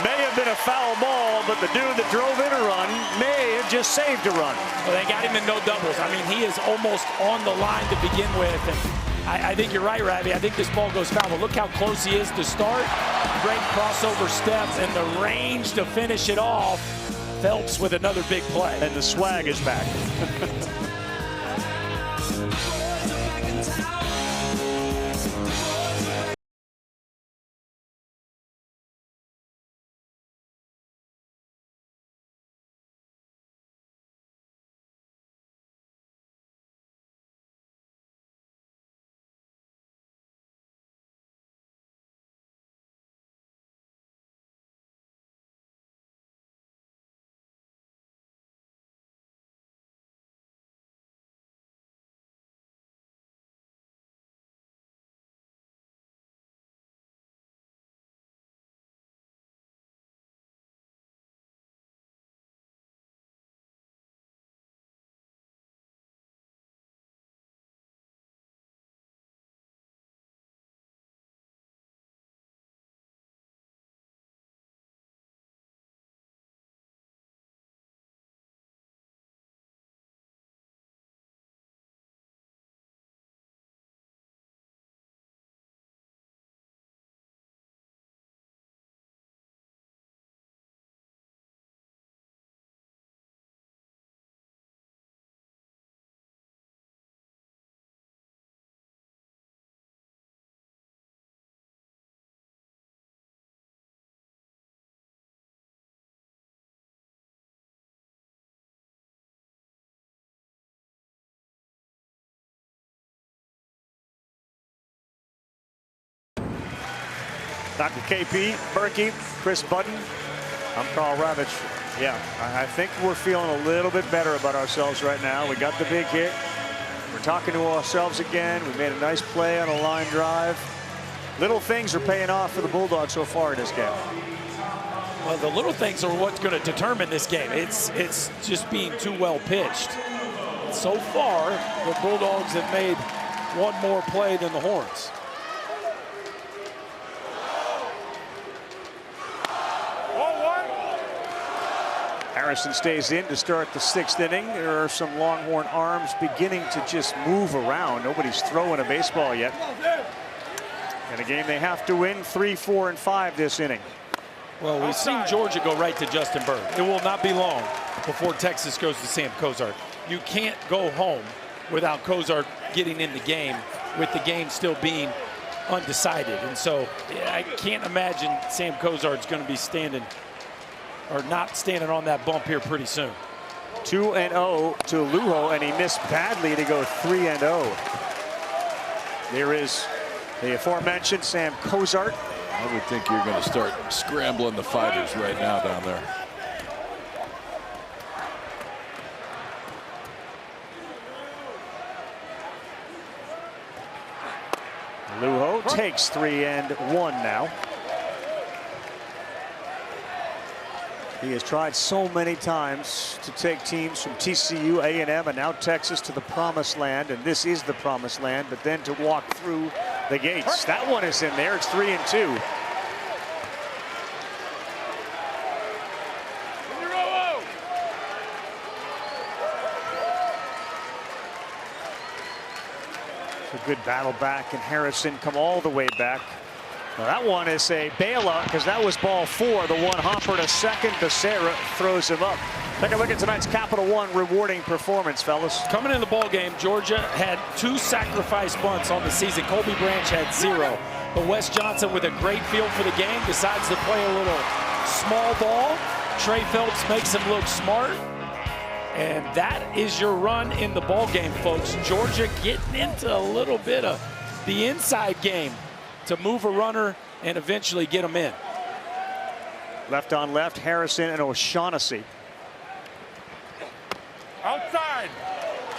May have been a foul ball, but the dude that drove in a run may have just saved a run. Well, they got him in no doubles. I mean, he is almost on the line to begin with. And I think you're right, Ravi. I think this ball goes foul. But look how close he is to start. Great crossover steps and the range to finish it off. Phelps with another big play. And the swag is back. Dr. KP, Berkey, Chris Budden. I'm Carl Ravitch. Yeah, I think we're feeling a little bit better about ourselves right now. We got the big hit. We're talking to ourselves again. We made a nice play on a line drive. Little things are paying off for the Bulldogs so far in this game. Well, the little things are what's going to determine this game. It's just being too well pitched. So far, the Bulldogs have made one more play than the Horns. Harrison stays in to start the 6th inning. There are some Longhorn arms beginning to just move around. Nobody's throwing a baseball yet. In a game they have to win 3, 4, and 5 this inning. Well, we've seen Georgia go right to Justin Bird. It will not be long before Texas goes to Sam Cozart. You can't go home without Cozart getting in the game, with the game still being undecided. And so I can't imagine Sam Cozart's going to be standing or not standing on that bump here pretty soon. 2-0 to Lujo, and he missed badly to go 3-0. There is the aforementioned Sam Cozart. I would think you're going to start scrambling the fighters right now down there. Lujo takes 3-1 now. He has tried so many times to take teams from TCU, A&M, and now Texas to the promised land, and this is the promised land, but then to walk through the gates. That one is in there. It's 3-2. A good battle back, and Harrison come all the way back. Now that one is a bailout because that was ball 4. The one hopper to second. Becerra throws him up. Take a look at tonight's Capital One rewarding performance, fellas. Coming in the ball game, Georgia had 2 sacrifice bunts on the season. Colby Branch had 0. But Wes Johnson, with a great feel for the game, decides to play a little small ball. Trey Phelps makes him look smart. And that is your run in the ball game, folks. Georgia getting into a little bit of the inside game to move a runner and eventually get him in. Left on left, Harrison and O'Shaughnessy. Outside.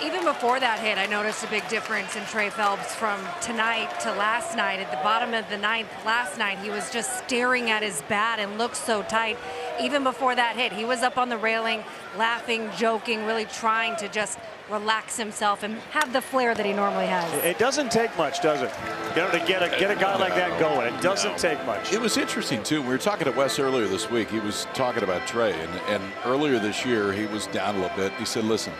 Even before that hit, I noticed a big difference in Trey Phelps from tonight to last night. At the bottom of the 9th last night, he was just staring at his bat and looked so tight. Even before that hit, he was up on the railing, laughing, joking, really trying to just relax himself and have the flair that he normally has. It doesn't take much, does it? To get a guy like that going. It doesn't take much. It was interesting, too. We were talking to Wes earlier this week. He was talking about Trey, and earlier this year, he was down a little bit. He said, listen,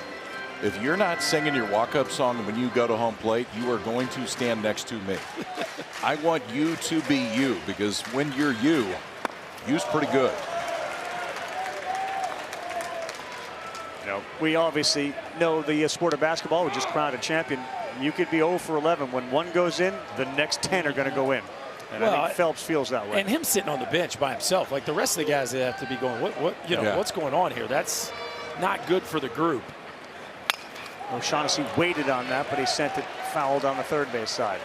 if you're not singing your walk-up song when you go to home plate, you are going to stand next to me. I want you to be you, because when you're you's pretty good. You know, we obviously know the sport of basketball. We just crowned a champion. You could be 0 for 11. When one goes in, the next 10 are going to go in. And I think Phelps feels that way. And him sitting on the bench by himself, like the rest of the guys, they have to be going, what's going on here? That's not good for the group. O'Shaughnessy waited on that, but he sent it fouled on the third base side.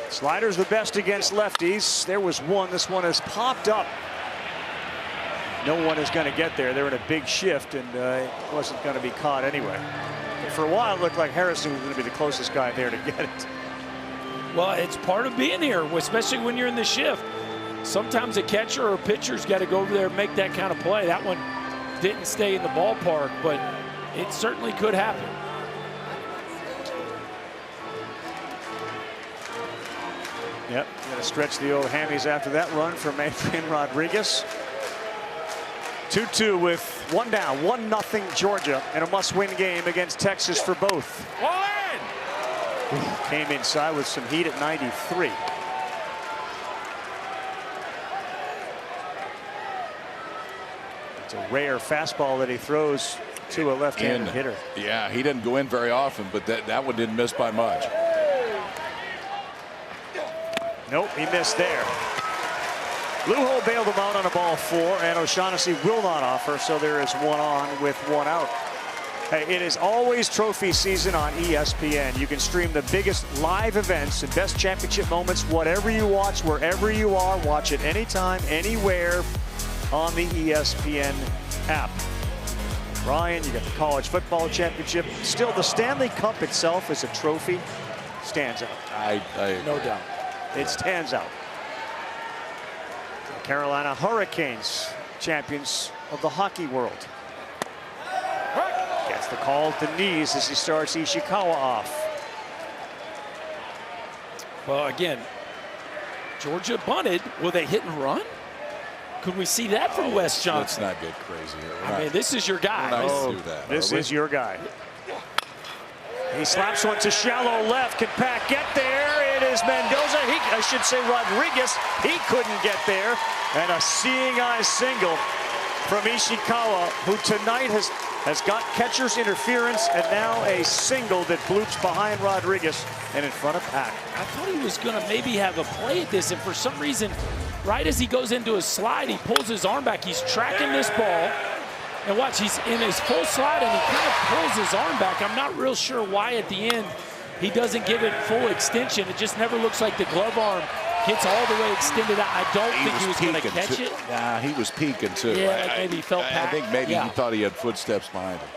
Slider's the best against lefties. There was one. This one has popped up. No one is going to get there. They're in a big shift, and it wasn't going to be caught anyway. But for a while, it looked like Harrison was going to be the closest guy there to get it. Well, it's part of being here, especially when you're in the shift. Sometimes a catcher or a pitcher's got to go over there and make that kind of play. That one didn't stay in the ballpark, but it certainly could happen. Yep, going to stretch the old hammies after that run from Adrian Rodriguez. 2-2 with one down, 1-0 Georgia in a must-win game against Texas for both. Came inside with some heat at 93. It's a rare fastball that he throws to a left-handed hitter. Yeah, he didn't go in very often, but that one didn't miss by much. Nope, he missed there. Lujo bailed him out on a ball 4, and O'Shaughnessy will not offer, so there is one on with one out. Hey, it is always trophy season on ESPN. You can stream the biggest live events and best championship moments, whatever you watch, wherever you are. Watch it anytime, anywhere on the ESPN app. Ryan, you got the college football championship. Still, the Stanley Cup itself as a trophy stands out. No doubt. It stands out. The Carolina Hurricanes, champions of the hockey world. Gets the call to knees as he starts Ishikawa off. Well, again, Georgia bunted. Will they hit and run? Could we see that from Wes Johnson? Let's not get crazy here. I mean, this is your guy. We're not gonna do that. This is your guy. He slaps one to shallow left. Can Pack get there? It is Mendoza. I should say Rodriguez. He couldn't get there. And a seeing eye single from Ishikawa, who tonight has got catcher's interference and now a single that bloops behind Rodriguez and in front of Pack. I thought he was going to maybe have a play at this, and for some reason, right as he goes into his slide, he pulls his arm back. He's tracking this ball. And watch, he's in his full slide, and he kind of pulls his arm back. I'm not real sure why at the end he doesn't give it full extension. It just never looks like the glove arm gets all the way extended out. I don't think he was going to catch it. Nah, he was peeking too. Yeah, like maybe he felt I think maybe yeah. he thought he had footsteps behind him.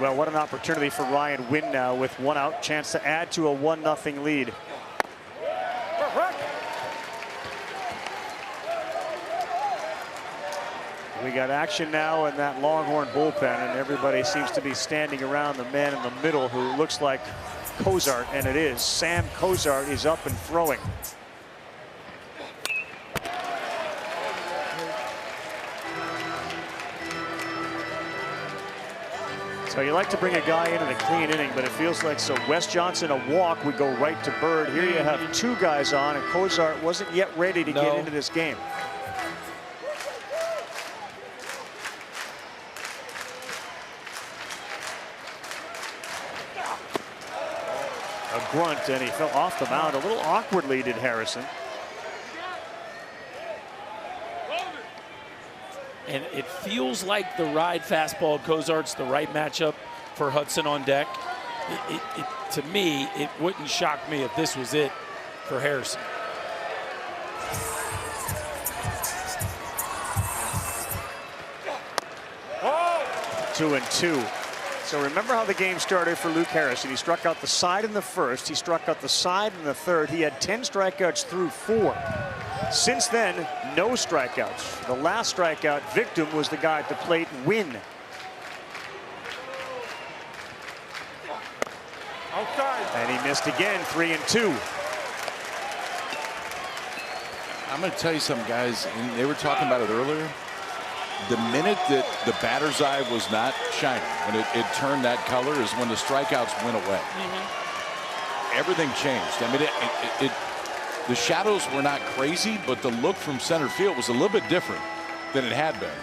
Well, what an opportunity for Ryan Wynn now with one out. Chance to add to a 1-0 lead. We got action now in that Longhorn bullpen, and everybody seems to be standing around the man in the middle who looks like Cozart, and it is. Sam Cozart is up and throwing. So you like to bring a guy in a clean inning, but it feels like so Wes Johnson a walk would go right to Bird. Here you have two guys on, and Cozart wasn't yet ready to get into this game. A grunt, and he fell off the mound a little awkwardly, did Harrison. And it feels like the ride fastball Cozart's the right matchup for Hudson on deck. To me, it wouldn't shock me if this was it for Harrison. 2-2. So remember how the game started for Luke Harrison. He struck out the side in the first. He struck out the side in the third. He had 10 strikeouts through 4. Since then, no strikeouts. The last strikeout victim was the guy at the plate, Wynn. And he missed again, 3-2. I'm going to tell you something, guys, and they were talking about it earlier. The minute that the batter's eye was not shining, when it turned that color, is when the strikeouts went away. Everything changed. I mean, the shadows were not crazy, but the look from center field was a little bit different than it had been.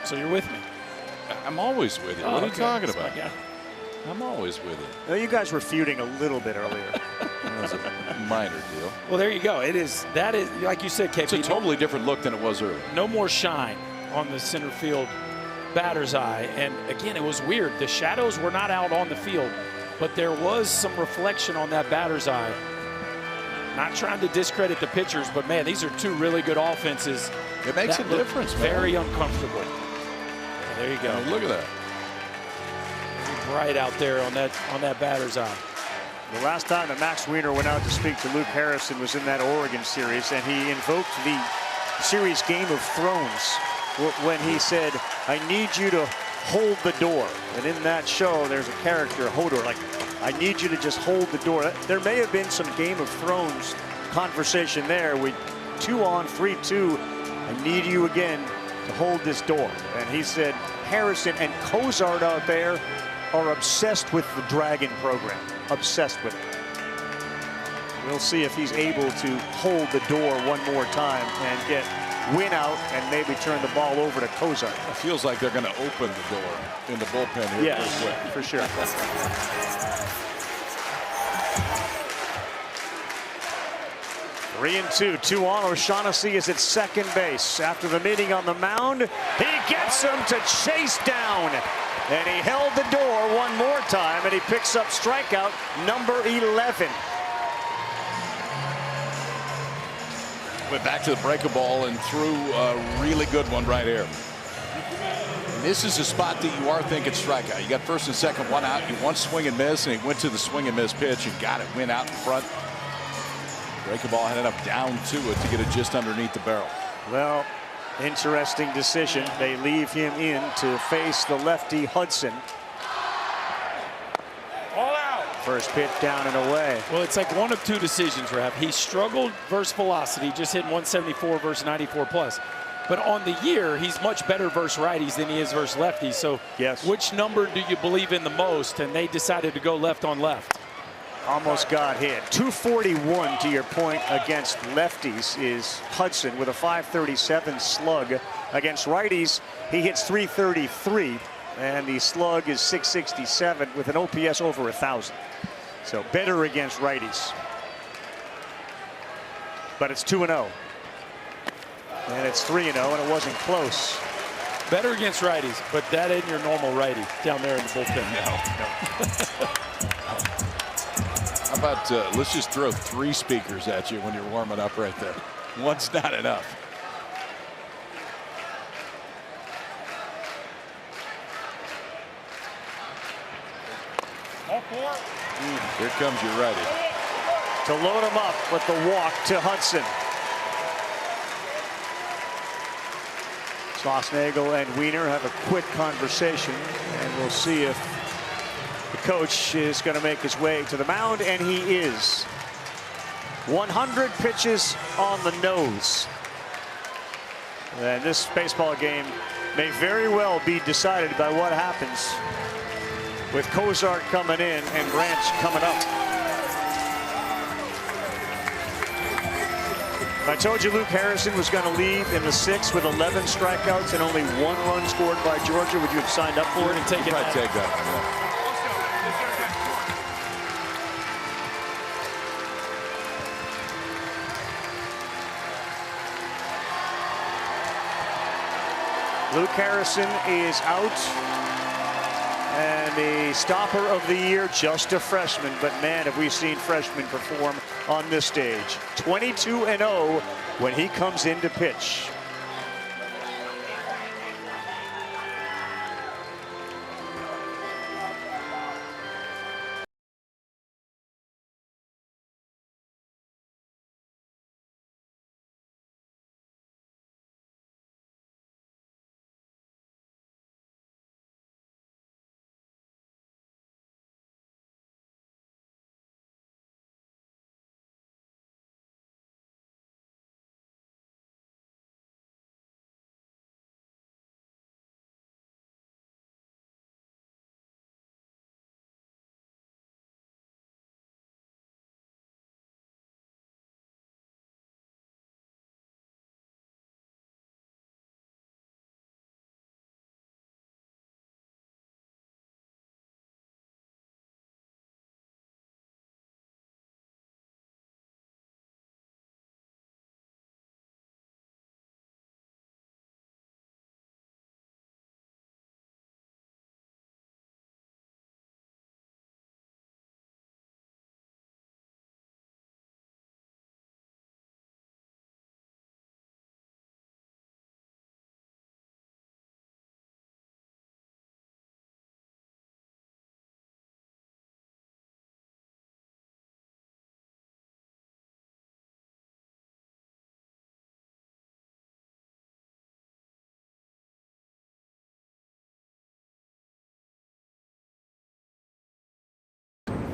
So you're with me? I'm always with you. What are you talking about? That's my guy. I'm always with you. Well, you guys were feuding a little bit earlier. That was a minor deal. Well, there you go. That is, like you said, KP. It's a totally different look than it was earlier. No more shine on the center field batter's eye. And again, it was weird. The shadows were not out on the field, but there was some reflection on that batter's eye. Not trying to discredit the pitchers, but man, these are two really good offenses. It makes a difference, man. Very uncomfortable. There you go. I mean, look at that. Very bright out there on that batter's eye. The last time that Max Wiener went out to speak to Luke Harrison was in that Oregon series, and he invoked the series Game of Thrones when he said, "I need you to hold the door." And in that show, there's a character, Hodor, like, I need you to just hold the door. There may have been some Game of Thrones conversation there with 2 on, 3-2. I need you again to hold this door. And he said Harrison and Cozart out there are obsessed with the Dragon program. Obsessed with it. We'll see if he's able to hold the door one more time and get Wynn out and maybe turn the ball over to Cozart. It feels like they're going to open the door in the bullpen here. Yes, for sure. Three and two on. O'Shaughnessy is at second base. After the meeting on the mound, he gets him to chase down And he held the door one more time, and he picks up strikeout number 11. Went back to the breaker ball and threw a really good one right here. And this is a spot that you are thinking strikeout. You got first and second, one out. You want swing and miss, and he went to the swing and miss pitch and got it, went out in front. Breaker ball ended up down to it to get it just underneath the barrel. Well, interesting decision. They leave him in to face the lefty Hudson. All out. First pitch down and away. Well, it's like one of two decisions, Rav. He struggled versus velocity, just hitting 174 versus 94 plus. But on the year, he's much better versus righties than he is versus lefties. So yes, which number do you believe in the most? And they decided to go left on left. Almost got hit. 241 to your point against lefties is Hudson with a 537 slug. Against righties, he hits 333, and the slug is 667 with an OPS over 1,000. So better against righties. But it's 2-0. And it's 3-0, and it wasn't close. Better against righties, but that ain't your normal righty down there in the bullpen. No. How about let's just throw 3 speakers at you when you're warming up right there. One's not enough. Here comes your righty. To load him up with the walk to Hudson. Schlossnagle and Wiener have a quick conversation, and we'll see if the coach is going to make his way to the mound, and he is. 100 pitches on the nose. And this baseball game may very well be decided by what happens with Cozart coming in and Branch coming up. I told you Luke Harrison was going to leave in the 6th with 11 strikeouts and only 1 run scored by Georgia. Would you have signed up for it and taken I'd take that. Luke Harrison is out, and the stopper of the year, just a freshman, but man, have we seen freshmen perform on this stage. 22-0 when he comes in to pitch.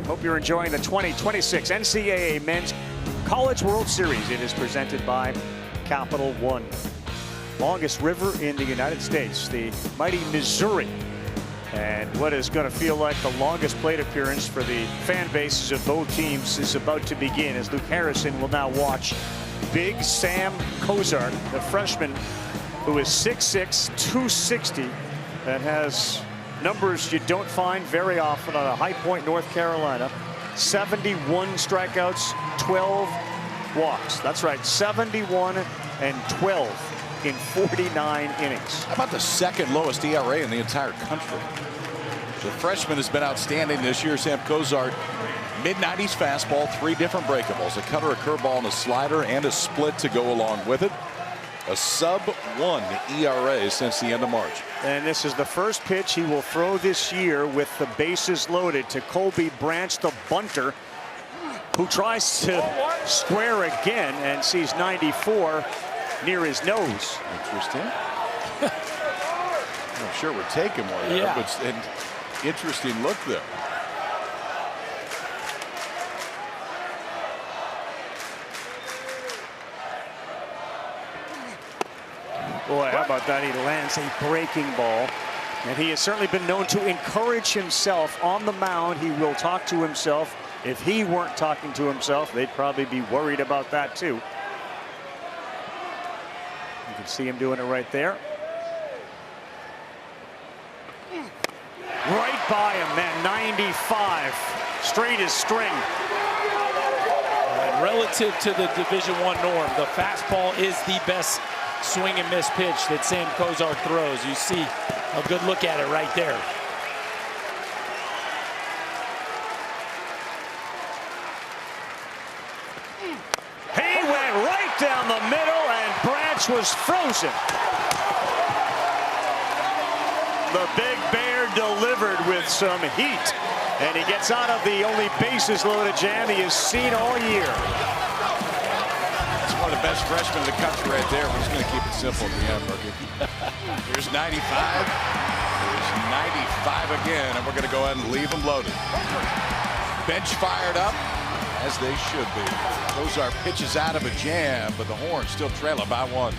Hope you're enjoying the 2026 NCAA Men's College World Series. It is presented by Capital One. Longest river in the United States, the mighty Missouri. And what is going to feel like the longest plate appearance for the fan bases of both teams is about to begin, as Luke Harrison will now watch Big Sam Cozart, the freshman who is 6'6", 260, and has numbers you don't find very often on a High Point, North Carolina. 71 strikeouts, 12 walks. That's right, 71 and 12 in 49 innings. How about the second lowest ERA in the entire country? The freshman has been outstanding this year. Sam Cozart, mid-90s fastball, 3 different breakables, a cutter, a curveball, and a slider, and a split to go along with it. A sub-1 ERA since the end of March. And this is the first pitch he will throw this year with the bases loaded to Colby Branch, the bunter, who tries to square again and sees 94 near his nose. Interesting. I'm sure we're taking one there, Yeah. but an interesting look there. Boy, how about that? He lands a breaking ball. And he has certainly been known to encourage himself on the mound. He will talk to himself. If he weren't talking to himself, they'd probably be worried about that too. You can see him doing it right there. Right by him, man. 95. Straight as string. And relative to the Division I norm, the fastball is the best swing and miss pitch that Sam Cozart throws. You see a good look at it right there. He went right down the middle, and Branch was frozen. The Big Bear delivered with some heat, and he gets out of the only bases loaded jam he has seen all year. It's one of the best freshmen in the country right there. We're just going to keep it simple at the end, Rookie. Here's 95. Here's 95 again, and we're going to go ahead and leave them loaded. Bench fired up, as they should be. Cozart pitches out of a jam, but the Horns still trailing by 1.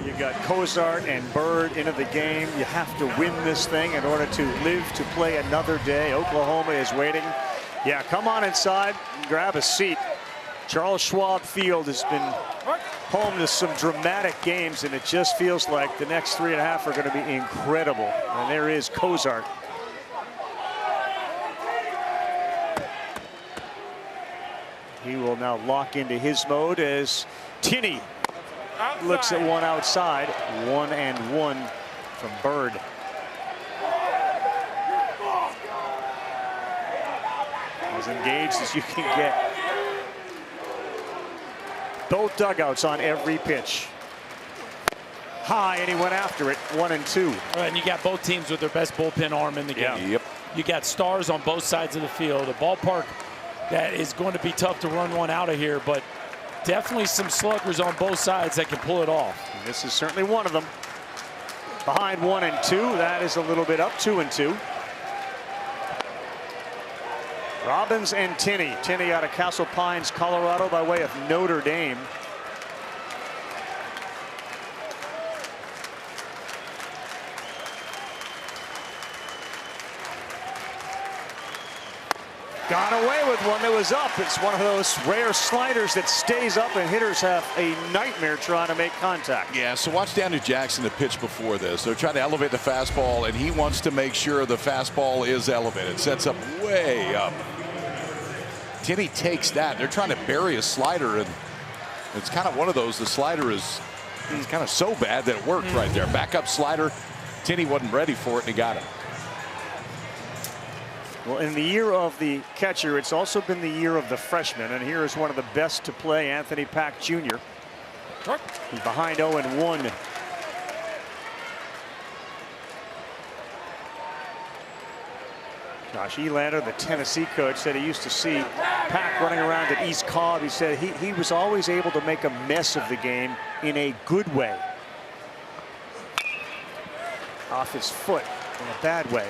You got Cozart and Bird into the game. You have to win this thing in order to live to play another day. Oklahoma is waiting. Yeah, come on inside, grab a seat. Charles Schwab Field has been home to some dramatic games, and it just feels like the next 3.5 are going to be incredible. And there is Cozart. He will now lock into his mode as Tinney looks at one outside. 1-1 from Bird. As engaged as you can get. Both dugouts on every pitch. High, and he went after it. 1-2. And you got both teams with their best bullpen arm in the game. Yeah. Yep. You got stars on both sides of the field. A ballpark that is going to be tough to run one out of here, but definitely some sluggers on both sides that can pull it off. And this is certainly one of them. Behind 1-2. That is a little bit up. 2-2. Robbins and Tinney. Tinney out of Castle Pines, Colorado, by way of Notre Dame. Gone away with one that was up. It's one of those rare sliders that stays up, and hitters have a nightmare trying to make contact. Yeah, so watch Daniel Jackson the pitch before this. They're trying to elevate the fastball, and he wants to make sure the fastball is elevated. Sets up way up. Tinney takes that. They're trying to bury a slider, and it's kind of one of those. The slider is kind of so bad that it worked right there. Backup slider. Tinney wasn't ready for it, and he got it. Well, in the year of the catcher, it's also been the year of the freshman, and here is one of the best to play, Anthony Pack Jr. He's behind 0-1. Josh Elander, the Tennessee coach, said he used to see Pack running around at East Cobb. He said he was always able to make a mess of the game in a good way. Off his foot in a bad way.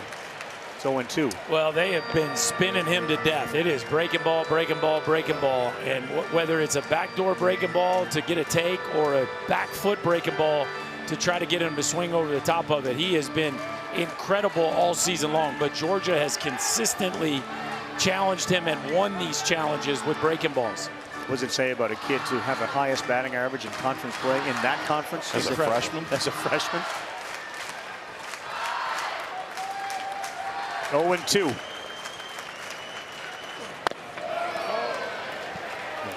It's 0-2. Well, they have been spinning him to death. It is breaking ball, breaking ball, breaking ball. And whether it's a backdoor breaking ball to get a take or a back foot breaking ball to try to get him to swing over the top of it, he has been incredible all season long. But Georgia has consistently challenged him and won these challenges with breaking balls. What does it say about a kid to have the highest batting average in conference play in that conference? As a freshman? As a freshman. 0-2.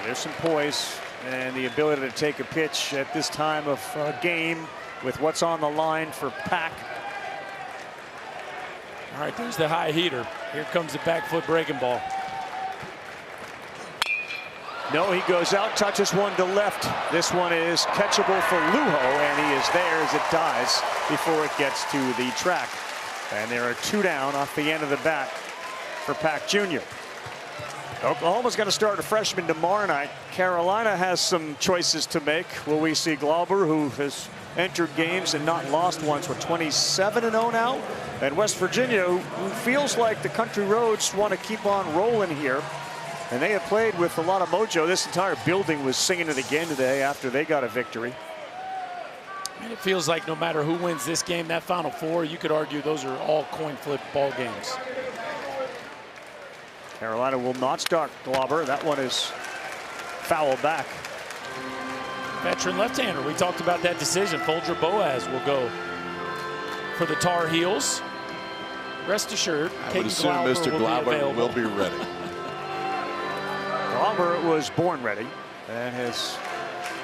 There's some poise and the ability to take a pitch at this time of game with what's on the line for Pack. All right, there's the high heater. Here comes the back foot breaking ball. No, he goes out, touches one to left. This one is catchable for Lujo, and he is there as it dies before it gets to the track. And there are 2 down off the end of the bat for Pack Jr. Oklahoma's going to start a freshman tomorrow night. Carolina has some choices to make. Will we see Glauber, who has entered games and not lost once, with 27-0 now? And West Virginia, who feels like the country roads want to keep on rolling here. And they have played with a lot of mojo. This entire building was singing it again today after they got a victory. And it feels like no matter who wins this game, that Final Four, you could argue those are all coin flip ball games. Carolina will not start Glauber. That one is foul back. Veteran left-hander. We talked about that decision. Folger Boaz will go for the Tar Heels. Rest assured, I would assume Mr. Glauber will be ready. Glauber was born ready and has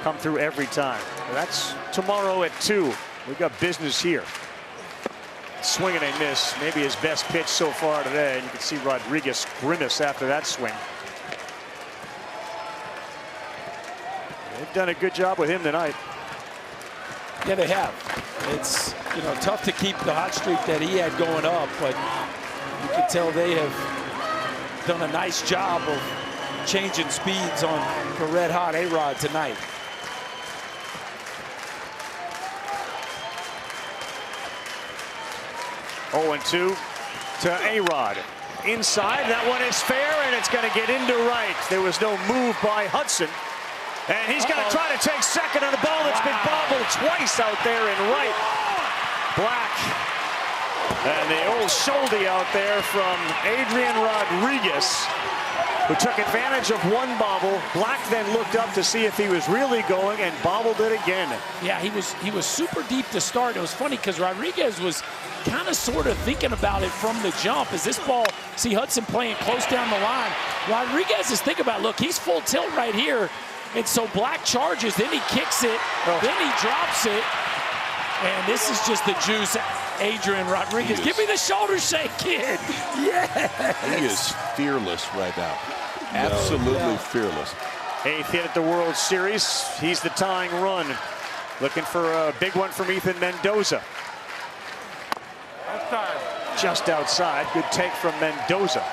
come through every time. That's tomorrow at 2. We got business here. Swing and a miss. Maybe his best pitch so far today. And you can see Rodriguez grimace after that swing. They've done a good job with him tonight. Yeah, they have. It's, tough to keep the hot streak that he had going up, but you can tell they have done a nice job of changing speeds on the red-hot A-Rod tonight. Oh, 2 to A-Rod. Inside, that one is fair, and it's going to get into right. There was no move by Hudson. And he's going to try to take second on a ball that's been bobbled twice out there in right. Black. And the old shoulder out there from Adrian Rodriguez, who took advantage of one bobble. Black then looked up to see if he was really going and bobbled it again. Yeah, he was super deep to start. It was funny because Rodriguez was kind of sort of thinking about it from the jump. As this ball, see Hudson playing close down the line. Rodriguez is thinking about, look, he's full tilt right here. And so Black charges, then he kicks it, then he drops it. And this is just the juice. Adrian Rodriguez, give me the shoulder shake, kid. Yeah. He is fearless right now. Absolutely fearless. 8th hit at the World Series. He's the tying run. Looking for a big one from Ethan Mendoza. Outside. Just outside. Good take from Mendoza.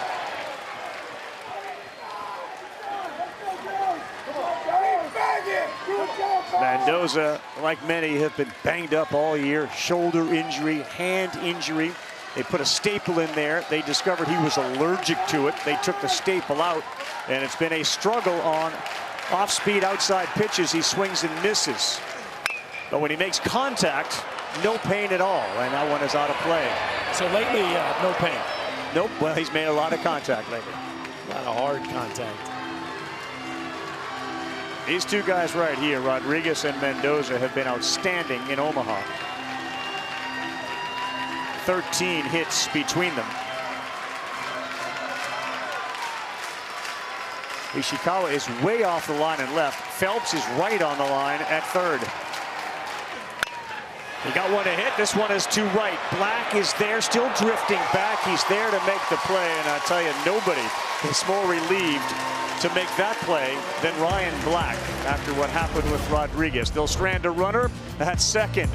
Mendoza, like many, have been banged up all year. Shoulder injury, hand injury. They put a staple in there. They discovered he was allergic to it. They took the staple out, and it's been a struggle on off-speed outside pitches. He swings and misses. But when he makes contact, no pain at all, and that one is out of play. So lately, no pain. Nope, well, he's made a lot of contact lately. A lot of hard contact. These two guys right here, Rodriguez and Mendoza, have been outstanding in Omaha. 13 hits between them. Ishikawa is way off the line and left. Phelps is right on the line at third. He got one to hit. This one is to right. Black is there, still drifting back. He's there to make the play, and I tell you, nobody is more relieved to make that play than Ryan Black after what happened with Rodriguez. They'll strand a runner at second.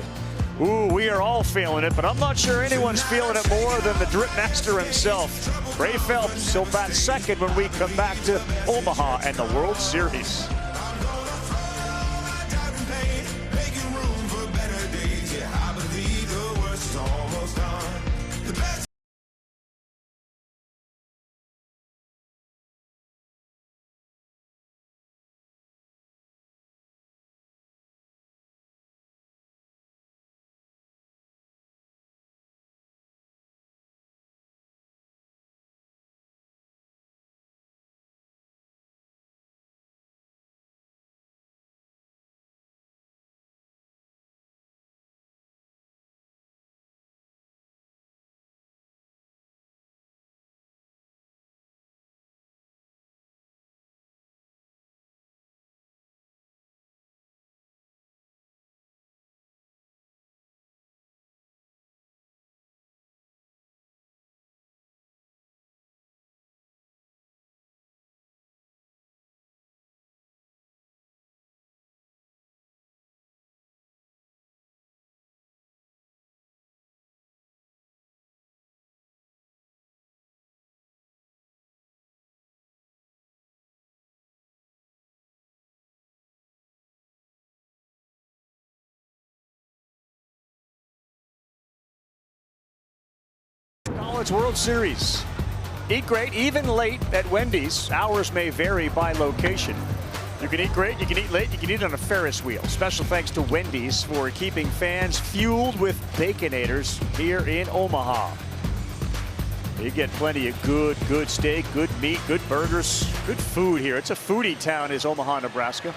Ooh, we are all feeling it, but I'm not sure anyone's feeling it more than the drip master himself. Ray Phelps, he'll bat second when we come back to Omaha and the World Series. College World Series. Eat great, even late at Wendy's. Hours may vary by location. You can eat great, you can eat late, you can eat on a Ferris wheel. Special thanks to Wendy's for keeping fans fueled with Baconators here in Omaha. You get plenty of good steak, good meat, good burgers, good food here. It's a foodie town, is Omaha, Nebraska.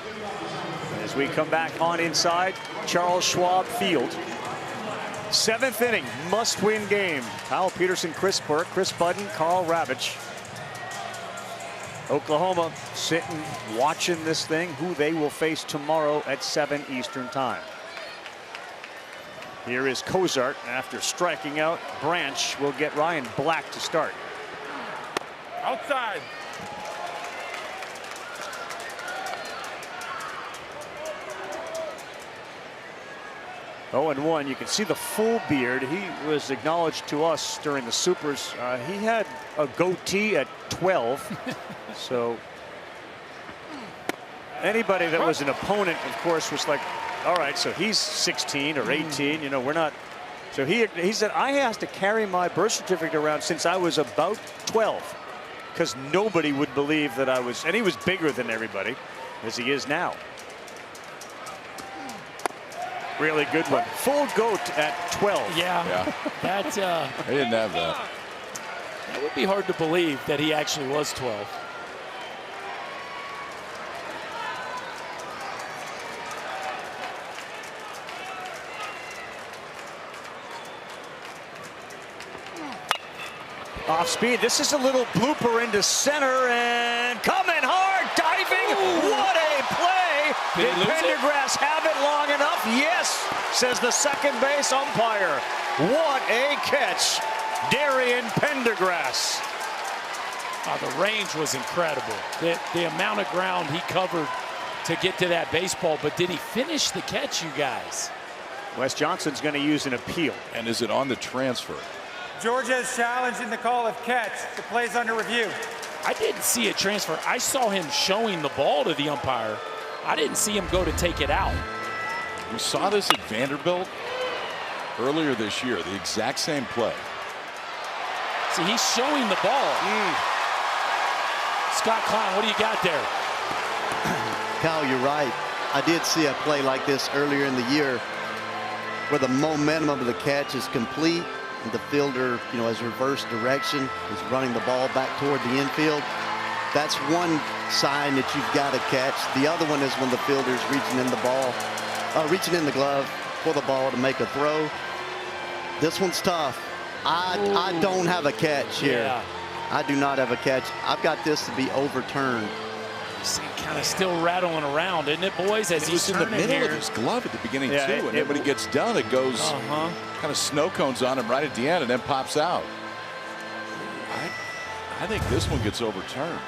As we come back on inside Charles Schwab Field. 7th inning, must-win game. Kyle Peterson, Chris Burke, Chris Budden, Carl Ravitch. Oklahoma sitting, watching this thing, who they will face tomorrow at 7 Eastern time. Here is Cozart. After striking out Branch, will get Ryan Black to start. Outside. Oh, and 1. You can see the full beard. He was acknowledged to us during the Supers. He had a goatee at 12. So anybody that was an opponent, of course, was like, all right, so he's 16 or 18. You know, we're not. So he said, I have to carry my birth certificate around since I was about 12, because nobody would believe that I was. And he was bigger than everybody, as he is now. Really good one. Full goat at 12. Yeah. That They didn't have that. That would be hard to believe that he actually was 12. Off speed. This is a little blooper into center and coming hard, diving. Ooh. What a play! Did Pendergrass have it long enough? Yes, says the second base umpire. What a catch, Darian Pendergrass. The range was incredible. The amount of ground he covered to get to that baseball, but did he finish the catch, you guys? Wes Johnson's going to use an appeal. And is it on the transfer? Georgia is challenging the call of catch. The play's under review. I didn't see a transfer. I saw him showing the ball to the umpire. I didn't see him go to take it out. We saw this at Vanderbilt earlier this year, the exact same play. See, he's showing the ball. Scott Klein, what do you got there? Kyle, you're right. I did see a play like this earlier in the year where the momentum of the catch is complete and the fielder, has reversed direction, is running the ball back toward the infield. That's one sign that you've got to catch. The other one is when the fielder's reaching in the glove for the ball to make a throw. This one's tough. I don't have a catch here. Yeah. I do not have a catch. I've got this to be overturned. Kind of still rattling around, isn't it, boys? As he's in the turning middle here. of his glove at the beginning, too. And then when he gets done, it goes kind of snow cones on him right at the end and then pops out. I think this one gets overturned.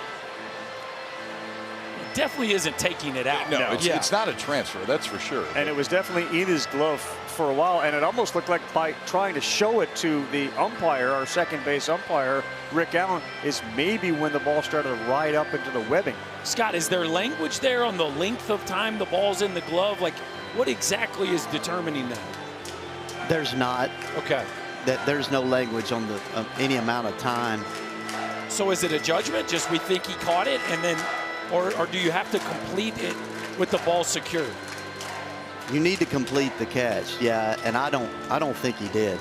Definitely isn't taking it out. No, it's not a transfer, that's for sure. And it was definitely in his glove for a while, and it almost looked like by trying to show it to the umpire, our second base umpire, Rick Allen, is maybe when the ball started to ride up into the webbing. Scott, is there language there on the length of time the ball's in the glove? Like, what exactly is determining that? There's not. Okay. There's no language on any amount of time. So is it a judgment? Just we think he caught it, and then, or do you have to complete it with the ball secured? You need to complete the catch, yeah, and I don't think he did.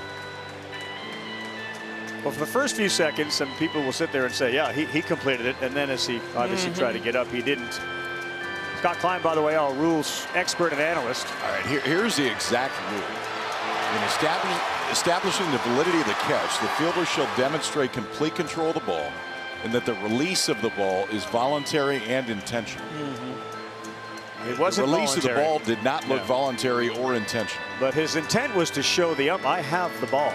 Well, for the first few seconds, some people will sit there and say, yeah, he completed it, and then as he obviously tried to get up, he didn't. Scott Klein, by the way, our rules expert and analyst. All right, here's the exact rule. In establishing the validity of the catch, the fielder shall demonstrate complete control of the ball and that the release of the ball is voluntary and intentional. It wasn't the release voluntary. of the ball did not look voluntary or intentional. But his intent was to show the ump, I have the ball,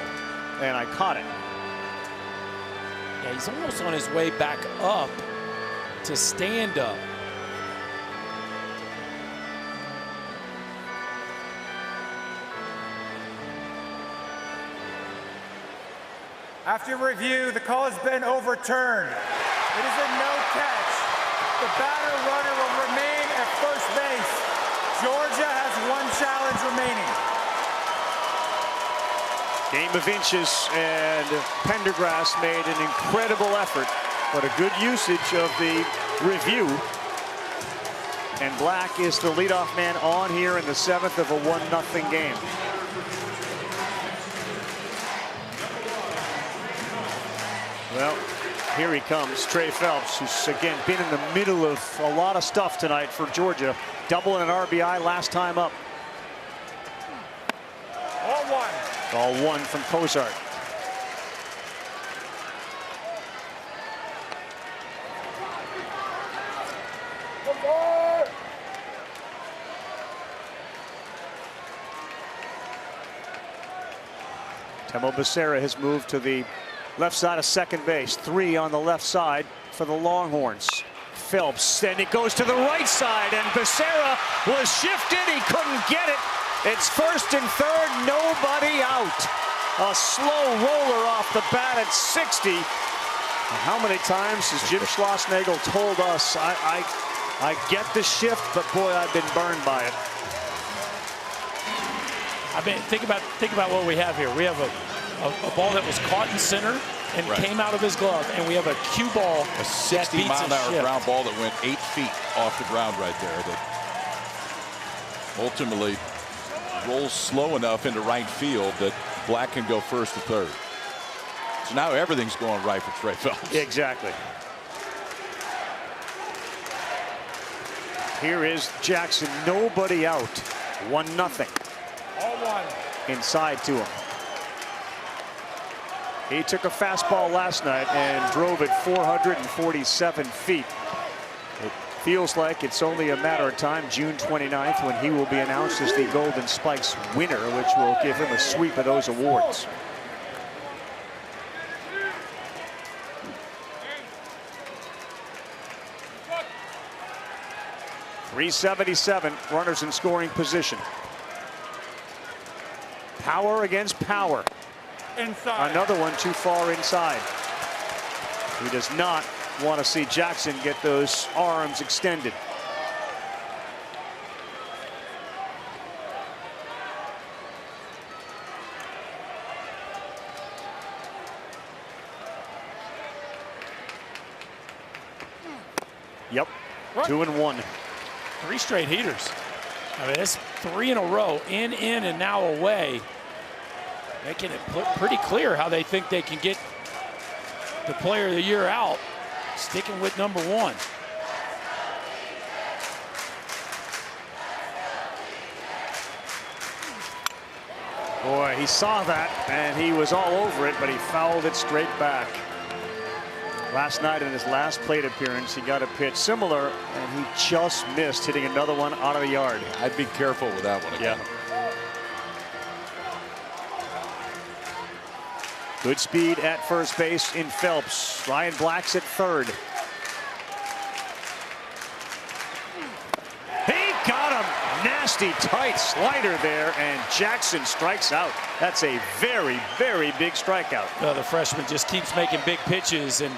and I caught it. Yeah, he's almost on his way back up to stand up. After review, the call has been overturned. It is a no catch. The batter runner will remain at first base. Georgia has one challenge remaining. Game of inches, and Pendergrass made an incredible effort, but a good usage of the review. And Black is the leadoff man on here in the 7th of a 1-0 game. Well, here he comes, Trey Phelps, who's again been in the middle of a lot of stuff tonight for Georgia. Double and an RBI last time up. All one. Ball one from Cozart. Temo Becerra has moved to the left side of second base. 3 on the left side for the Longhorns. Phelps, and it goes to the right side, and Becerra was shifted. He couldn't get it. It's first and third, nobody out. A slow roller off the bat at 60. And how many times has Jim Schlossnagle told us, I get the shift, but boy, I've been burned by it. I mean, think about what we have here. We have a ball that was caught in center and came out of his glove, and we have a cue ball, a 60-mile-an-hour ground ball that went 8 feet off the ground right there, that ultimately rolls slow enough into right field that Black can go first to third. So now everything's going right for Trey Phelps. Exactly. Here is Jackson, nobody out. 1-0. All one. Inside to him. He took a fastball last night and drove it 447 feet. It feels like it's only a matter of time, June 29th, when he will be announced as the Golden Spikes winner, which will give him a sweep of those awards. .377, runners in scoring position. Power against power. Inside. Another one too far inside. He does not want to see Jackson get those arms extended. Yep, 2-1. 3 straight heaters. I mean, it's 3 in a row, in, and now away. Making it pretty clear how they think they can get the player of the year out. sticking with number 1. Boy, he saw that, and he was all over it, but he fouled it straight back. Last night in his last plate appearance, he got a pitch similar, and he just missed hitting another one out of the yard. I'd be careful with that one again. Yeah. Good speed at first base in Phelps. Ryan Black's at third. He got him. Nasty, tight slider there, and Jackson strikes out. That's a very, very big strikeout. The freshman just keeps making big pitches, and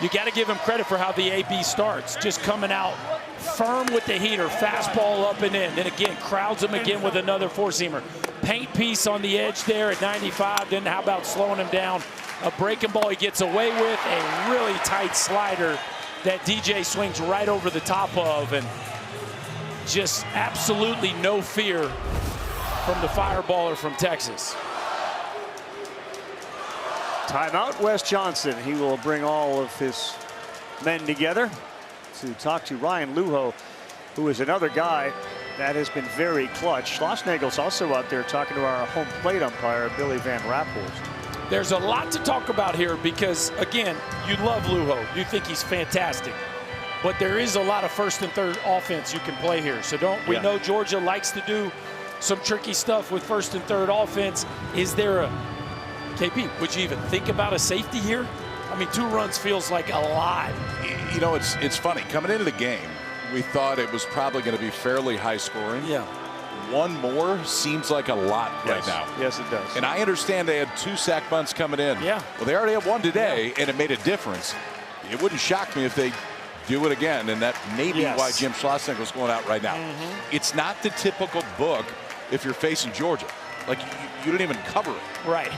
you got to give him credit for how the AB starts. Just coming out firm with the heater, fastball up and in. Then again, crowds him again with another four-seamer. Paint piece on the edge there at 95. Then how about slowing him down? A breaking ball he gets away with, a really tight slider that DJ swings right over the top of, and just absolutely no fear from the fireballer from Texas. Timeout, Wes Johnson. He will bring all of his men together to talk to Ryan Luho, who is another guy that has been very clutch. Schlossnagel's also out there talking to our home plate umpire, Billy Van Rapport. There's a lot to talk about here because, again, you love Luho. You think he's fantastic. But there is a lot of first and third offense you can play here. So we know Georgia likes to do some tricky stuff with first and third offense. Is there a KP, would you even think about a safety here? I mean, 2 runs feels like a lot. You know, it's funny. Coming into the game, we thought it was probably going to be fairly high scoring. Yeah. 1 more seems like a lot right now. Yes, it does. And I understand they had 2 sack bunts coming in. Yeah. Well, they already had 1 today, and it made a difference. It wouldn't shock me if they do it again, and that may be why Jim Schlossnagel's going out right now. It's not the typical book if you're facing Georgia. Like, you didn't even cover it. Right.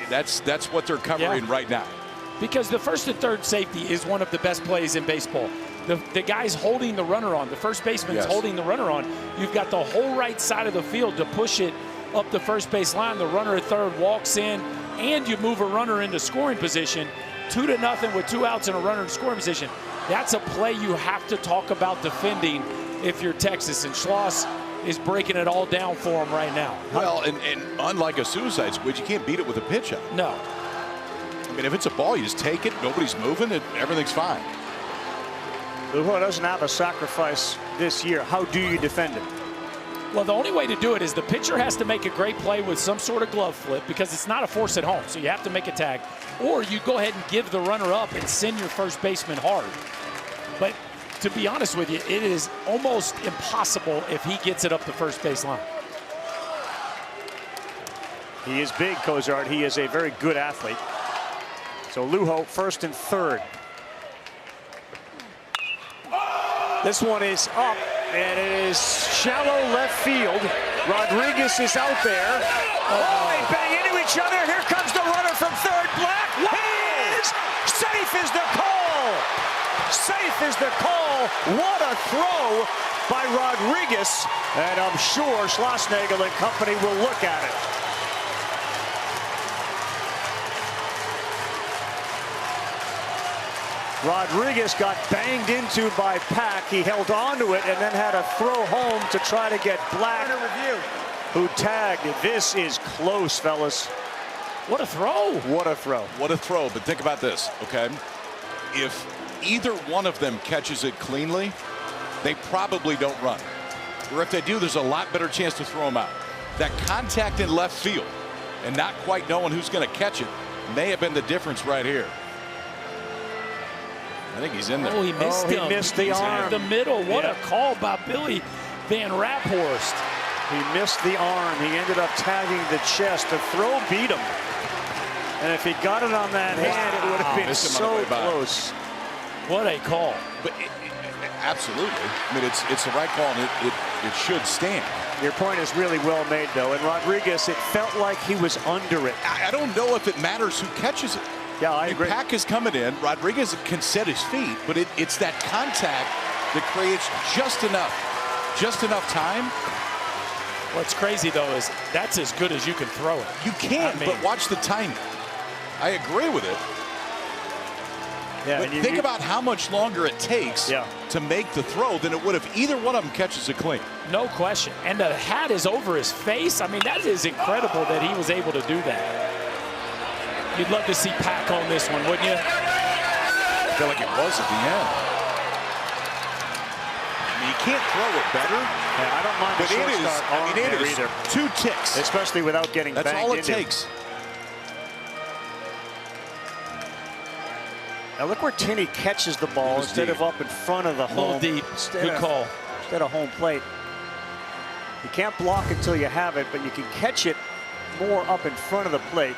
That's what they're covering right now. Because the first and third safety is one of the best plays in baseball. The guy's holding the runner on. The first baseman's holding the runner on. You've got the whole right side of the field to push it up the first base line. The runner at third walks in, and you move a runner into scoring position. 2-0 with 2 outs and a runner in scoring position. That's a play you have to talk about defending if you're Texas. And Schloss is breaking it all down for him right now. Well, and unlike a suicide squid, you can't beat it with a pitch up. No. I mean, if it's a ball, you just take it, nobody's moving, everything's fine. Luho doesn't have a sacrifice this year. How do you defend him? Well, the only way to do it is the pitcher has to make a great play with some sort of glove flip because it's not a force at home, so you have to make a tag. Or you go ahead and give the runner up and send your first baseman hard. But to be honest with you, it is almost impossible if he gets it up the first base line. He is big, Cozart. He is a very good athlete. So Luho first and third. This one is up, and it is shallow left field. Rodriguez is out there. Oh, they bang into each other. Here comes the runner from third. Black. He is safe is the call. Safe is the call. What a throw by Rodriguez. And I'm sure Schlossnagel and company will look at it. Rodriguez got banged into by Pack. He held on to it and then had a throw home to try to get Black, who tagged. This is close, fellas. What a throw. What a throw. What a throw. But think about this, okay? If either one of them catches it cleanly, they probably don't run. Or if they do, there's a lot better chance to throw them out. That contact in left field and not quite knowing who's going to catch it may have been the difference right here. I think he's in there. Oh, he missed him. He missed the arm. In the middle. What a call by Billy Van Rapport. He missed the arm. He ended up tagging the chest. The throw beat him. And if he got it on that hand, it would have been so close. What a call. But absolutely. I mean, it's the right call, and it should stand. Your point is really well made, though. And Rodriguez, it felt like he was under it. I don't know if it matters who catches it. Yeah, I agree. Pack is coming in. Rodriguez can set his feet, but it's that contact that creates just enough time. What's crazy, though, is that's as good as you can throw it. You can, but watch the timing. I agree with it. Yeah, but think about how much longer it takes to make the throw than it would if either one of them catches it clean. No question. And the hat is over his face. I mean, that is incredible that he was able to do that. You'd love to see Pack on this one, wouldn't you? I feel like it was at the end. I mean, you can't throw it better. Yeah, I don't mind but the short it is, start I mean, it is either. 2 ticks. Especially without getting That's banged all it into. takes. Now look where Tinney catches the ball instead of up in front of the home. Deep. Good call. Instead of home plate. You can't block until you have it, but you can catch it more up in front of the plate.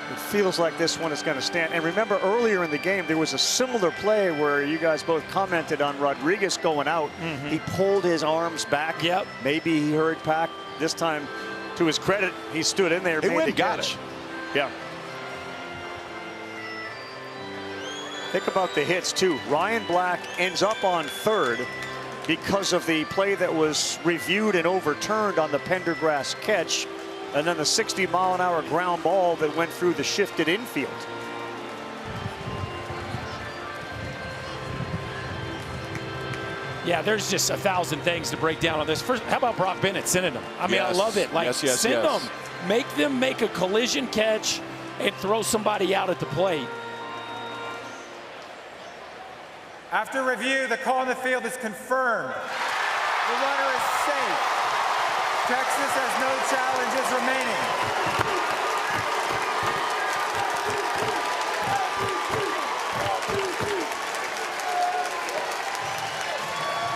It feels like this one is going to stand. And remember, earlier in the game, there was a similar play where you guys both commented on Rodriguez going out. He pulled his arms back. Yep. Maybe he heard Pack. This time, to his credit, he stood in there. He went and got catch. it. Yeah. Think about the hits, too. Ryan Black ends up on third because of the play that was reviewed and overturned on the Pendergrass catch, and then the 60-mile-an-hour ground ball that went through the shifted infield. Yeah, there's just 1,000 things to break down on this. First, how about Brock Bennett sending them? I mean, I love it. Like, send them. Make them make a collision catch and throw somebody out at the plate. After review, the call on the field is confirmed. The runner is safe. Texas has no challenges remaining.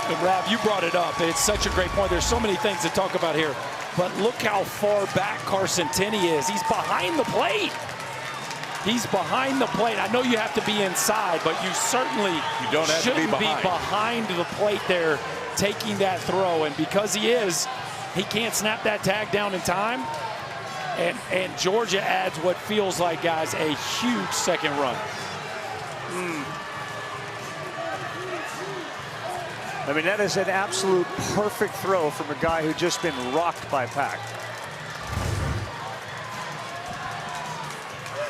And Rav, you brought it up. It's such a great point. There's so many things to talk about here. But look how far back Carson Tinney is. He's behind the plate. He's behind the plate. I know you have to be inside, but you certainly shouldn't be behind the plate there taking that throw. And because he is, he can't snap that tag down in time. And Georgia adds what feels like, guys, a huge second run. I mean, that is an absolute perfect throw from a guy who just been rocked by Pack.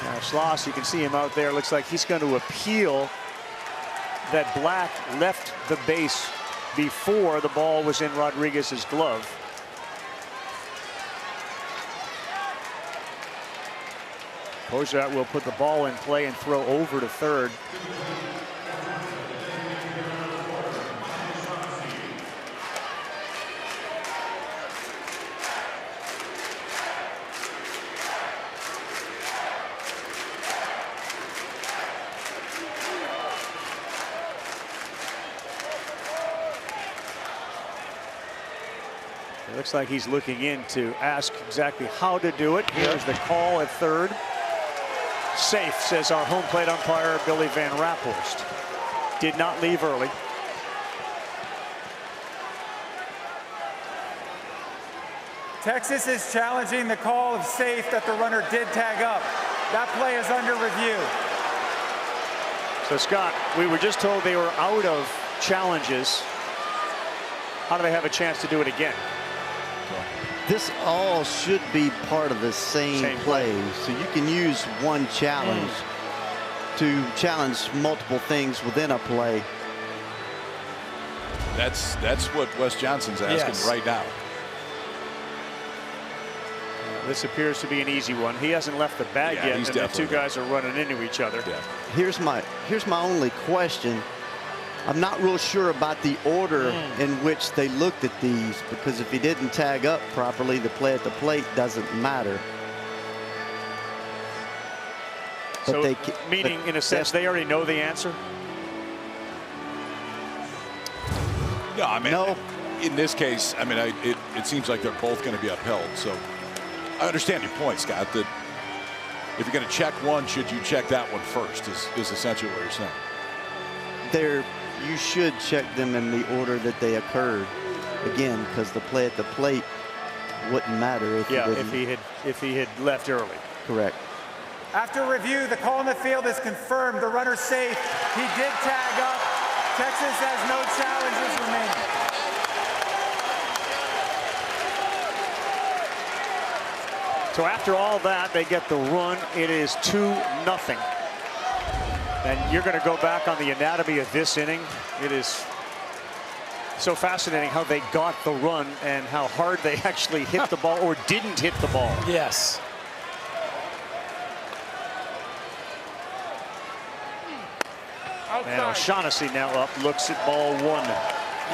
Now Schloss, you can see him out there. Looks like he's going to appeal that Black left the base before the ball was in Rodriguez's glove. Kozak will put the ball in play and throw over to third. It looks like he's looking in to ask exactly how to do it. Here's the call at third. Safe, says our home plate umpire, Billy Van Raphorst. Did not leave early. Texas is challenging the call of safe that the runner did tag up. That play is under review. So Scott, we were just told they were out of challenges. How do they have a chance to do it again? This all should be part of the same play. So you can use one challenge to challenge multiple things within a play. That's what Wes Johnson's asking right now. This appears to be an easy one. He hasn't left the bag yet, and the two guys are running into each other. Here's my only question. I'm not real sure about the order in which they looked at these, because if he didn't tag up properly, the play at the plate doesn't matter. So, meaning, in a sense, they already know the answer? No, I mean, in this case, I mean, it seems like they're both going to be upheld. So I understand your point, Scott, that if you're going to check one, should you check that one first, is essentially what you're saying. You should check them in the order that they occurred. Again, because the play at the plate wouldn't matter if if he had left early. Correct. After review, the call on the field is confirmed. The runner's safe. He did tag up. Texas has no challenges remaining. So after all that, they get the run. It is 2-0. And you're going to go back on the anatomy of this inning. It is so fascinating how they got the run and how hard they actually hit the ball or didn't hit the ball. Yes. And O'Shaughnessy now up, looks at ball one.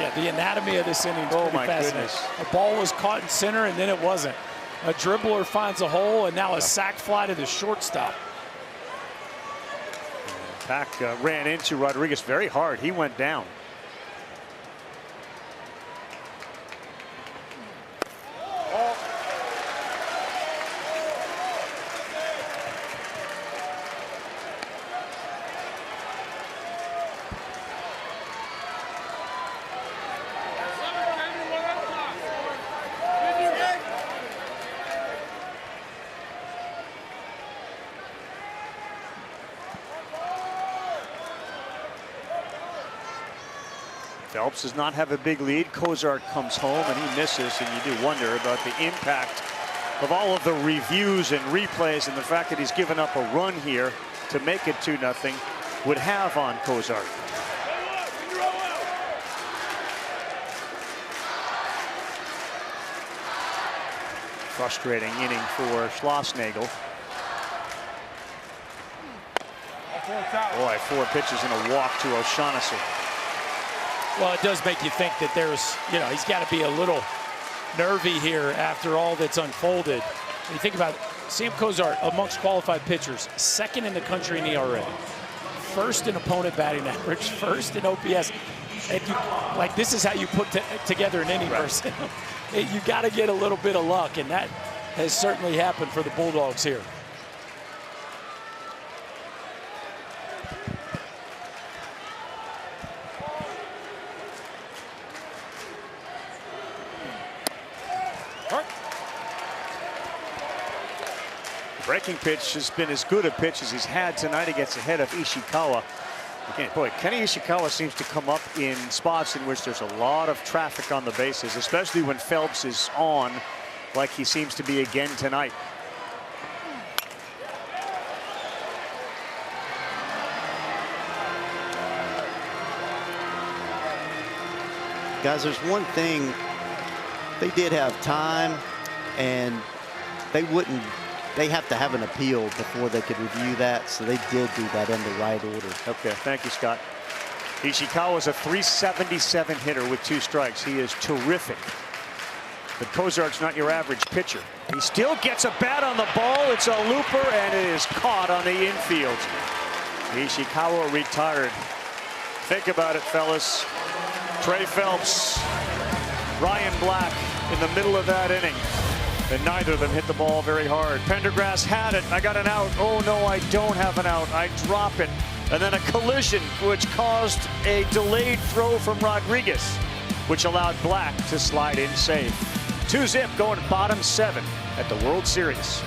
Yeah, the anatomy of this inning is Oh pretty my fascinating. goodness. The ball was caught in center, and then it wasn't. A dribbler finds a hole, and now a sac fly to the shortstop. Pack ran into Rodriguez very hard. He went down. Phelps does not have a big lead. Cozart comes home and he misses, and you do wonder about the impact of all of the reviews and replays and the fact that he's given up a run here to make it 2-0 would have on Cozart. Frustrating inning for Schlossnagle. Boy, 4 pitches and a walk to O'Shaughnessy. Well, it does make you think that there's, he's got to be a little nervy here after all that's unfolded. When you think about it, Sam Cozart, amongst qualified pitchers, 2nd in the country in ERA, 1st in opponent batting average, 1st in OPS. And this is how you put together an inning versus him. You got to get a little bit of luck, and that has certainly happened for the Bulldogs here. Breaking pitch has been as good a pitch as he's had tonight. He gets ahead of Ishikawa. Again, boy, Kenny Ishikawa seems to come up in spots in which there's a lot of traffic on the bases, especially when Phelps is on, like he seems to be again tonight. Guys, there's one thing. They did have time, and they have to have an appeal before they could review that, so they did do that in the right order. Okay, thank you, Scott. Ishikawa is a .377 hitter with 2 strikes. He is terrific. But Cozart's not your average pitcher. He still gets a bat on the ball. It's a looper, and it is caught on the infield. Ishikawa retired. Think about it, fellas. Trey Phelps, Ryan Black in the middle of that inning. And neither of them hit the ball very hard. Pendergrass had it. I got an out. Oh, no, I don't have an out. I drop it. And then a collision, which caused a delayed throw from Rodriguez, which allowed Black to slide in safe. 2-zip going bottom 7 at the World Series.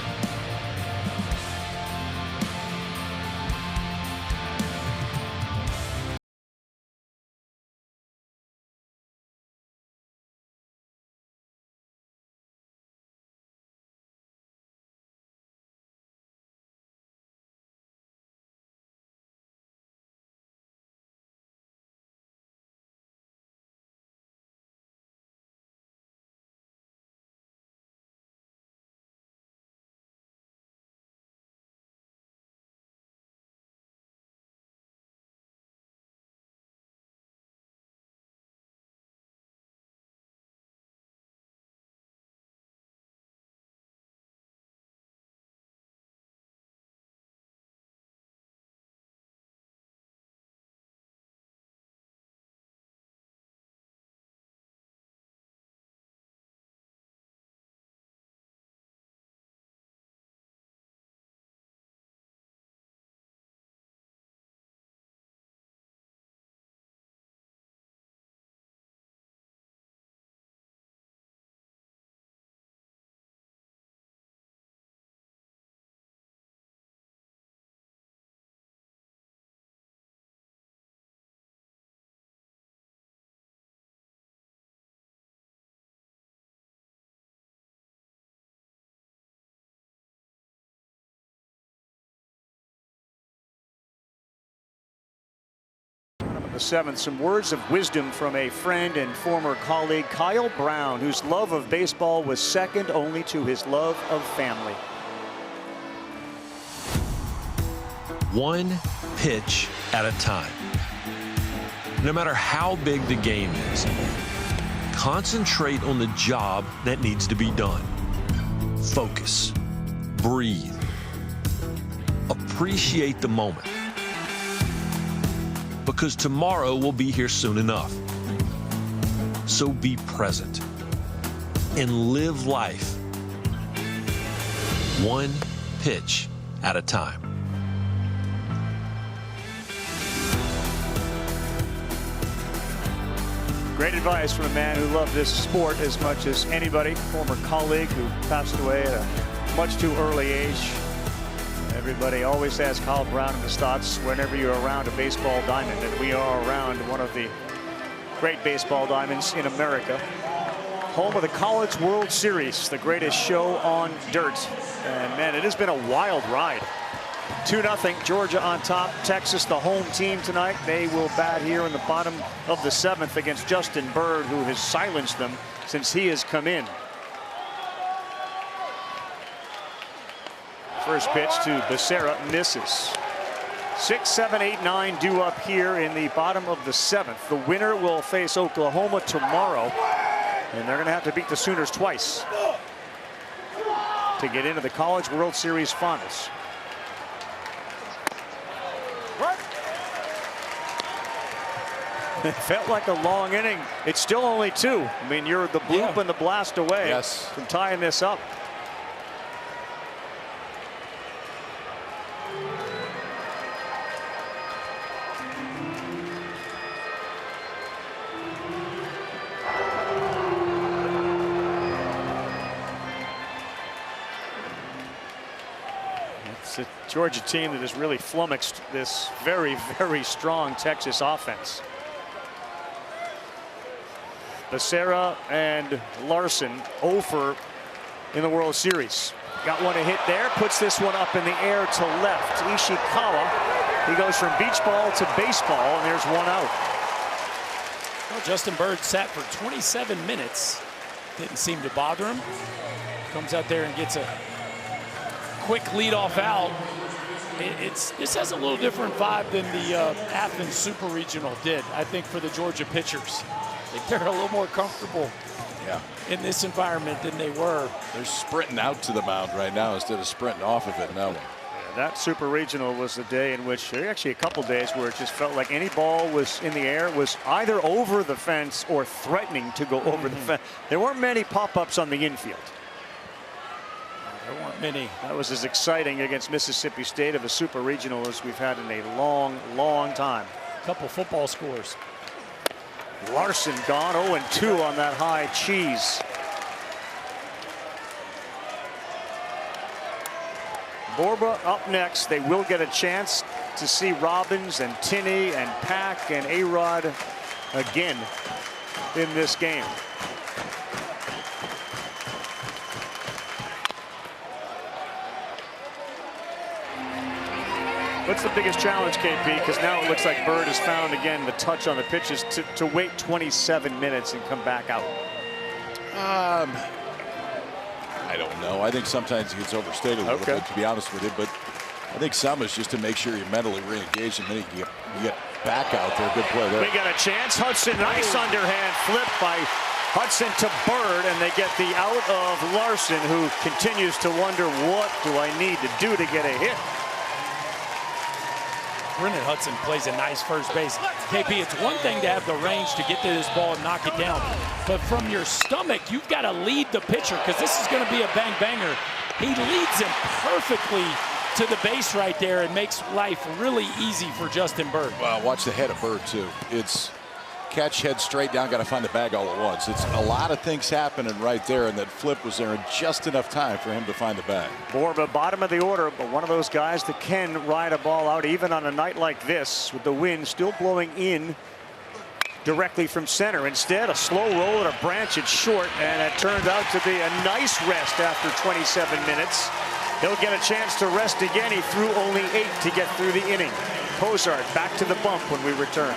the 7th, some words of wisdom from a friend and former colleague, Kyle Brown, whose love of baseball was second only to his love of family. One pitch at a time. No matter how big the game is, concentrate on the job that needs to be done. Focus. Breathe. Appreciate the moment. Because tomorrow will be here soon enough. So be present and live life one pitch at a time. Great advice from a man who loved this sport as much as anybody. Former colleague who passed away at a much too early age. Everybody always has Kyle Brown in his thoughts whenever you're around a baseball diamond, and we are around one of the great baseball diamonds in America. Home of the College World Series, the greatest show on dirt. And man, it has been a wild ride. 2-0, Georgia on top. Texas, the home team tonight. They will bat here in the bottom of the 7th against Justin Bird, who has silenced them since he has come in. First pitch to Becerra, misses. 6, 7, 8, 9 due up here in the bottom of the 7th. The winner will face Oklahoma tomorrow, and they're going to have to beat the Sooners twice to get into the College World Series Finals. It felt like a long inning. It's still only 2. I mean, you're the bloop and the blast away from tying this up. It's a Georgia team that has really flummoxed this very, very strong Texas offense. Becerra and Larson 0 in the World Series. Got one to hit there, puts this one up in the air to left. Ishikawa, he goes from beach ball to baseball, and there's one out. Well, Justin Bird sat for 27 minutes. Didn't seem to bother him. Comes out there and gets a quick leadoff out. This has a little different vibe than the Athens Super Regional did, I think, for the Georgia pitchers. I think they're a little more comfortable in this environment than they were. They're sprinting out to the mound right now instead of sprinting off of it in that one. That Super Regional was the day in which, actually a couple days where it just felt like any ball was in the air was either over the fence or threatening to go over the fence. There weren't many pop-ups on the infield. There weren't many. That was as exciting against Mississippi State of a Super Regional as we've had in a long, long time. A couple football scores. Larson gone 0-2 on that high cheese. Borba up next. They will get a chance to see Robbins and Tinney and Pack and A-Rod again in this game. What's the biggest challenge, KP? Because now it looks like Bird has found again the touch on the pitches to wait 27 minutes and come back out. I don't know. I think sometimes it gets overstated a little bit, to be honest with you. But I think some is just to make sure you're mentally re-engaged, and then you get back out there. Good play there. We got a chance. Hudson, nice underhand flip by Hudson to Bird, and they get the out of Larson, who continues to wonder, what do I need to do to get a hit? Brendan Hudson plays a nice first base. KP, it's one thing to have the range to get to this ball and knock it down, but from your stomach, you've got to lead the pitcher, because this is going to be a bang-banger. He leads him perfectly to the base right there and makes life really easy for Justin Bird. Well, watch the head of Bird, too. It's catch, head straight down, got to find the bag all at once. It's a lot of things happening right there, and that flip was there in just enough time for him to find the bag. Borba, bottom of the order, but one of those guys that can ride a ball out even on a night like this with the wind still blowing in directly from center. Instead, a slow roll at a branch at short, and it turns out to be a nice rest after 27 minutes. He'll get a chance to rest again. He threw only 8 to get through the inning. Cozart back to the bump when we return.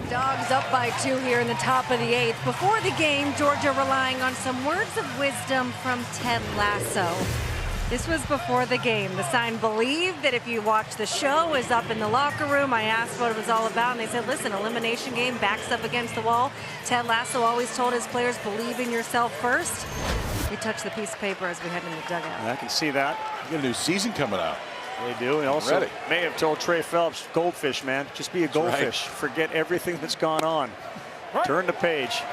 Dogs up by 2 here in the top of the 8th. Before the game, Georgia relying on some words of wisdom from Ted Lasso. This was before the game. The sign "Believe" that if you watch the show is up in the locker room. I asked what it was all about, and they said, listen, elimination game, backs up against the wall. Ted Lasso always told his players, believe in yourself first. We touch the piece of paper as we head in the dugout. I can see that. You got a new season coming out. They do. And also may have told Trey Phelps, goldfish, man. Just be a goldfish. Right. Forget everything that's gone on. Turn the page.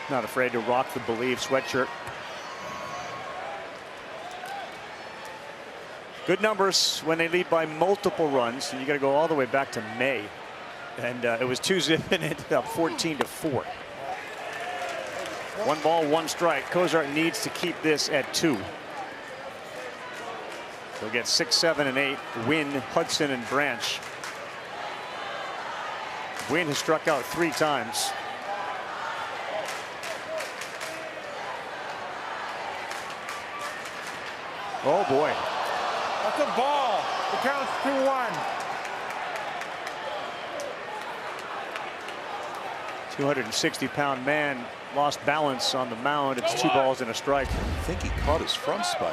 Not afraid to rock the Believe sweatshirt. Good numbers when they lead by multiple runs. And you got to go all the way back to May. And it was 2-zip and ended up 14-4. 1 ball, 1 strike. Cozart needs to keep this at 2. They'll get 6, 7, and 8. Wynn, Hudson, and Branch. Wynn has struck out 3 times. Oh boy. That's a ball. It counts 2-1. 260-pound man lost balance on the mound. It's 2 balls and a strike. I think he caught his front spike.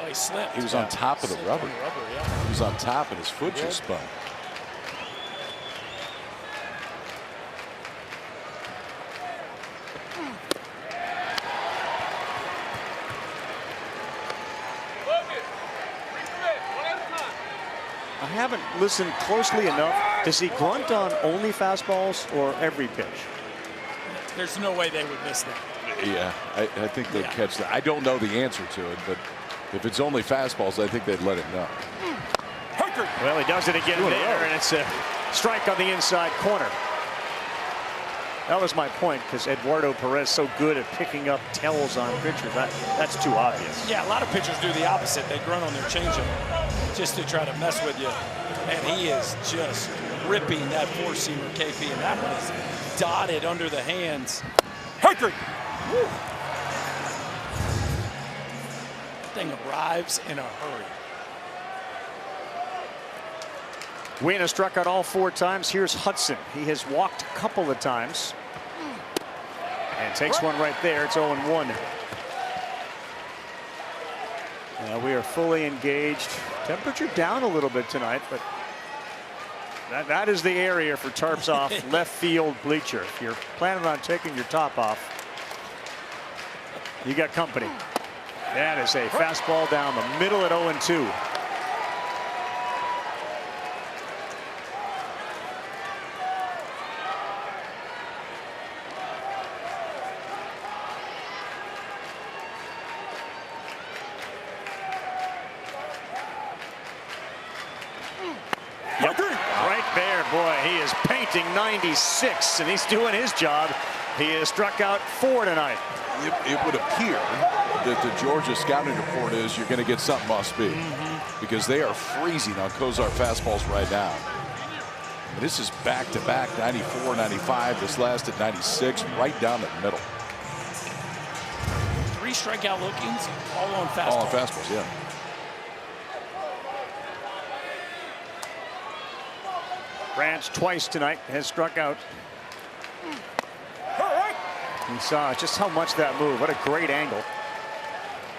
Oh, he slipped. He was on top of the rubber. He was on top and his foot just spun. I haven't listened closely enough. Does he grunt on only fastballs or every pitch? There's no way they would miss that. Yeah, I think they'd catch that. I don't know the answer to it, but if it's only fastballs, I think they'd let him know. Well, he does it again there, and it's a strike on the inside corner. That was my point, because Eduardo Perez so good at picking up tells on pitchers. That's too obvious. Yeah, a lot of pitchers do the opposite. They grunt on their changeup just to try to mess with you. And he is just ripping that 4-seamer, KP, and that one is dotted under the hands. That thing arrives in a hurry. Wynn has struck out all 4 times. Here's Hudson. He has walked a couple of times. And takes one right there. It's 0-1. We are fully engaged. Temperature down a little bit tonight, but that is the area for tarps off left field bleacher. If you're planning on taking your top off, you got company. That is a fastball down the middle at 0-2. Right there, boy, he is painting 96, and he's doing his job. He has struck out 4 tonight. It would appear that the Georgia scouting report is you're going to get something off speed, because they are freezing on Cozart fastballs right now. And this is back-to-back 94, 95. This lasted 96, right down the middle. 3 strikeout lookings, all on fastballs. All on fastballs, yeah. Branch twice tonight has struck out. You saw just how much that moved. What a great angle.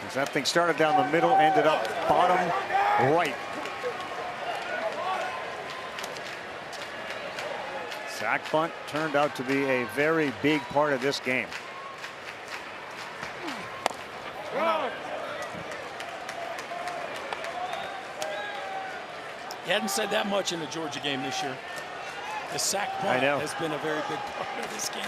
As that thing started down the middle, ended up bottom right. Sack bunt turned out to be a very big part of this game. He hadn't said that much in the Georgia game this year. The sack punt has been a very big part of this game.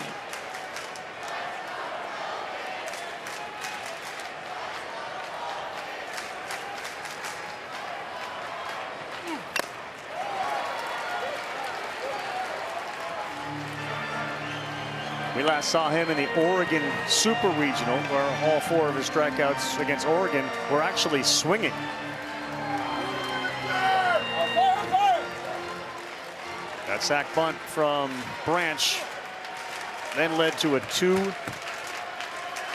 We last saw him in the Oregon Super Regional, where all 4 of his strikeouts against Oregon were actually swinging. That sack bunt from Branch then led to a 2,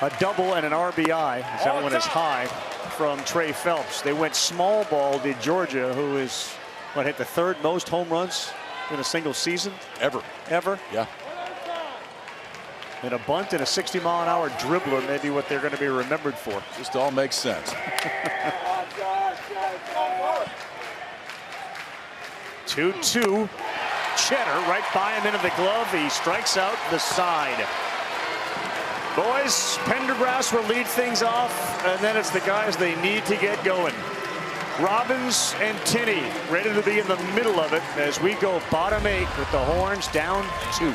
a double, and an RBI. That one is high from Trey Phelps. They went small ball, did Georgia, who is What, hit the 3rd most home runs in a single season? Ever. Ever? Yeah. And a bunt and a 60-mile-an-hour dribbler may be what they're going to be remembered for. Just all makes sense. 2-2. Cheddar right by him into the glove. He strikes out the side. Boys, Pendergrass will lead things off, and then it's the guys they need to get going. Robbins and Tinney ready to be in the middle of it as we go bottom 8 with the Horns down 2.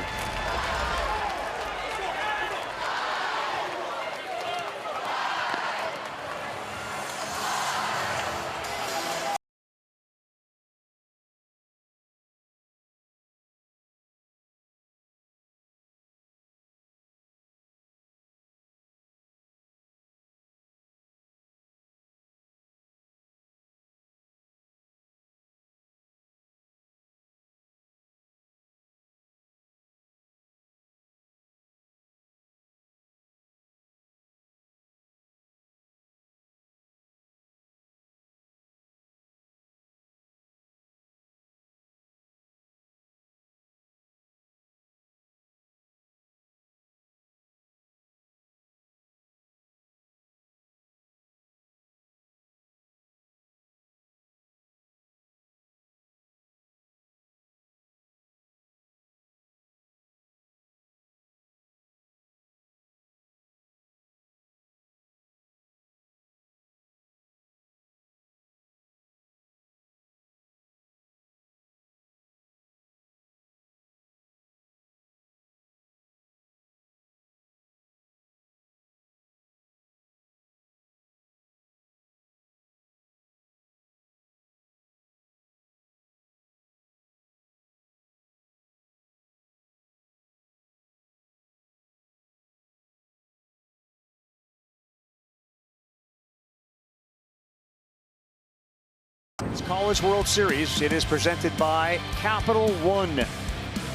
It's College World Series. It is presented by Capital One.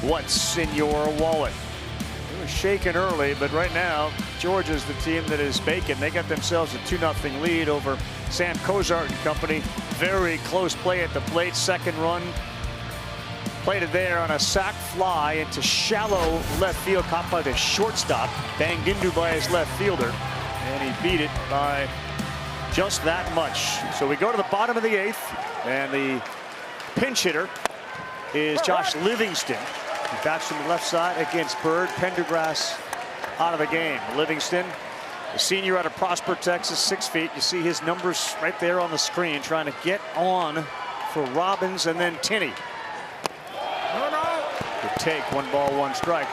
What's in your wallet? It was shaken early, but right now, Georgia's the team that is baking. They got themselves a 2-0 lead over Sam Cozart and company. Very close play at the plate. Second run. Played it there on a sac fly into shallow left field, caught by the shortstop. Banged into by his left fielder. And he beat it by just that much. So we go to the bottom of the 8th, and the pinch hitter is Josh Livingston. He bats from the left side against Bird. Pendergrass out of the game. Livingston, the senior out of Prosper, Texas, 6 feet. You see his numbers right there on the screen, trying to get on for Robbins and then Tinney. Good take, 1 ball, 1 strike.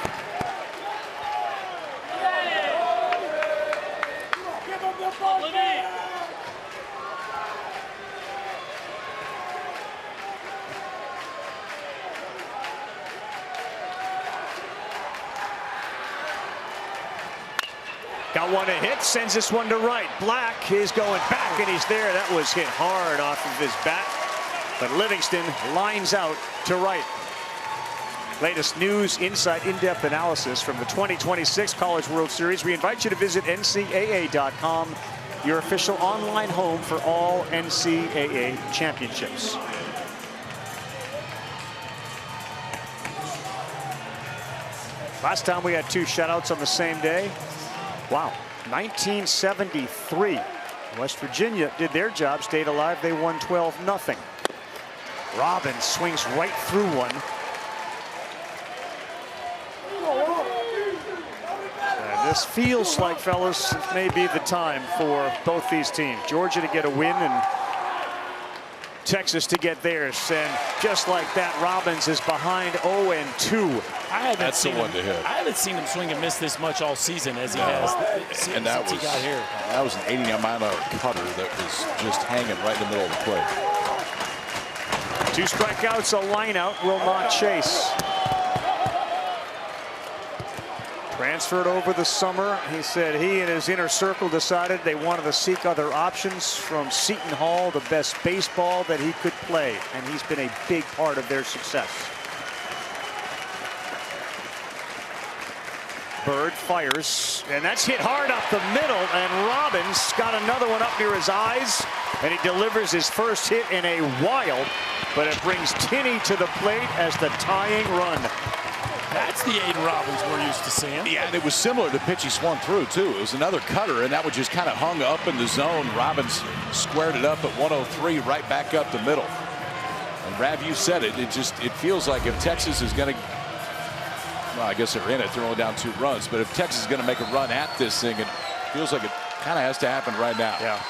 Got one to hit, sends this one to right. Black is going back, and he's there. That was hit hard off of his bat. But Livingston lines out to right. Latest news, insight, in-depth analysis from the 2026 College World Series. We invite you to visit NCAA.com, your official online home for all NCAA championships. Last time we had 2 shutouts on the same day. Wow, 1973. West Virginia did their job, stayed alive. They won 12-0. Robbins swings right through one. And this feels like, fellas, it may be the time for both these teams. Georgia to get a win and Texas to get theirs. And just like that, Robbins is behind 0-2. That's the one to hit. I haven't seen him swing and miss this much all season as he has And that since he got here. That was an 89-mile-an-hour cutter that was just hanging right in the middle of the plate. 2 strikeouts, a line out, will not chase. Transferred over the summer. He said he and his inner circle decided they wanted to seek other options from Seton Hall, the best baseball that he could play. And he's been a big part of their success. Bird fires, and that's hit hard up the middle, and Robbins got another one up near his eyes, and he delivers his first hit in a while. but it brings Tinney to the plate as the tying run. That's the Aiden Robbins we're used to seeing. Yeah, and it was similar to pitch he swung through, too. It was another cutter, and that one just kind of hung up in the zone. Robbins squared it up at 103, right back up the middle. And Rav, you said it. It feels like if Texas is going to, well, I guess they're in it. They're only down 2 runs. But if Texas is going to make a run at this thing, it feels like it kind of has to happen right now. Yeah.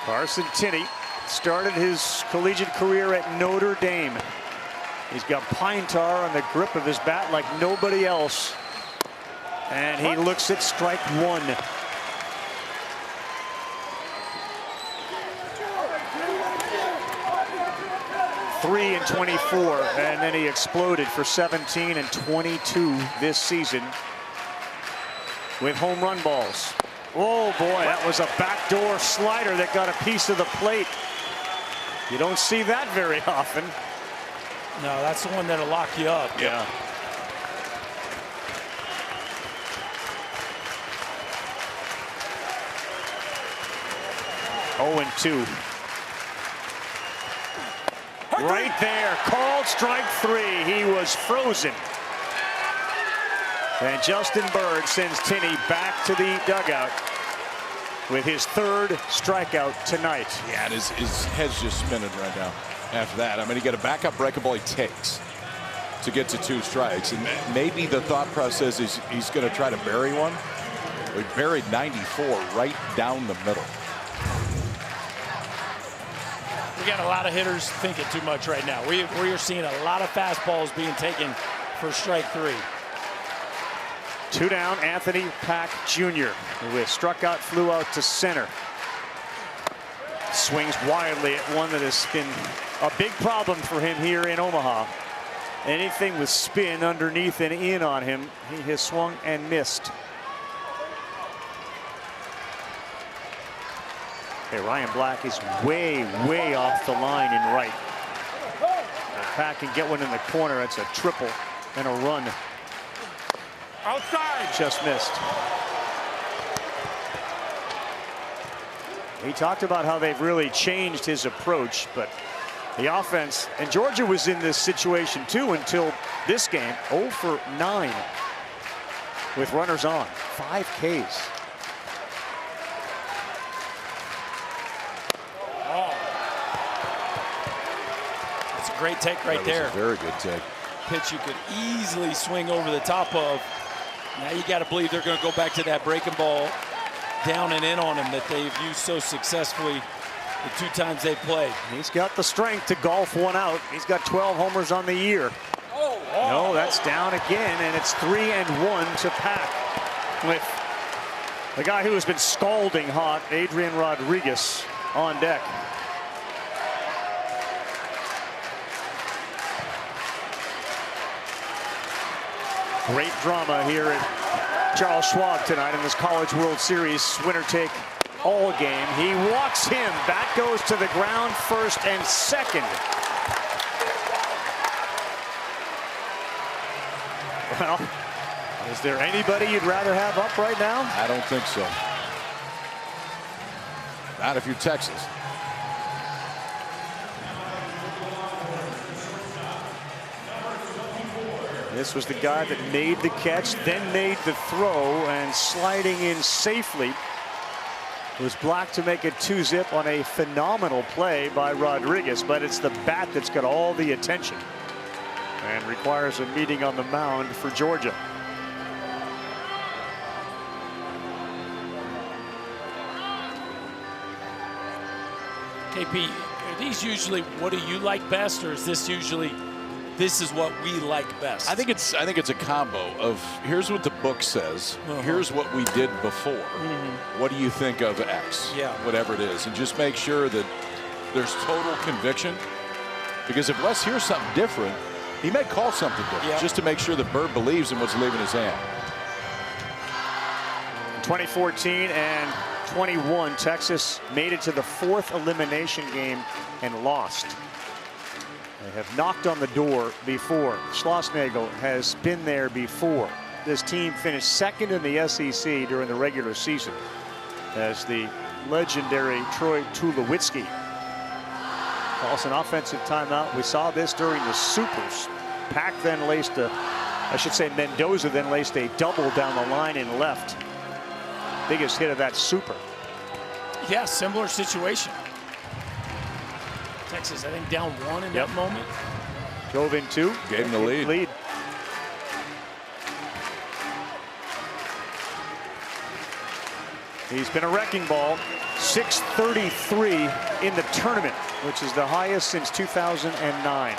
Carson Tinney started his collegiate career at Notre Dame. He's got pine tar on the grip of his bat like nobody else. And he looks at strike 1. Three and 24, and then he exploded for 17 and 22 this season with home run balls. Oh boy, that was a backdoor slider that got a piece of the plate. You don't see that very often. No, that's the one that'll lock you up. Yeah. Oh, and 2. Right there, called strike 3. He was frozen. And Justin Bird sends Tinney back to the dugout with his 3rd strikeout tonight. Yeah, and his head's just spinning right now after that. I mean, he got a backup breaking ball he takes to get to 2 strikes. And maybe the thought process is he's going to try to bury one. We buried 94 right down the middle. We got a lot of hitters thinking too much right now. We are seeing a lot of fastballs being taken for strike 3. 2 down, Anthony Pack Jr., who has struck out, flew out to center. Swings wildly at one that has been a big problem for him here in Omaha. Anything with spin underneath and in on him, he has swung and missed. Okay, Ryan Black is way, way off the line in right. Pack can get one in the corner. It's a triple and a run. Outside. Just missed. He talked about how they've really changed his approach, but the offense, and Georgia was in this situation too until this game, 0 for 9 with runners on, 5 Ks. Oh. That's a great take right there. That was a very good take. Pitch you could easily swing over the top of. Now you got to believe they're going to go back to that breaking ball down and in on him that they've used so successfully the 2 times they've played. He's got the strength to golf one out. He's got 12 homers on the year. No, that's down again, and it's 3-1 to Pack with the guy who has been scalding hot, Adrian Rodriguez, on deck. Great drama here at Charles Schwab tonight in this College World Series winner-take-all game. He walks him. Bat goes to the ground, first and second. Well, is there anybody you'd rather have up right now? I don't think so. Not if you're Texas. This was the guy that made the catch, then made the throw, and sliding in safely was blocked to make it 2-zip on a phenomenal play by Rodriguez, but it's the bat that's got all the attention and requires a meeting on the mound for Georgia. KP, are these usually what do you like best, or is this usually this is what we like best? I think it's a combo of here's what the book says, here's what we did before. What do you think of X? Yeah. Whatever it is, and just make sure that there's total conviction. Because if Les hears something different, he may call something different just to make sure that Bird believes in what's leaving his hand. 2014 and 21, Texas made it to the 4th elimination game and lost. They have knocked on the door before. Schlossnagle has been there before. this team finished second in the SEC during the regular season as the legendary Troy Tulowitzki calls an offensive timeout. We saw this during the Supers. Pack then laced Mendoza then laced a double down the line and left. Biggest hit of that Super. Yeah, similar situation. Texas, I think, down 1 in that moment. Drove in 2. Gave him the lead. He's been a wrecking ball. 633 in the tournament, which is the highest since 2009.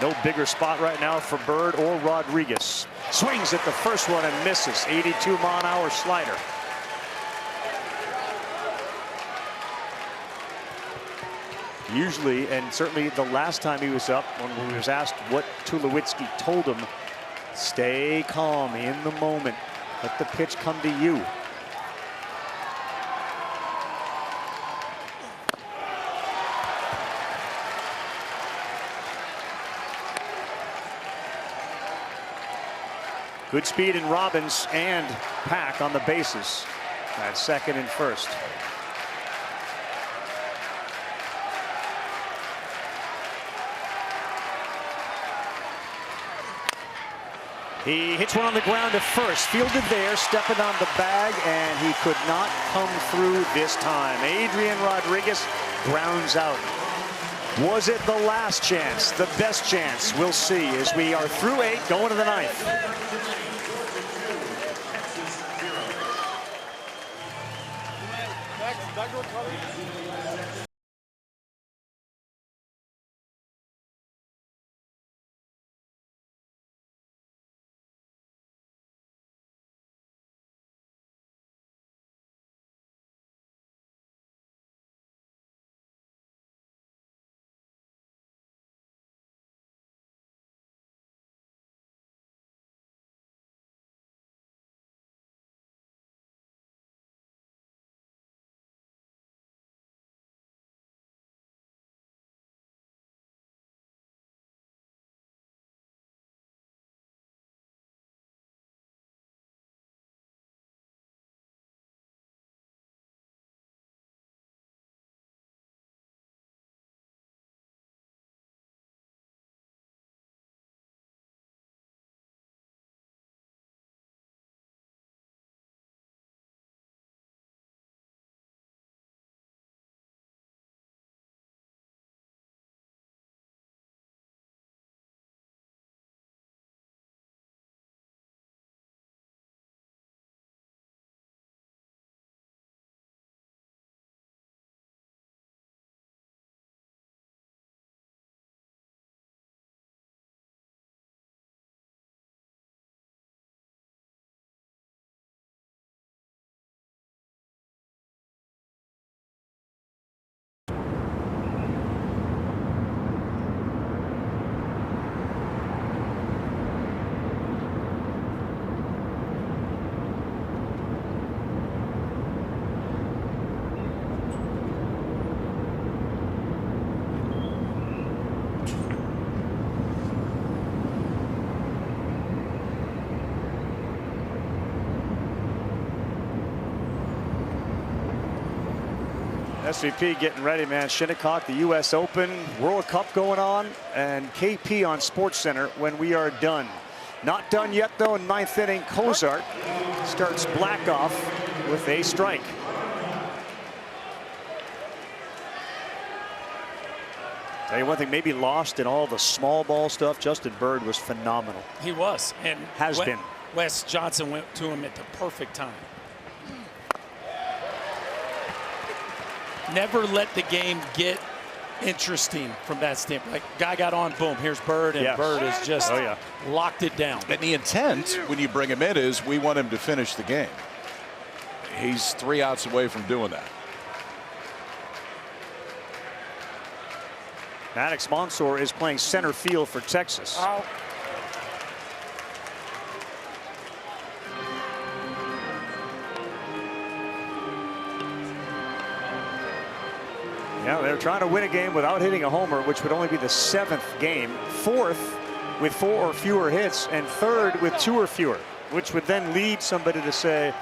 No bigger spot right now for Bird or Rodriguez. Swings at the first one and misses. 82-mile-an-hour slider. Usually, and certainly the last time he was up, when he was asked what Tulowitzki told him, stay calm in the moment. Let the pitch come to you. Good speed in Robbins and Pack on the bases at second and first. He hits one on the ground to first, fielded there, stepping on the bag, and he could not come through this time. Adrian Rodriguez grounds out. Was it the last chance, the best chance? We'll see as we are through 8, going to the 9th. SVP getting ready, man. Shinnecock, the U.S. Open, World Cup going on, and KP on SportsCenter when we are done. Not done yet, though, in 9th inning. Cozart starts Black off with a strike. Tell you one thing, maybe lost in all the small ball stuff, Justin Bird was phenomenal. He was, and has been. Wes Johnson went to him at the perfect time. Never let the game get interesting from that standpoint. Like, guy got on, boom, here's Bird, and Bird has just locked it down. And the intent when you bring him in is we want him to finish the game. He's 3 outs away from doing that. Maddox Monsoor is playing center field for Texas. Yeah, they're trying to win a game without hitting a homer, which would only be the 7th game. 4th with 4 or fewer hits, and 3rd with 2 or fewer. which would then lead somebody to say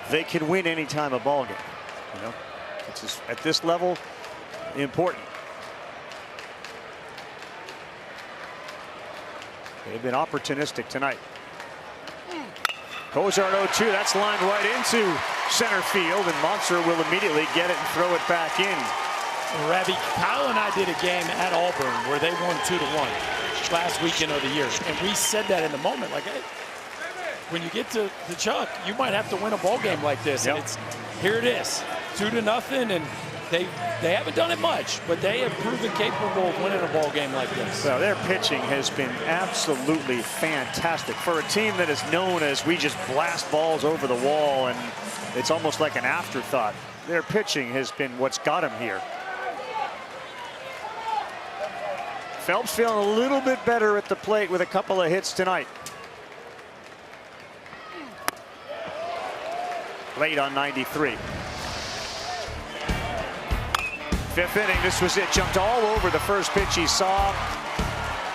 they can win any time a ball game. You know, it's just, at this level, important. They've been opportunistic tonight. Cozart 0-2. That's lined right into center field, and Monster will immediately get it and throw it back in. Ravi, Kyle and I did a game at Auburn where they won 2-1 last weekend of the year, and we said that in the moment, like, hey, when you get to the Chuck, you might have to win a ball game like this. Yep. And it's here it is, 2-0, and they haven't done it much, but they have proven capable of winning a ball game like this. Well, their pitching has been absolutely fantastic for a team that is known as we just blast balls over the wall, and it's almost like an afterthought. Their pitching has been what's got them here. Phelps feeling a little bit better at the plate with a couple of hits tonight. Late on 93. Fifth inning, this was it. Jumped all over the first pitch he saw.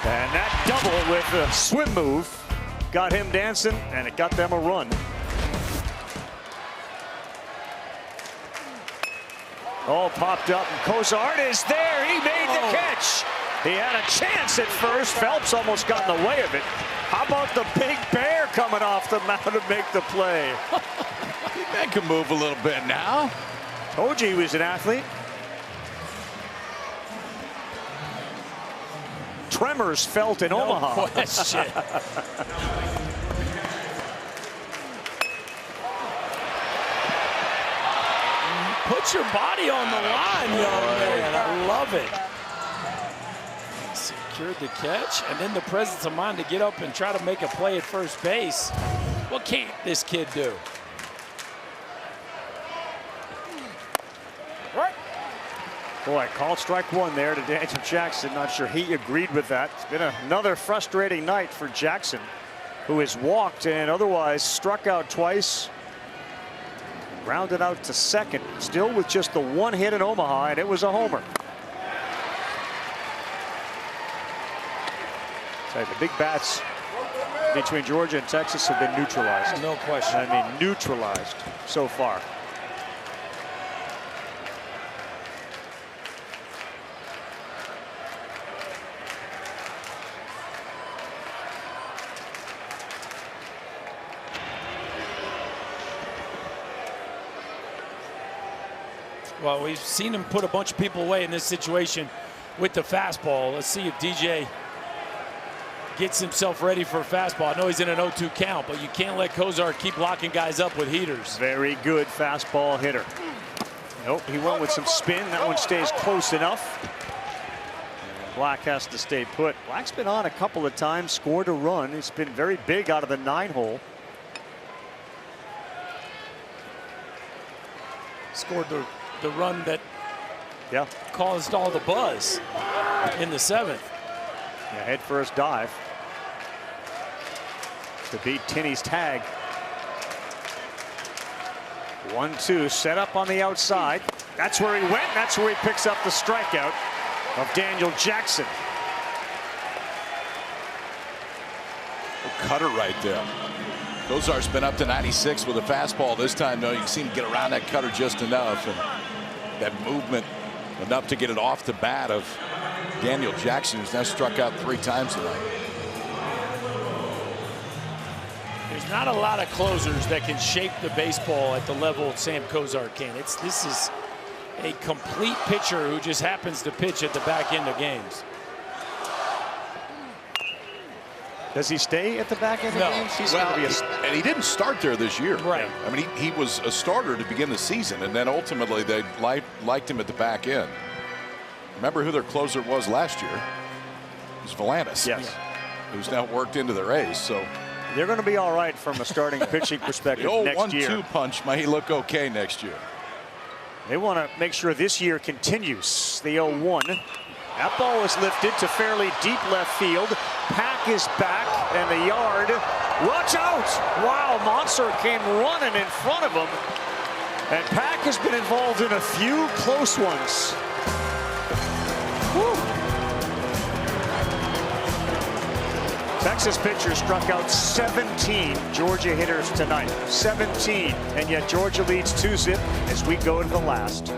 And that double with a swim move got him dancing, and it got them a run. Oh, popped up, and Cozart is there. He made the catch. He had a chance at first. Phelps almost got in the way of it. How about the Big Bear coming off the mound to make the play? That can move a little bit now. Told you he was an athlete. Tremors felt in Omaha. No question. Put your body on the line, young man. I love it. Secured the catch, and then the presence of mind to get up and try to make a play at first base. What can't this kid do? Boy, called strike one there to Daniel Jackson. Not sure he agreed with that. It's been another frustrating night for Jackson, who has walked and otherwise struck out twice. Grounded out to second, still with just the one hit in Omaha, and it was a homer. So the big bats between Georgia and Texas have been neutralized. No question. I mean, neutralized so far. Well, we've seen him put a bunch of people away in this situation with the fastball. Let's see if DJ gets himself ready for a fastball. I know he's in an 0-2 count, but you can't let Cozart keep locking guys up with heaters. Very good fastball hitter. Nope, he went with some spin. That one stays close enough. And Black has to stay put. Black's been on a couple of times, scored a run. He's been very big out of the 9-hole. Scored the run that caused all the buzz in the 7th. Yeah, head first dive to beat Tinney's tag. 1-2 set up on the outside. That's where he went. That's where he picks up the strikeout of Daniel Jackson. Cutter right there. Cozart's been up to 96 with a fastball this time. No, you can see him get around that cutter just enough, and that movement enough to get it off the bat of Daniel Jackson, who's now struck out 3 times tonight. There's not a lot of closers that can shape the baseball at the level Sam Cozart can. This is a complete pitcher who just happens to pitch at the back end of games. Does he stay at the back end of games? He's well, be and he didn't start there this year. Right. I mean, he was a starter to begin the season, and then ultimately they liked him at the back end. Remember who their closer was last year? It was Volantis. Yes. Who's now worked into the Rays. So they're going to be all right from a starting pitching perspective the old next year. 1-2 punch may look okay next year. They want to make sure this year continues. The 0-1. That ball is lifted to fairly deep left field. Pack is back, and the yard. Watch out! Wow, Monster came running in front of him. And Pack has been involved in a few close ones. Woo. Texas pitchers struck out 17 Georgia hitters tonight. 17. And yet Georgia leads 2-0 as we go to the last.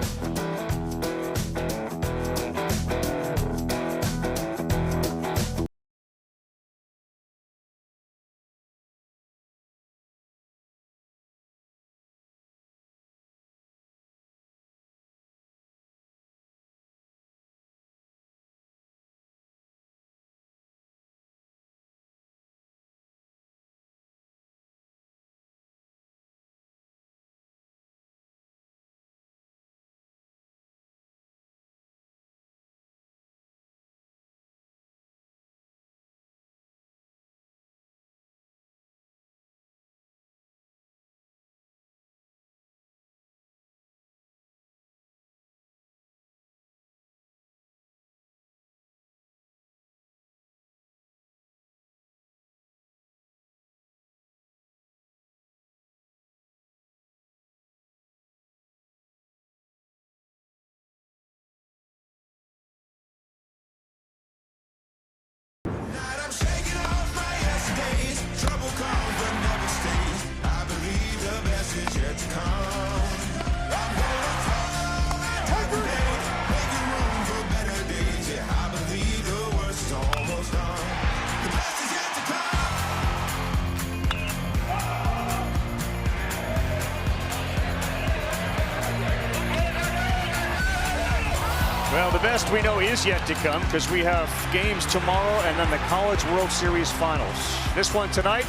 Well, the best we know is yet to come because we have games tomorrow and then the College World Series Finals. This one tonight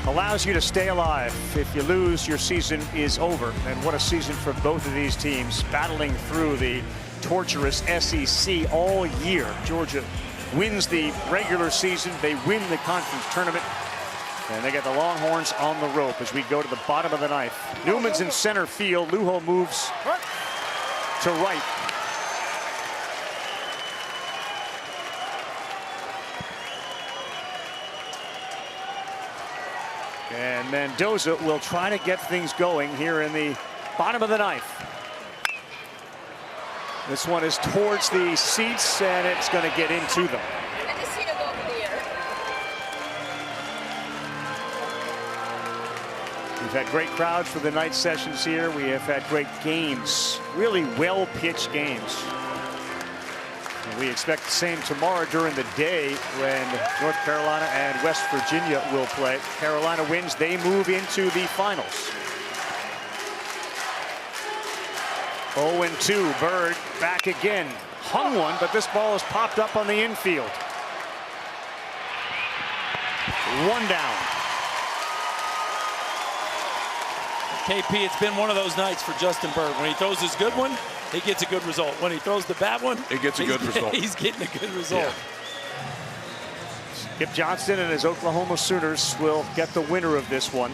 allows you to stay alive. If you lose, your season is over. And what a season for both of these teams, battling through the torturous SEC all year. Georgia wins the regular season. They win the conference tournament. And they get the Longhorns on the rope as we go to the bottom of the ninth. Newman's in center field. Lujo moves to right. And Mendoza will try to get things going here in the bottom of the ninth. This one is towards the seats, and it's going to get into them. We've had great crowds for the night sessions here. We have had great games, really well-pitched games. And we expect the same tomorrow during the day when North Carolina and West Virginia will play. Carolina wins, they move into the finals. 0-2, Bird back again. Hung one, but this ball is popped up on the infield. One down. KP, it's been one of those nights for Justin Bird. When he throws his good one, he gets a good result. When he throws the bad one, he gets a good result. He's getting a good result. Yeah. Skip Johnston and his Oklahoma Sooners will get the winner of this one.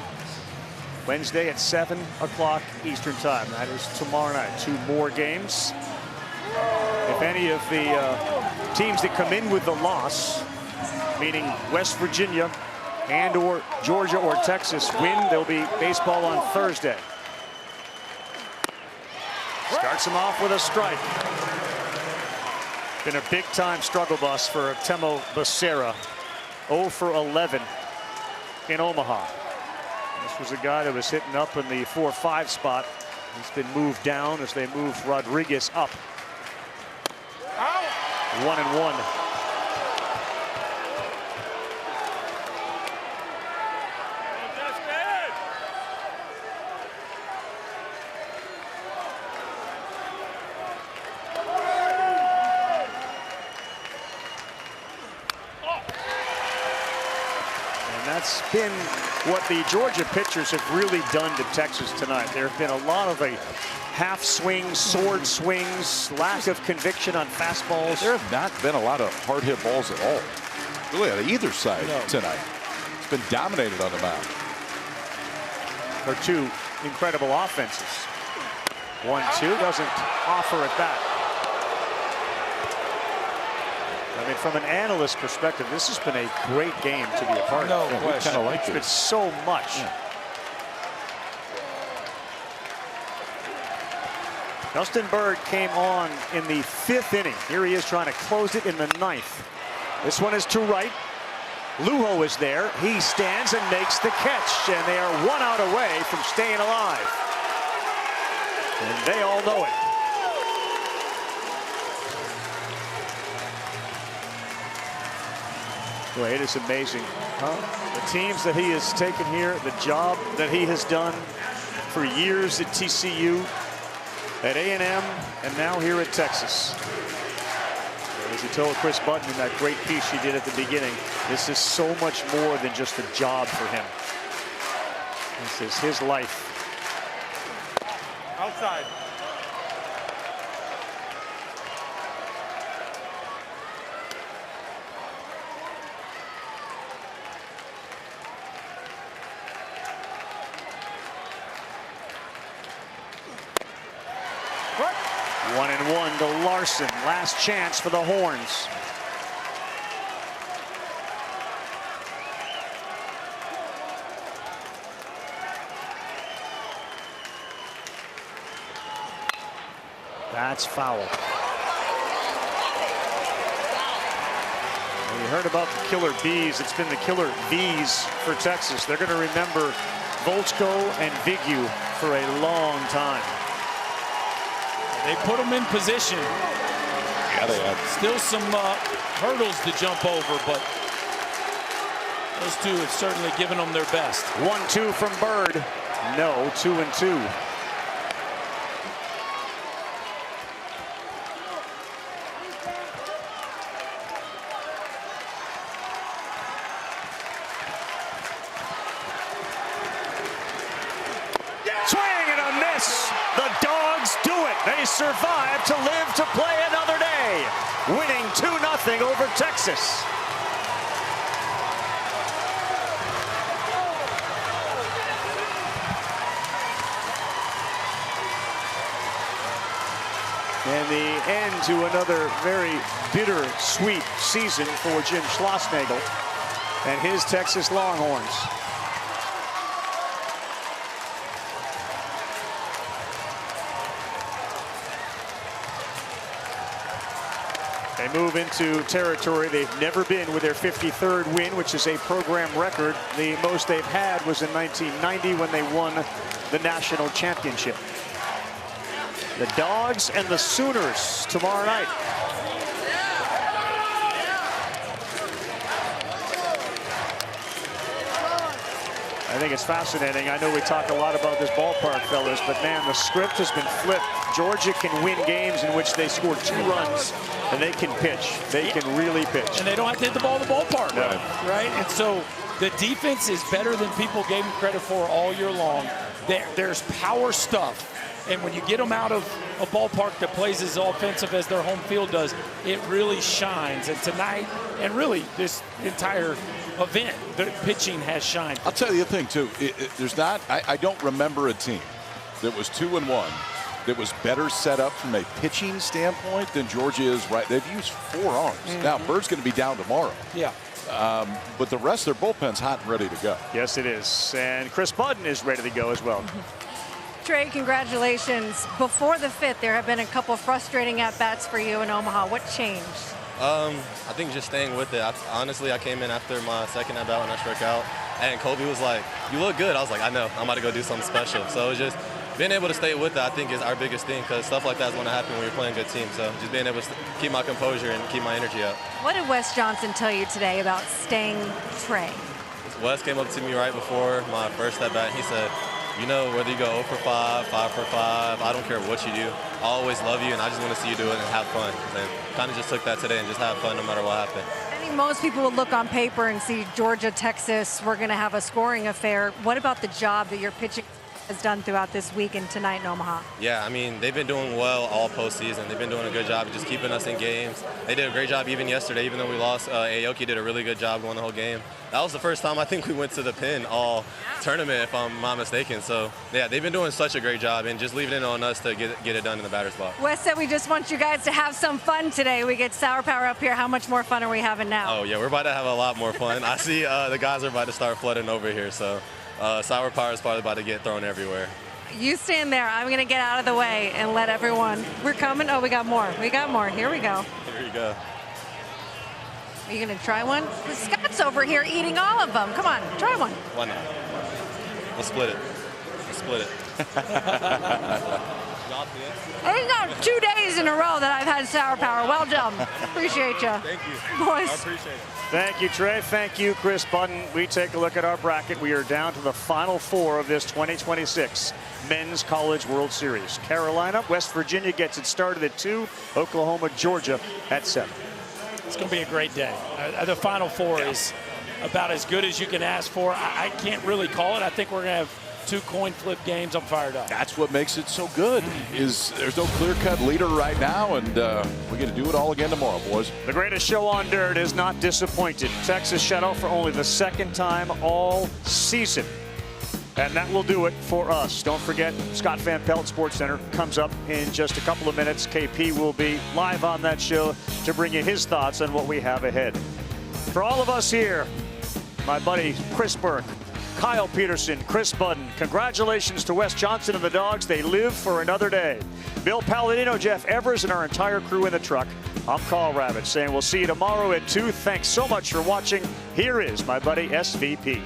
Wednesday at 7 o'clock Eastern time. That is tomorrow night. 2 more games. If any of the teams that come in with the loss, meaning West Virginia and or Georgia or Texas, win, there'll be baseball on Thursday. Starts him off with a strike. Been a big-time struggle bus for Temo Becerra. 0 for 11 in Omaha. This was a guy that was hitting up in the 4-5 spot. He's been moved down as they moved Rodriguez up. 1-1. That's been what the Georgia pitchers have really done to Texas tonight. There have been a lot of half swings, sword swings, lack of conviction on fastballs. There have not been a lot of hard hit balls at all, really, on either side tonight. It's been dominated on the mound. For 2 incredible offenses. 1-2 doesn't offer at that. I mean, from an analyst perspective, this has been a great game to be a part of. No question. We kind of like it's so much. Yeah. Justin Bird came on in the 5th inning. Here he is trying to close it in the 9th. This one is to right. Lujo is there. He stands and makes the catch, and they are 1 out away from staying alive. And they all know it. Boy, it is amazing. The teams that he has taken here, the job that he has done for years at TCU, at A&M, and now here at Texas. As he told Chris Button in that great piece he did at the beginning, this is so much more than just a job for him. This is his life. Outside. What? 1-1 to Larson. Last chance for the Horns. That's foul. You heard about the killer bees. It's been the killer V's for Texas. They're going to remember Volchko and Vigu for a long time. They put them in position. Yeah, they have. Still some hurdles to jump over, but those two have certainly given them their best. 1-2 from Bird. No, 2-2. Swing and a miss. The Dogs do it. They survive to live to play another day, winning 2-0 over Texas. And the end to another very bitter-sweet season for Jim Schlossnagle and his Texas Longhorns. They move into territory they've never been with their 53rd win, which is a program record. The most they've had was in 1990 when they won the national championship. The Dogs and the Sooners tomorrow night. I think it's fascinating. I know we talk a lot about this ballpark, fellas, but man, the script has been flipped. Georgia can win games in which they score 2 runs and they can pitch. They can really pitch. And they don't have to hit the ball in the ballpark, right? And so the defense is better than people gave them credit for all year long. There's power stuff. And when you get them out of a ballpark that plays as offensive as their home field does, it really shines. And tonight, and really this entire event, the pitching has shined. I'll tell you the thing, too. There's not, I don't remember a team that was 2-1 that was better set up from a pitching standpoint than Georgia is right. They've used 4 arms. Now, Bird's going to be down tomorrow. Yeah. But the rest of their bullpen's hot and ready to go. Yes, it is. And Chris Budden is ready to go as well. Trey, congratulations. Before the 5th, there have been a couple frustrating at-bats for you in Omaha. What changed? I think just staying with it. Honestly, I came in after my second at-bat when I struck out, and Kobe was like, "You look good." I was like, "I know. I'm about to go do something special." So it was just being able to stay with it, I think, is our biggest thing, because stuff like that is going to happen when you're playing good teams. So just being able to keep my composure and keep my energy up. What did Wes Johnson tell you today about staying Trey? Wes came up to me right before my first at-bat. He said, "You know, whether you go 0 for 5, 5 for 5, I don't care what you do. I always love you, and I just want to see you do it and have fun." And kind of just took that today and just have fun no matter what happened. I think most people would look on paper and see Georgia, Texas, we're going to have a scoring affair. What about the job that your pitching has done throughout this week and tonight in Omaha? Yeah, I mean, they've been doing well all postseason. They've been doing a good job of just keeping us in games. They did a great job even yesterday, even though we lost. Aoki did a really good job going the whole game. That was the first time I think we went to the pin all tournament, if I'm not mistaken. So, yeah, they've been doing such a great job and just leaving it on us to get it done in the batter's box. Wes said we just want you guys to have some fun today. We get Sour Power up here. How much more fun are we having now? Oh, yeah, we're about to have a lot more fun. I see the guys are about to start flooding over here. So, Sour Power is probably about to get thrown everywhere. You stand there. I'm going to get out of the way and let everyone. We're coming. Oh, we got more. We got more. Here we go. Here you go. Are you going to try one? Scott's over here eating all of them. Come on, try one. Why not? Let's split it. Let's split it. I think now 2 days in a row that I've had Sour Power. Well done. Appreciate you. Thank you. Boys. I appreciate it. Thank you, Trey. Thank you, Chris Budden. We take a look at our bracket. We are down to the final four of this 2026 Men's College World Series. Carolina, West Virginia gets it started at 2. Oklahoma, Georgia at 7. It's going to be a great day. The Final Four is about as good as you can ask for. I can't really call it. I think we're going to have 2 coin flip games. I'm fired up. That's what makes it so good. Is there's no clear-cut leader right now, and we're going to do it all again tomorrow, boys. The greatest show on dirt is not disappointed. Texas shut out for only the 2nd time all season. And that will do it for us. Don't forget, Scott Van Pelt Sports Center comes up in just a couple of minutes. KP will be live on that show to bring you his thoughts on what we have ahead. For all of us here, my buddy Chris Burke, Kyle Peterson, Chris Budden, congratulations to Wes Johnson and the Dogs. They live for another day. Bill Palladino, Jeff Evers, and our entire crew in the truck. I'm Carl Ravitch saying we'll see you tomorrow at 2. Thanks so much for watching. Here is my buddy SVP.